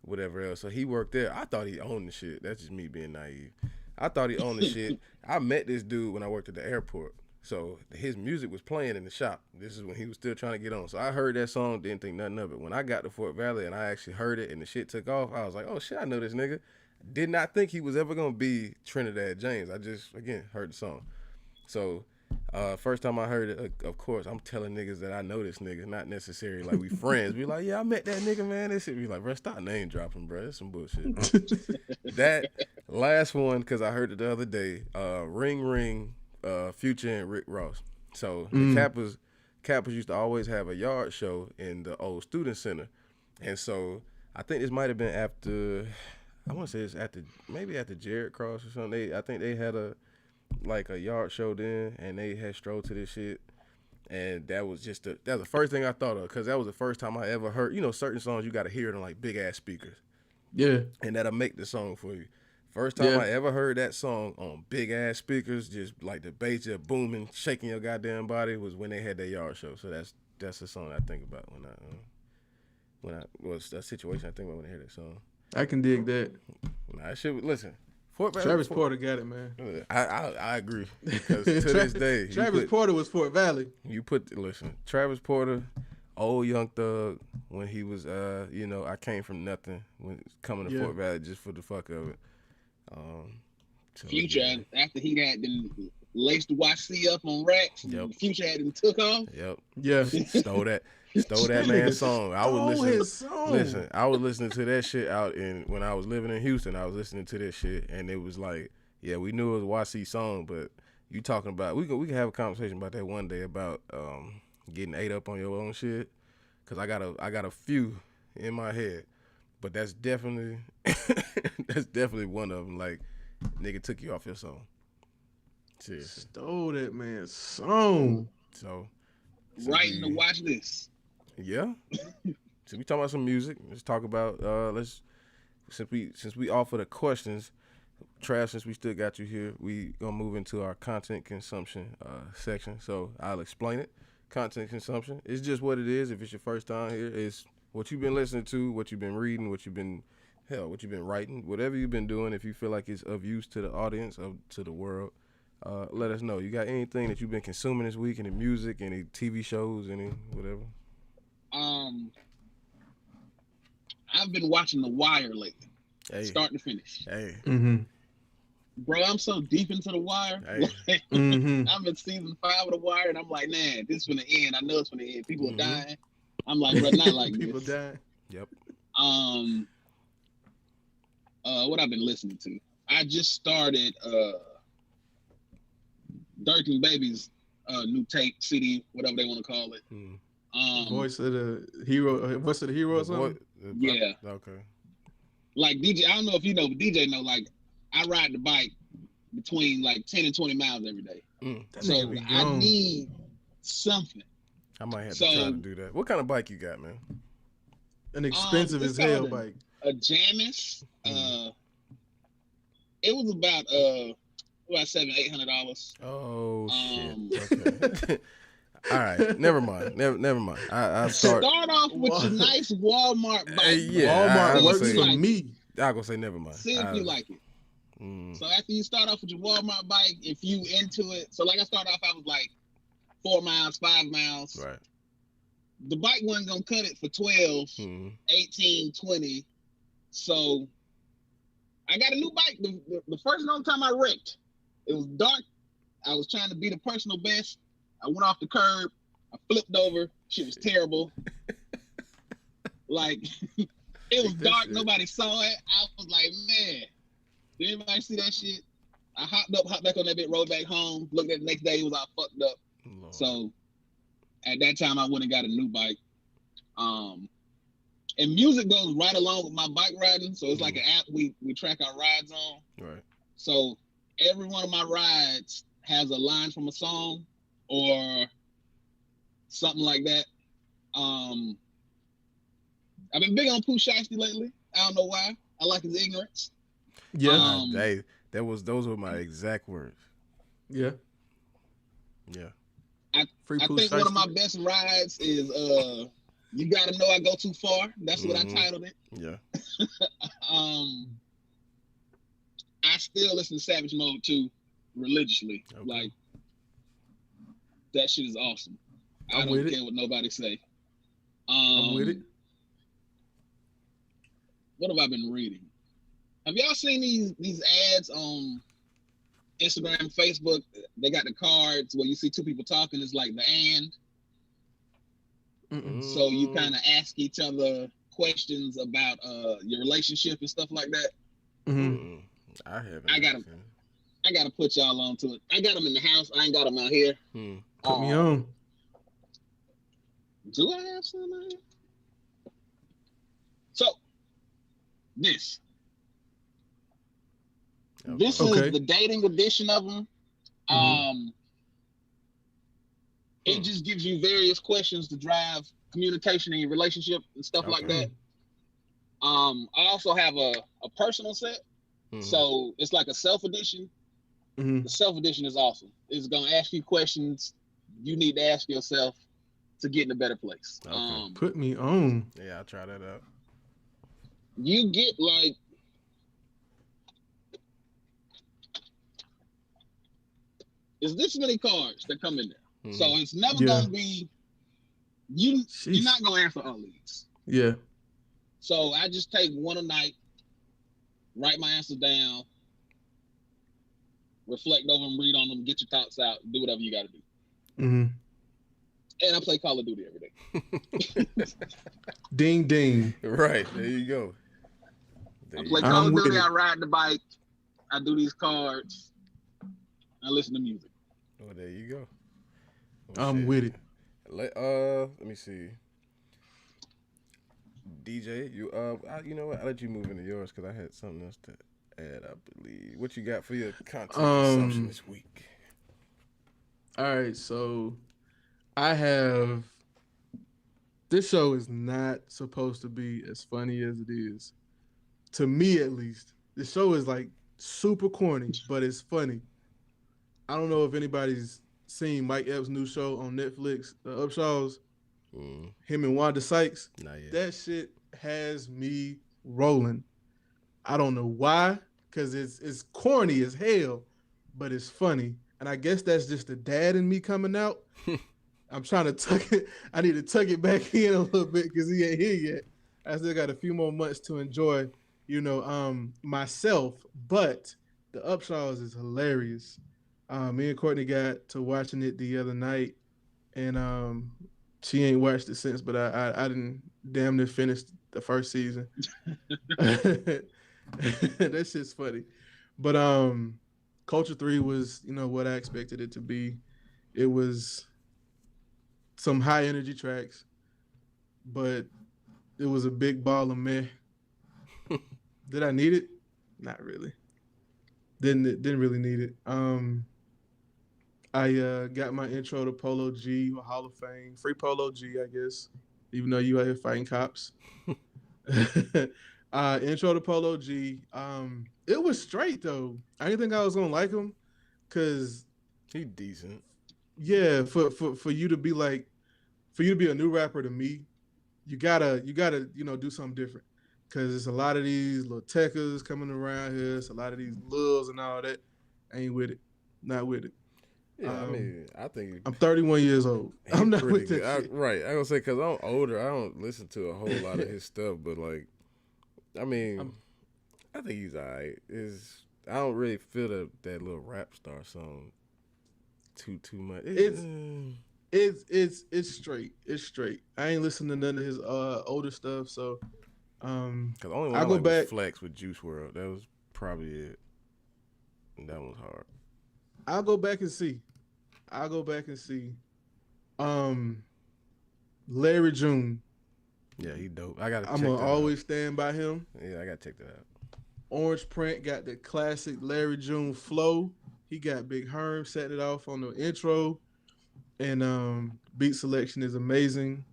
whatever else. So he worked there. I thought he owned the shit. That's just me being naive. I thought he owned the shit. I met this dude when I worked at the airport. So his music was playing in the shop. This is when he was still trying to get on. So I heard that song, didn't think nothing of it. When I got to Fort Valley and I actually heard it and the shit took off, I was like, oh shit, I know this nigga. Did not think he was ever gonna be Trinidad James. I just, again, heard the song. So first time I heard it, of course, I'm telling niggas that I know this nigga, not necessarily like we friends. Be like, yeah, I met that nigga, man. This shit be like, bro, stop name dropping, bro. That's some bullshit. That last one, because I heard it the other day, Ring Ring, Future and Rick Ross. So the Kappas used to always have a yard show in the old student center. And so I think this might have been after, I want to say it's maybe after Jared Cross or something. I think they had a yard show then, and they had strolled to this shit. And that was that was the first thing I thought of, because that was the first time I ever heard, certain songs you got to hear it on like big ass speakers. Yeah. And that'll make the song for you. First time I ever heard that song on big ass speakers, just like the bass just booming, shaking your goddamn body, was when they had their yard show. So that's the song I think about when I was that situation I think about when I hear that song. I can dig that. Nah, that shit. Listen, Travis Porter got it, man. I agree, because to this day, Travis Porter was Fort Valley. Listen, Travis Porter, old Young Thug, when he was I came from nothing, when coming to Fort Valley just for the fuck of it. Future, after he had them laced the YC up on racks, Future had them took off. Yep. Yeah. Stole that man's song. I was song. Listen, I was listening to that shit when I was living in Houston. I was listening to this shit, and it was like, yeah, we knew it was YC song, but you talking about, we can have a conversation about that one day about getting ate up on your own shit, because I got a few in my head, but that's definitely one of them. Like, nigga took you off your song. Seriously. Stole that man's song. So Right in the watch list. yeah. since we talking about some music, let's talk about since we offer the questions, Trav, since we still got you here, we gonna move into our content consumption section. So I'll explain it. Content consumption, it's just what it is. If it's your first time here, it's what you've been listening to, what you've been reading, what you've been writing, whatever you've been doing. If you feel like it's of use to the audience, to the world, let us know. You got anything that you've been consuming this week? Any music, any TV shows, any whatever? I've been watching The Wire lately, start to finish. Hey. Mm-hmm. Bro, I'm so deep into The Wire. Hey. Mm-hmm. I'm in season 5 of The Wire, and I'm like, man, this is gonna end. I know it's gonna end. People are dying. I'm like, bro, not like People this. dying. Yep. What I've been listening to. I just started Dirk and Baby's new tape, CD, whatever they want to call it. Voice of the hero. Voice of the hero or something. Yeah. Okay. Like DJ, I don't know if you know, but DJ know, like, I ride the bike between like 10 and 20 miles every day. So I need something. I might have to try to do that. What kind of bike you got, man? An expensive as hell bike. A Janus. It was about $700-800. Oh shit. Okay. All right. Never mind. Never mind. I start off with your nice Walmart bike. Yeah, Walmart works for me. I'm gonna say never mind. See if you like it. So after you start off with your Walmart bike, if you into it, so like I started off, I was like 4 miles, 5 miles. Right. The bike wasn't gonna cut it for 12, 18, 20. So I got a new bike. The first long time I wrecked, it was dark. I was trying to be the personal best. I went off the curb. I flipped over. Shit was terrible. Like, it was dark. Nobody saw it. I was like, man, did anybody see that shit? I hopped back on that bit, rode back home. Looked at the next day, it was all fucked up. Lord. So at that time, I went and got a new bike. And music goes right along with my bike riding. So it's like an app we track our rides on. Right. So every one of my rides has a line from a song or something like that. I've been big on Pooh Shiesty lately. I don't know why. I like his ignorance. Yeah. Hey, those were my exact words. Yeah. Yeah. I think one of my best rides is You Gotta Know I Go Too Far. That's what I titled it. Yeah. I still listen to Savage Mode 2 religiously. Okay. Like, that shit is awesome. I don't care what nobody say. I'm with it. What have I been reading? Have y'all seen these ads on Instagram, Facebook? They got the cards where you see two people talking. It's like the and. So you kind of ask each other questions about your relationship and stuff like that. I haven't. I gotta put y'all onto it. I got them in the house. I ain't got them out here. Put me on. Do I have some out here? So this is the dating edition of them. It just gives you various questions to drive communication in your relationship and stuff like that. I also have a personal set. So it's like a self edition. The self edition is awesome. It's gonna ask you questions you need to ask yourself to get in a better place. Put me on. Yeah, I'll try that out. You get like it's this many cards that come in there. So it's never gonna be you're not gonna answer all these. Yeah. So I just take one a night, write my answers down, reflect over them, read on them, get your thoughts out, do whatever you gotta do. And I play Call of Duty every day. Ding ding. Right, there you go. I play Call of Duty, I ride the bike, I do these cards, I listen to music. Oh, there you go. I'm with it. Let me see. DJ, you know what? I'll let you move into yours because I had something else to add, I believe. What you got for your content consumption this week? All right, so I have This show is not supposed to be as funny as it is. To me, at least, the show is like super corny, but it's funny. I don't know if anybody's seen Mike Epps' new show on Netflix, The Upshaws. Him and Wanda Sykes. Not yet. That shit has me rolling. I don't know why, because it's corny as hell, but it's funny. And I guess that's just the dad in me coming out. I'm trying to tuck it. I need to tuck it back in a little bit because he ain't here yet. I still got a few more months to enjoy, myself. But The Upshaws is hilarious. Me and Courtney got to watching it the other night, and she ain't watched it since. But I didn't damn near finish the first season. That shit's funny. But Culture 3 was, what I expected it to be. It was some high energy tracks, but it was a big ball of meh. Did I need it? Not really. Didn't really need it. I got my intro to Polo G, Hall of Fame, free Polo G, I guess, even though you out here fighting cops. Intro to Polo G. It was straight though. I didn't think I was gonna like him, cause he decent. Yeah, for you to be like, for you to be a new rapper to me, you gotta do something different, cause there's a lot of these little techers coming around here. It's a lot of these lils and all that. I ain't with it. Not with it. Yeah, I think I'm 31 years old. I'm not with that shit. Right. I gonna say because I'm older. I don't listen to a whole lot of his stuff, but like, I think he's alright. I don't really feel that little rap star song too much. It's straight. It's straight. I ain't listening to none of his older stuff. So, because only one I go back was Flex with Juice WRLD. That was probably it. And that one's hard. I'll go back and see. Larry June. Yeah, he dope. I'm gonna always stand by him. Yeah, I gotta check that out. Orange Print got the classic Larry June flow. He got Big Herm setting it off on the intro, and beat selection is amazing.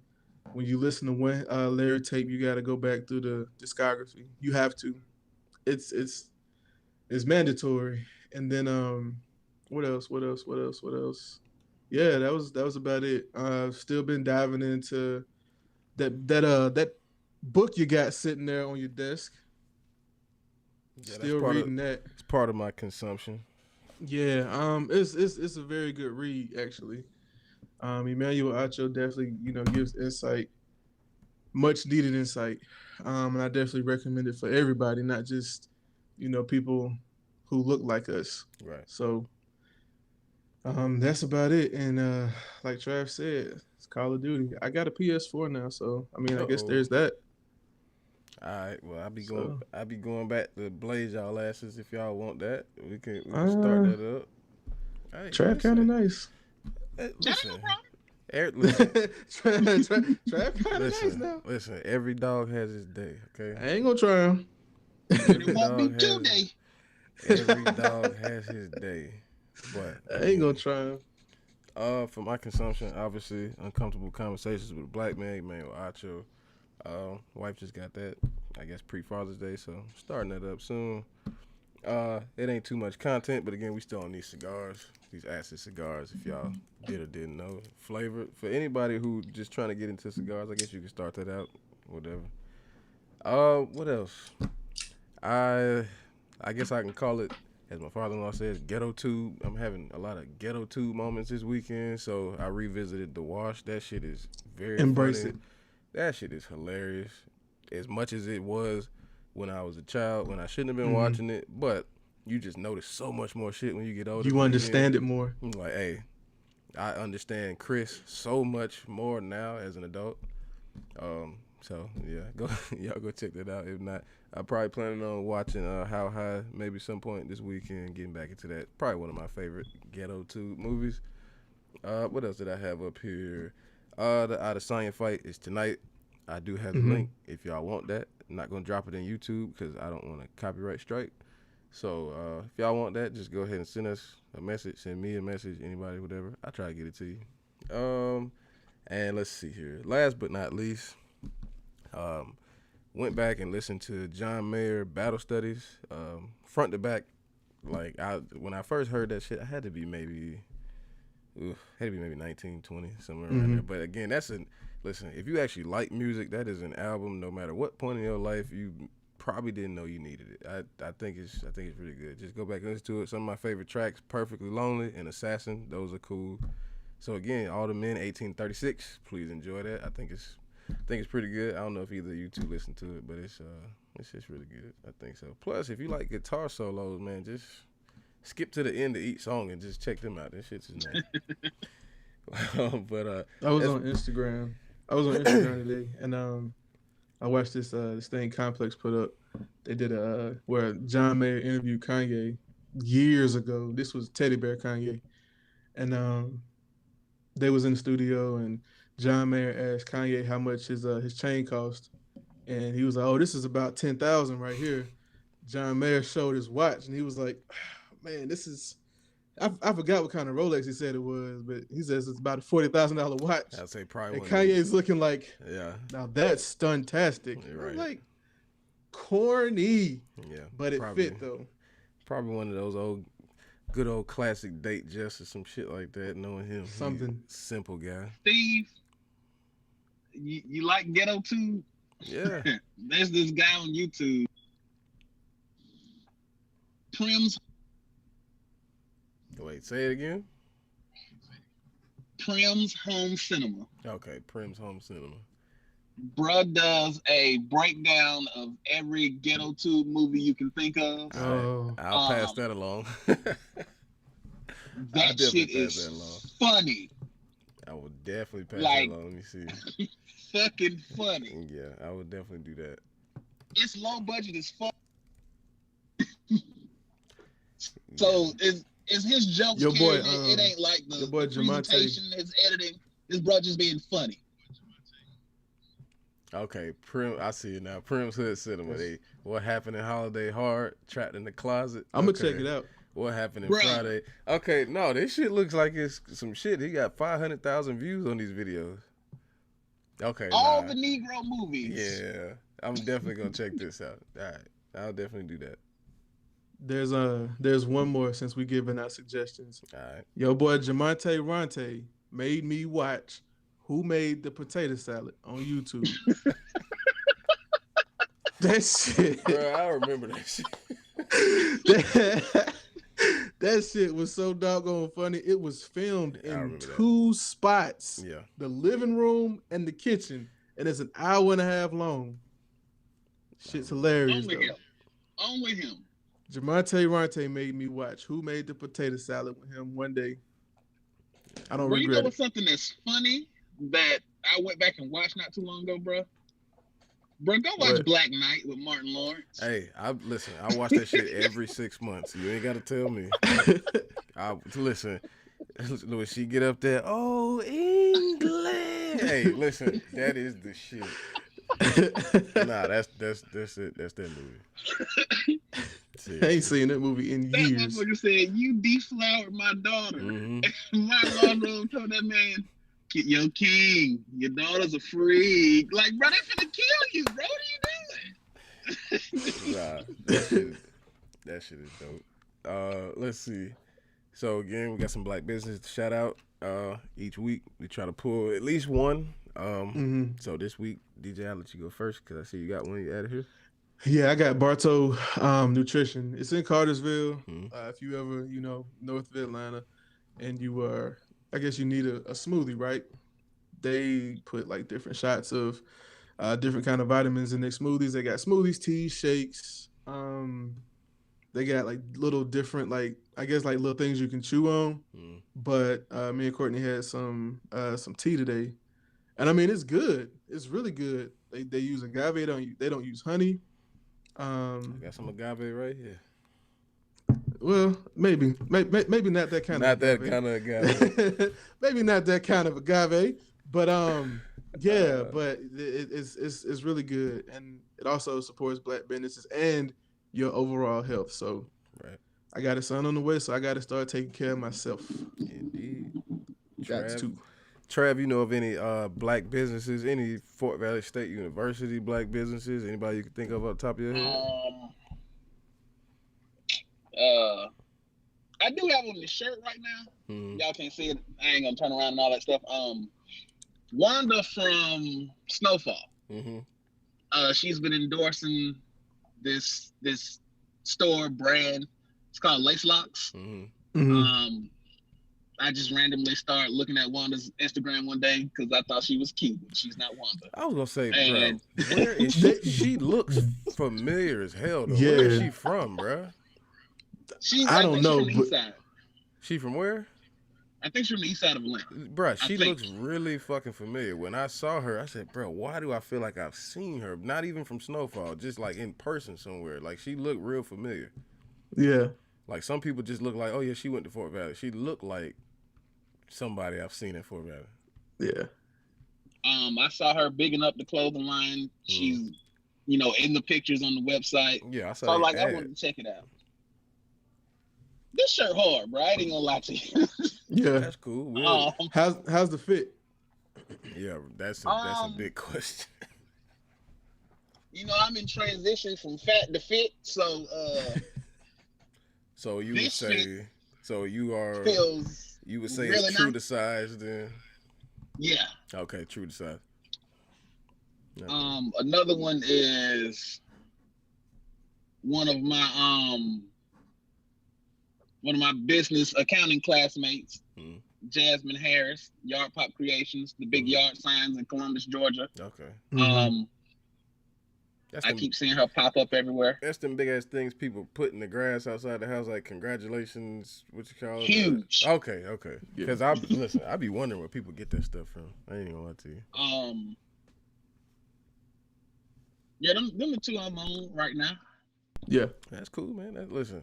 When you listen to Larry tape, you got to go back through the discography. You have to. It's mandatory. And then what else? Yeah, that was about it. I've still been diving into that book you got sitting there on your desk. Yeah, still reading that. It's part of my consumption. Yeah, it's a very good read actually. Emmanuel Acho definitely gives insight, much needed insight, and I definitely recommend it for everybody, not just people who look like us. Right. So that's about it. And like Trav said, it's Call of Duty. I got a PS4 now, so I guess there's that. All right. Well, I'll be going back to blaze y'all asses if y'all want that. We can start that up. Right, Trav kind of nice. Listen. Trav kind of nice now. Listen, every dog has his day, okay? I ain't gonna try him. It won't be today. Every dog has his day. But I ain't gonna try him. For my consumption, obviously, Uncomfortable Conversations with a Black Man, Emmanuel Acho. Wife just got that, I guess, pre-Father's Day, so starting that up soon. It ain't too much content, but again, we still on these cigars, these acid cigars, if y'all did or didn't know. Flavor, for anybody who just trying to get into cigars, I guess you can start that out, whatever. What else? I guess I can call it, as my father-in-law says, ghetto tube. I'm having a lot of ghetto tube moments this weekend, so I revisited The Wash. That shit is very Embrace funny. it. That shit is hilarious. As much as it was when I was a child, when I shouldn't have been watching it, but you just notice so much more shit when you get older. You understand it more. I'm like, hey, I understand Chris so much more now as an adult. So yeah, y'all go check that out. If not, I'm probably planning on watching How High maybe some point this weekend, getting back into that. Probably one of my favorite ghetto tube movies. What else did I have up here? The Adesanya fight is tonight. I do have the link if y'all want that. I'm not gonna drop it in YouTube because I don't want a copyright strike. So if y'all want that, just go ahead and send us a message. Send me a message, anybody, whatever. I try to get it to you. And let's see here. Last but not least, went back and listened to John Mayer Battle Studies, front to back. Like when I first heard that shit, I had to be maybe 19, 20, somewhere around there. But again, listen, if you actually like music, that is an album. No matter what point in your life, you probably didn't know you needed it. I think it's really good. Just go back and listen to it. Some of my favorite tracks, Perfectly Lonely and Assassin, those are cool. So again, All the Men, 1836. Please enjoy that. I think it's pretty good. I don't know if either of you two listen to it, but it's just really good. I think so. Plus, if you like guitar solos, man, just skip to the end of each song and just check them out. That shit's just nice. But I was on Instagram. Today, and I watched this thing Complex put up. They did where John Mayer interviewed Kanye years ago. This was Teddy Bear Kanye, and they was in the studio, and John Mayer asked Kanye how much his chain cost, and he was like, "Oh, this is about 10,000 right here." John Mayer showed his watch, and he was like, "Man, this is." I forgot what kind of Rolex he said it was, but he says it's about a $40,000 watch. I'd say probably. And Kanye's looking like, yeah. Now that's stuntastic. You're right. Like corny. Yeah. But it fit though. Probably one of those good old classic date just or some shit like that. Knowing him, something simple guy. Steve, you like Ghetto Tube? Yeah. There's this guy on YouTube. Wait, say it again. Prim's Home Cinema. Okay, Prim's Home Cinema. Bruh does a breakdown of every Ghetto Tube movie you can think of. Oh. I'll pass that along. That shit is funny. I will definitely pass that along. Let me see. Fucking funny. Yeah, I would definitely do that. It's low budget as fuck. So it's his jokes. Your boy, it ain't like the boy, presentation, his editing. This bro just being funny. Okay, Prim, I see it now. Prim's Hood Cinema. What happened in Holiday Hard? Trapped in the Closet. I'm gonna check it out. What happened in Friday? Okay, no, this shit looks like it's some shit. He got 500,000 views on these videos. Okay, all the Negro movies. Yeah, I'm definitely gonna check this out. All right, I'll definitely do that. There's one more since we giving out suggestions. All right. Yo boy Jamonte Ronte made me watch Who Made the Potato Salad on YouTube. That shit. Bro, I remember that shit. That shit was so doggone funny. It was filmed in 2 spots. Yeah. The living room and the kitchen. And it's an hour and a half long. Shit's hilarious. Only him. Jamonte Ronte made me watch Who Made the Potato Salad with him one day. I don't regret you know it. what's something that's funny that I went back and watched not too long ago, bro? Bro, go watch Black Knight with Martin Lawrence. Hey, I watch that shit every 6 months. You ain't got to tell me. Listen, when she get up there, oh, England. Hey, listen, that is the shit. Nah, that's it. That's that movie. I ain't seen that movie in years. That motherfucker said, you deflowered my daughter. Mm-hmm. My Lord told that man, get your king. Your daughter's a freak. Like, bro, they finna kill you, bro. What are you doing? Nah, that shit is dope. Let's see. So, again, we got some black business to shout out. Each week, we try to pull at least one. So this week, DJ, I'll let you go first because I see you got one you added here. Yeah, I got Bartow Nutrition. It's in Cartersville. If you ever, north of Atlanta, and you are, I guess you need a smoothie, right? They put like different shots of different kind of vitamins in their smoothies. They got smoothies, teas, shakes. They got like little different, like I guess like little things you can chew on. But me and Courtney had some tea today, and I mean it's good. It's really good. They use agave. They don't use honey. I got some agave right here. Well, maybe not that kind of agave. Kind of agave. Maybe not that kind of agave, but yeah, but it's really good, and it also supports black businesses and your overall health. So, right. I got a son on the way, so I got to start taking care of myself. Indeed. Trav, you know of any black businesses, any Fort Valley State University black businesses? Anybody you can think of off the top of your head? I do have on the shirt right now. Y'all can't see it. I ain't gonna turn around and all that stuff. Wanda from Snowfall. She's been endorsing this store brand. It's called Lace Locks. I just randomly started looking at Wanda's Instagram one day because I thought she was cute. She's not Wanda. I was gonna say, bro, where is she? She looks familiar as hell. Though. Yeah. Where is she from, bro? I don't know, She's from the east side. She from where? I think she's from the east side of Atlanta. Bruh, she looks really fucking familiar. When I saw her, I said, bro, why do I feel like I've seen her? Not even from Snowfall, just like in person somewhere. Like, she looked real familiar. Yeah. Like, some people just look like, oh, yeah, she went to Fort Valley. She looked like somebody I've seen in Fort Valley. Yeah. I saw her bigging up the clothing line. She's, in the pictures on the website. Yeah, I saw so that I ad. wanted to check it out. This shirt hard, bro. I ain't gonna lie to you. Yeah. That's cool. Weird. How's the fit? Yeah, that's a big question. I'm in transition from fat to fit, so so you would say, feels you would say really it's true nice. to size then? Yeah. Okay, true to size. Okay. Another one is one of my business accounting classmates, Jasmine Harris, Yard Pop Creations, the big yard signs in Columbus, Georgia. Okay. I keep seeing her pop up everywhere. That's them big ass things people put in the grass outside the house, like congratulations, what you call it? Huge. Okay. Because I be wondering where people get that stuff from. I ain't gonna lie to you. Yeah, them the two I'm on right now. Yeah. That's cool, man. Listen,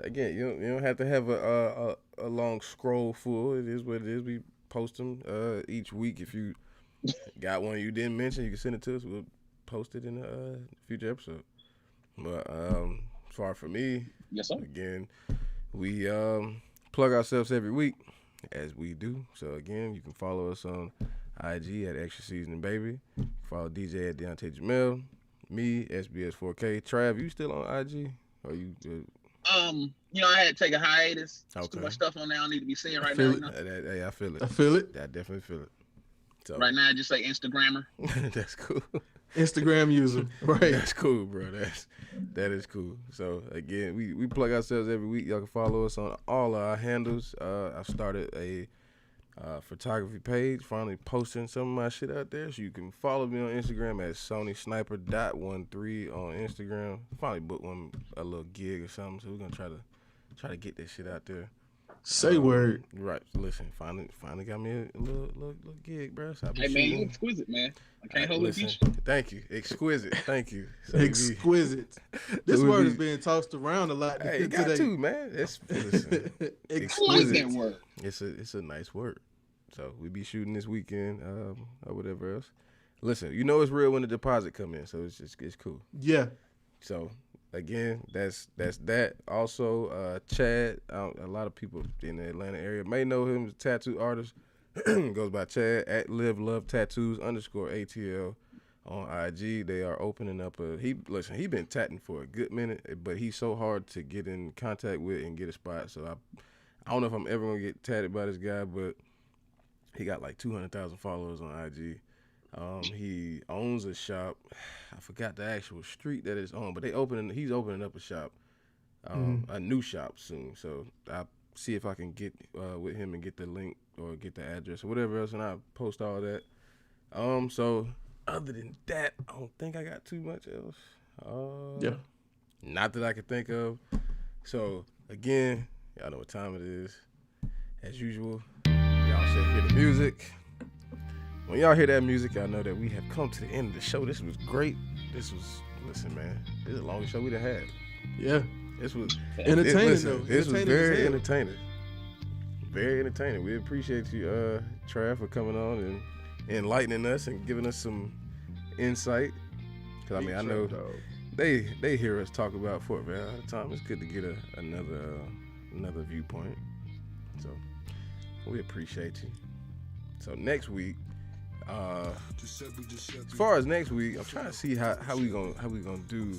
again, you don't have to have a long scroll full. It is what it is. We post them each week. If you got one you didn't mention, you can send it to us. We'll post it in a future episode. But as far for me, yes, sir. Again, we plug ourselves every week as we do. So again, you can follow us on IG at Extra Seasoning Baby. Follow DJ at Deontay Jamel. Me, SBS4K. Trav, you still on IG? Or you? I had to take a hiatus. There's Okay. too much stuff on there I don't need to be seeing right feel now. Hey, I feel it. I feel it. I definitely feel it. So Right now, I just say Instagrammer. that's cool. Instagram user. Right. That's cool, bro. That is cool. So again, we plug ourselves every week. Y'all can follow us on all our handles. I started a photography page, finally posting some of my shit out there. So you can follow me on Instagram at SonySniper.13 on Instagram. Finally booked a little gig or something. So we're gonna try to get that shit out there. Say word. Right. Listen, finally got me a little gig, bro. So Hey, man, you exquisite, man. I can't hold it. Thank you. Exquisite. Thank you. So Exquisite. This word is being tossed around a lot Hey, you today. got to, man. Listen, I like exquisite. that word. It's a nice word. So we be shooting this weekend or whatever else. Listen, it's real when the deposit come in, so it's cool. Yeah. So again, that's that. Also, Chad. A lot of people in the Atlanta area may know him as a tattoo artist. Goes by Chad at Live Love Tattoos _ATL on IG. They are opening up he been tatting for a good minute, but he's so hard to get in contact with and get a spot. So I don't know if I'm ever gonna get tatted by this guy, but he got like 200,000 followers on IG. He owns a shop. I forgot the actual street that it's on, but he's opening up a shop, a new shop soon. So I'll see if I can get with him and get the link or get the address or whatever else, and I'll post all that. So other than that, I don't think I got too much else. Yeah. Not that I can think of. So again, y'all know what time it is. As usual, y'all should hear the music. When y'all hear that music, y'all know that we have come to the end of the show. This was great. Listen, man, this is the longest show we'd have had. Yeah. This was Entertaining, listen, though. This was Entertaining very as hell. entertaining. Very entertaining. We appreciate you, Trav, for coming on and enlightening us and giving us some insight. Because, I know they hear us talk about Fort Valley all the time. It's good to get another viewpoint. So, we appreciate you. So next week, as far as next week, I'm trying to see how we gonna do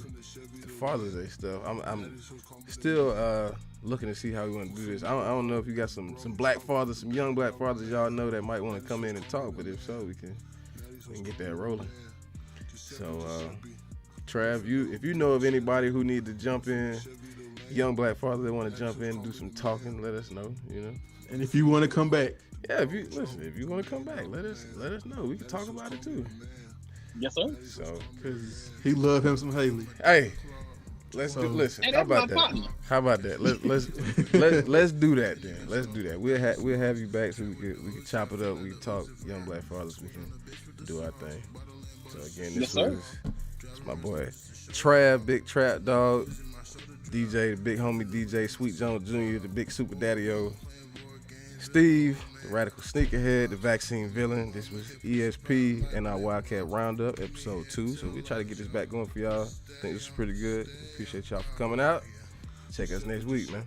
the Father's Day stuff. I'm still looking to see how we want to do this. I don't know if you got some black fathers, some young black fathers y'all know that might want to come in and talk, but if so, we can get that rolling. So Trav, if you know of anybody who need to jump in, young black fathers that want to jump in and do some talking, let us know. You know. And if you want to come back, Yeah, if you want to come back, let us know. We can talk about it too. Yes, sir. So, because he love him some Haley. hey, listen. Hey, How that's my about that? partner. How about that? Let's do that then. Let's do that. We'll have you back so we can chop it up. We can talk young black fathers. We can do our thing. So again, Yes, sir. it's my boy Trav, Big Trap Dog, DJ, the big homie DJ, Sweet Jones Jr., the big Super Daddy-O, Steve, the Radical Sneakerhead, the Vaccine Villain. This was ESP and our Wildcat Roundup, episode 2. So we try to get this back going for y'all. I think this is pretty good. Appreciate y'all for coming out. Check us next week, man.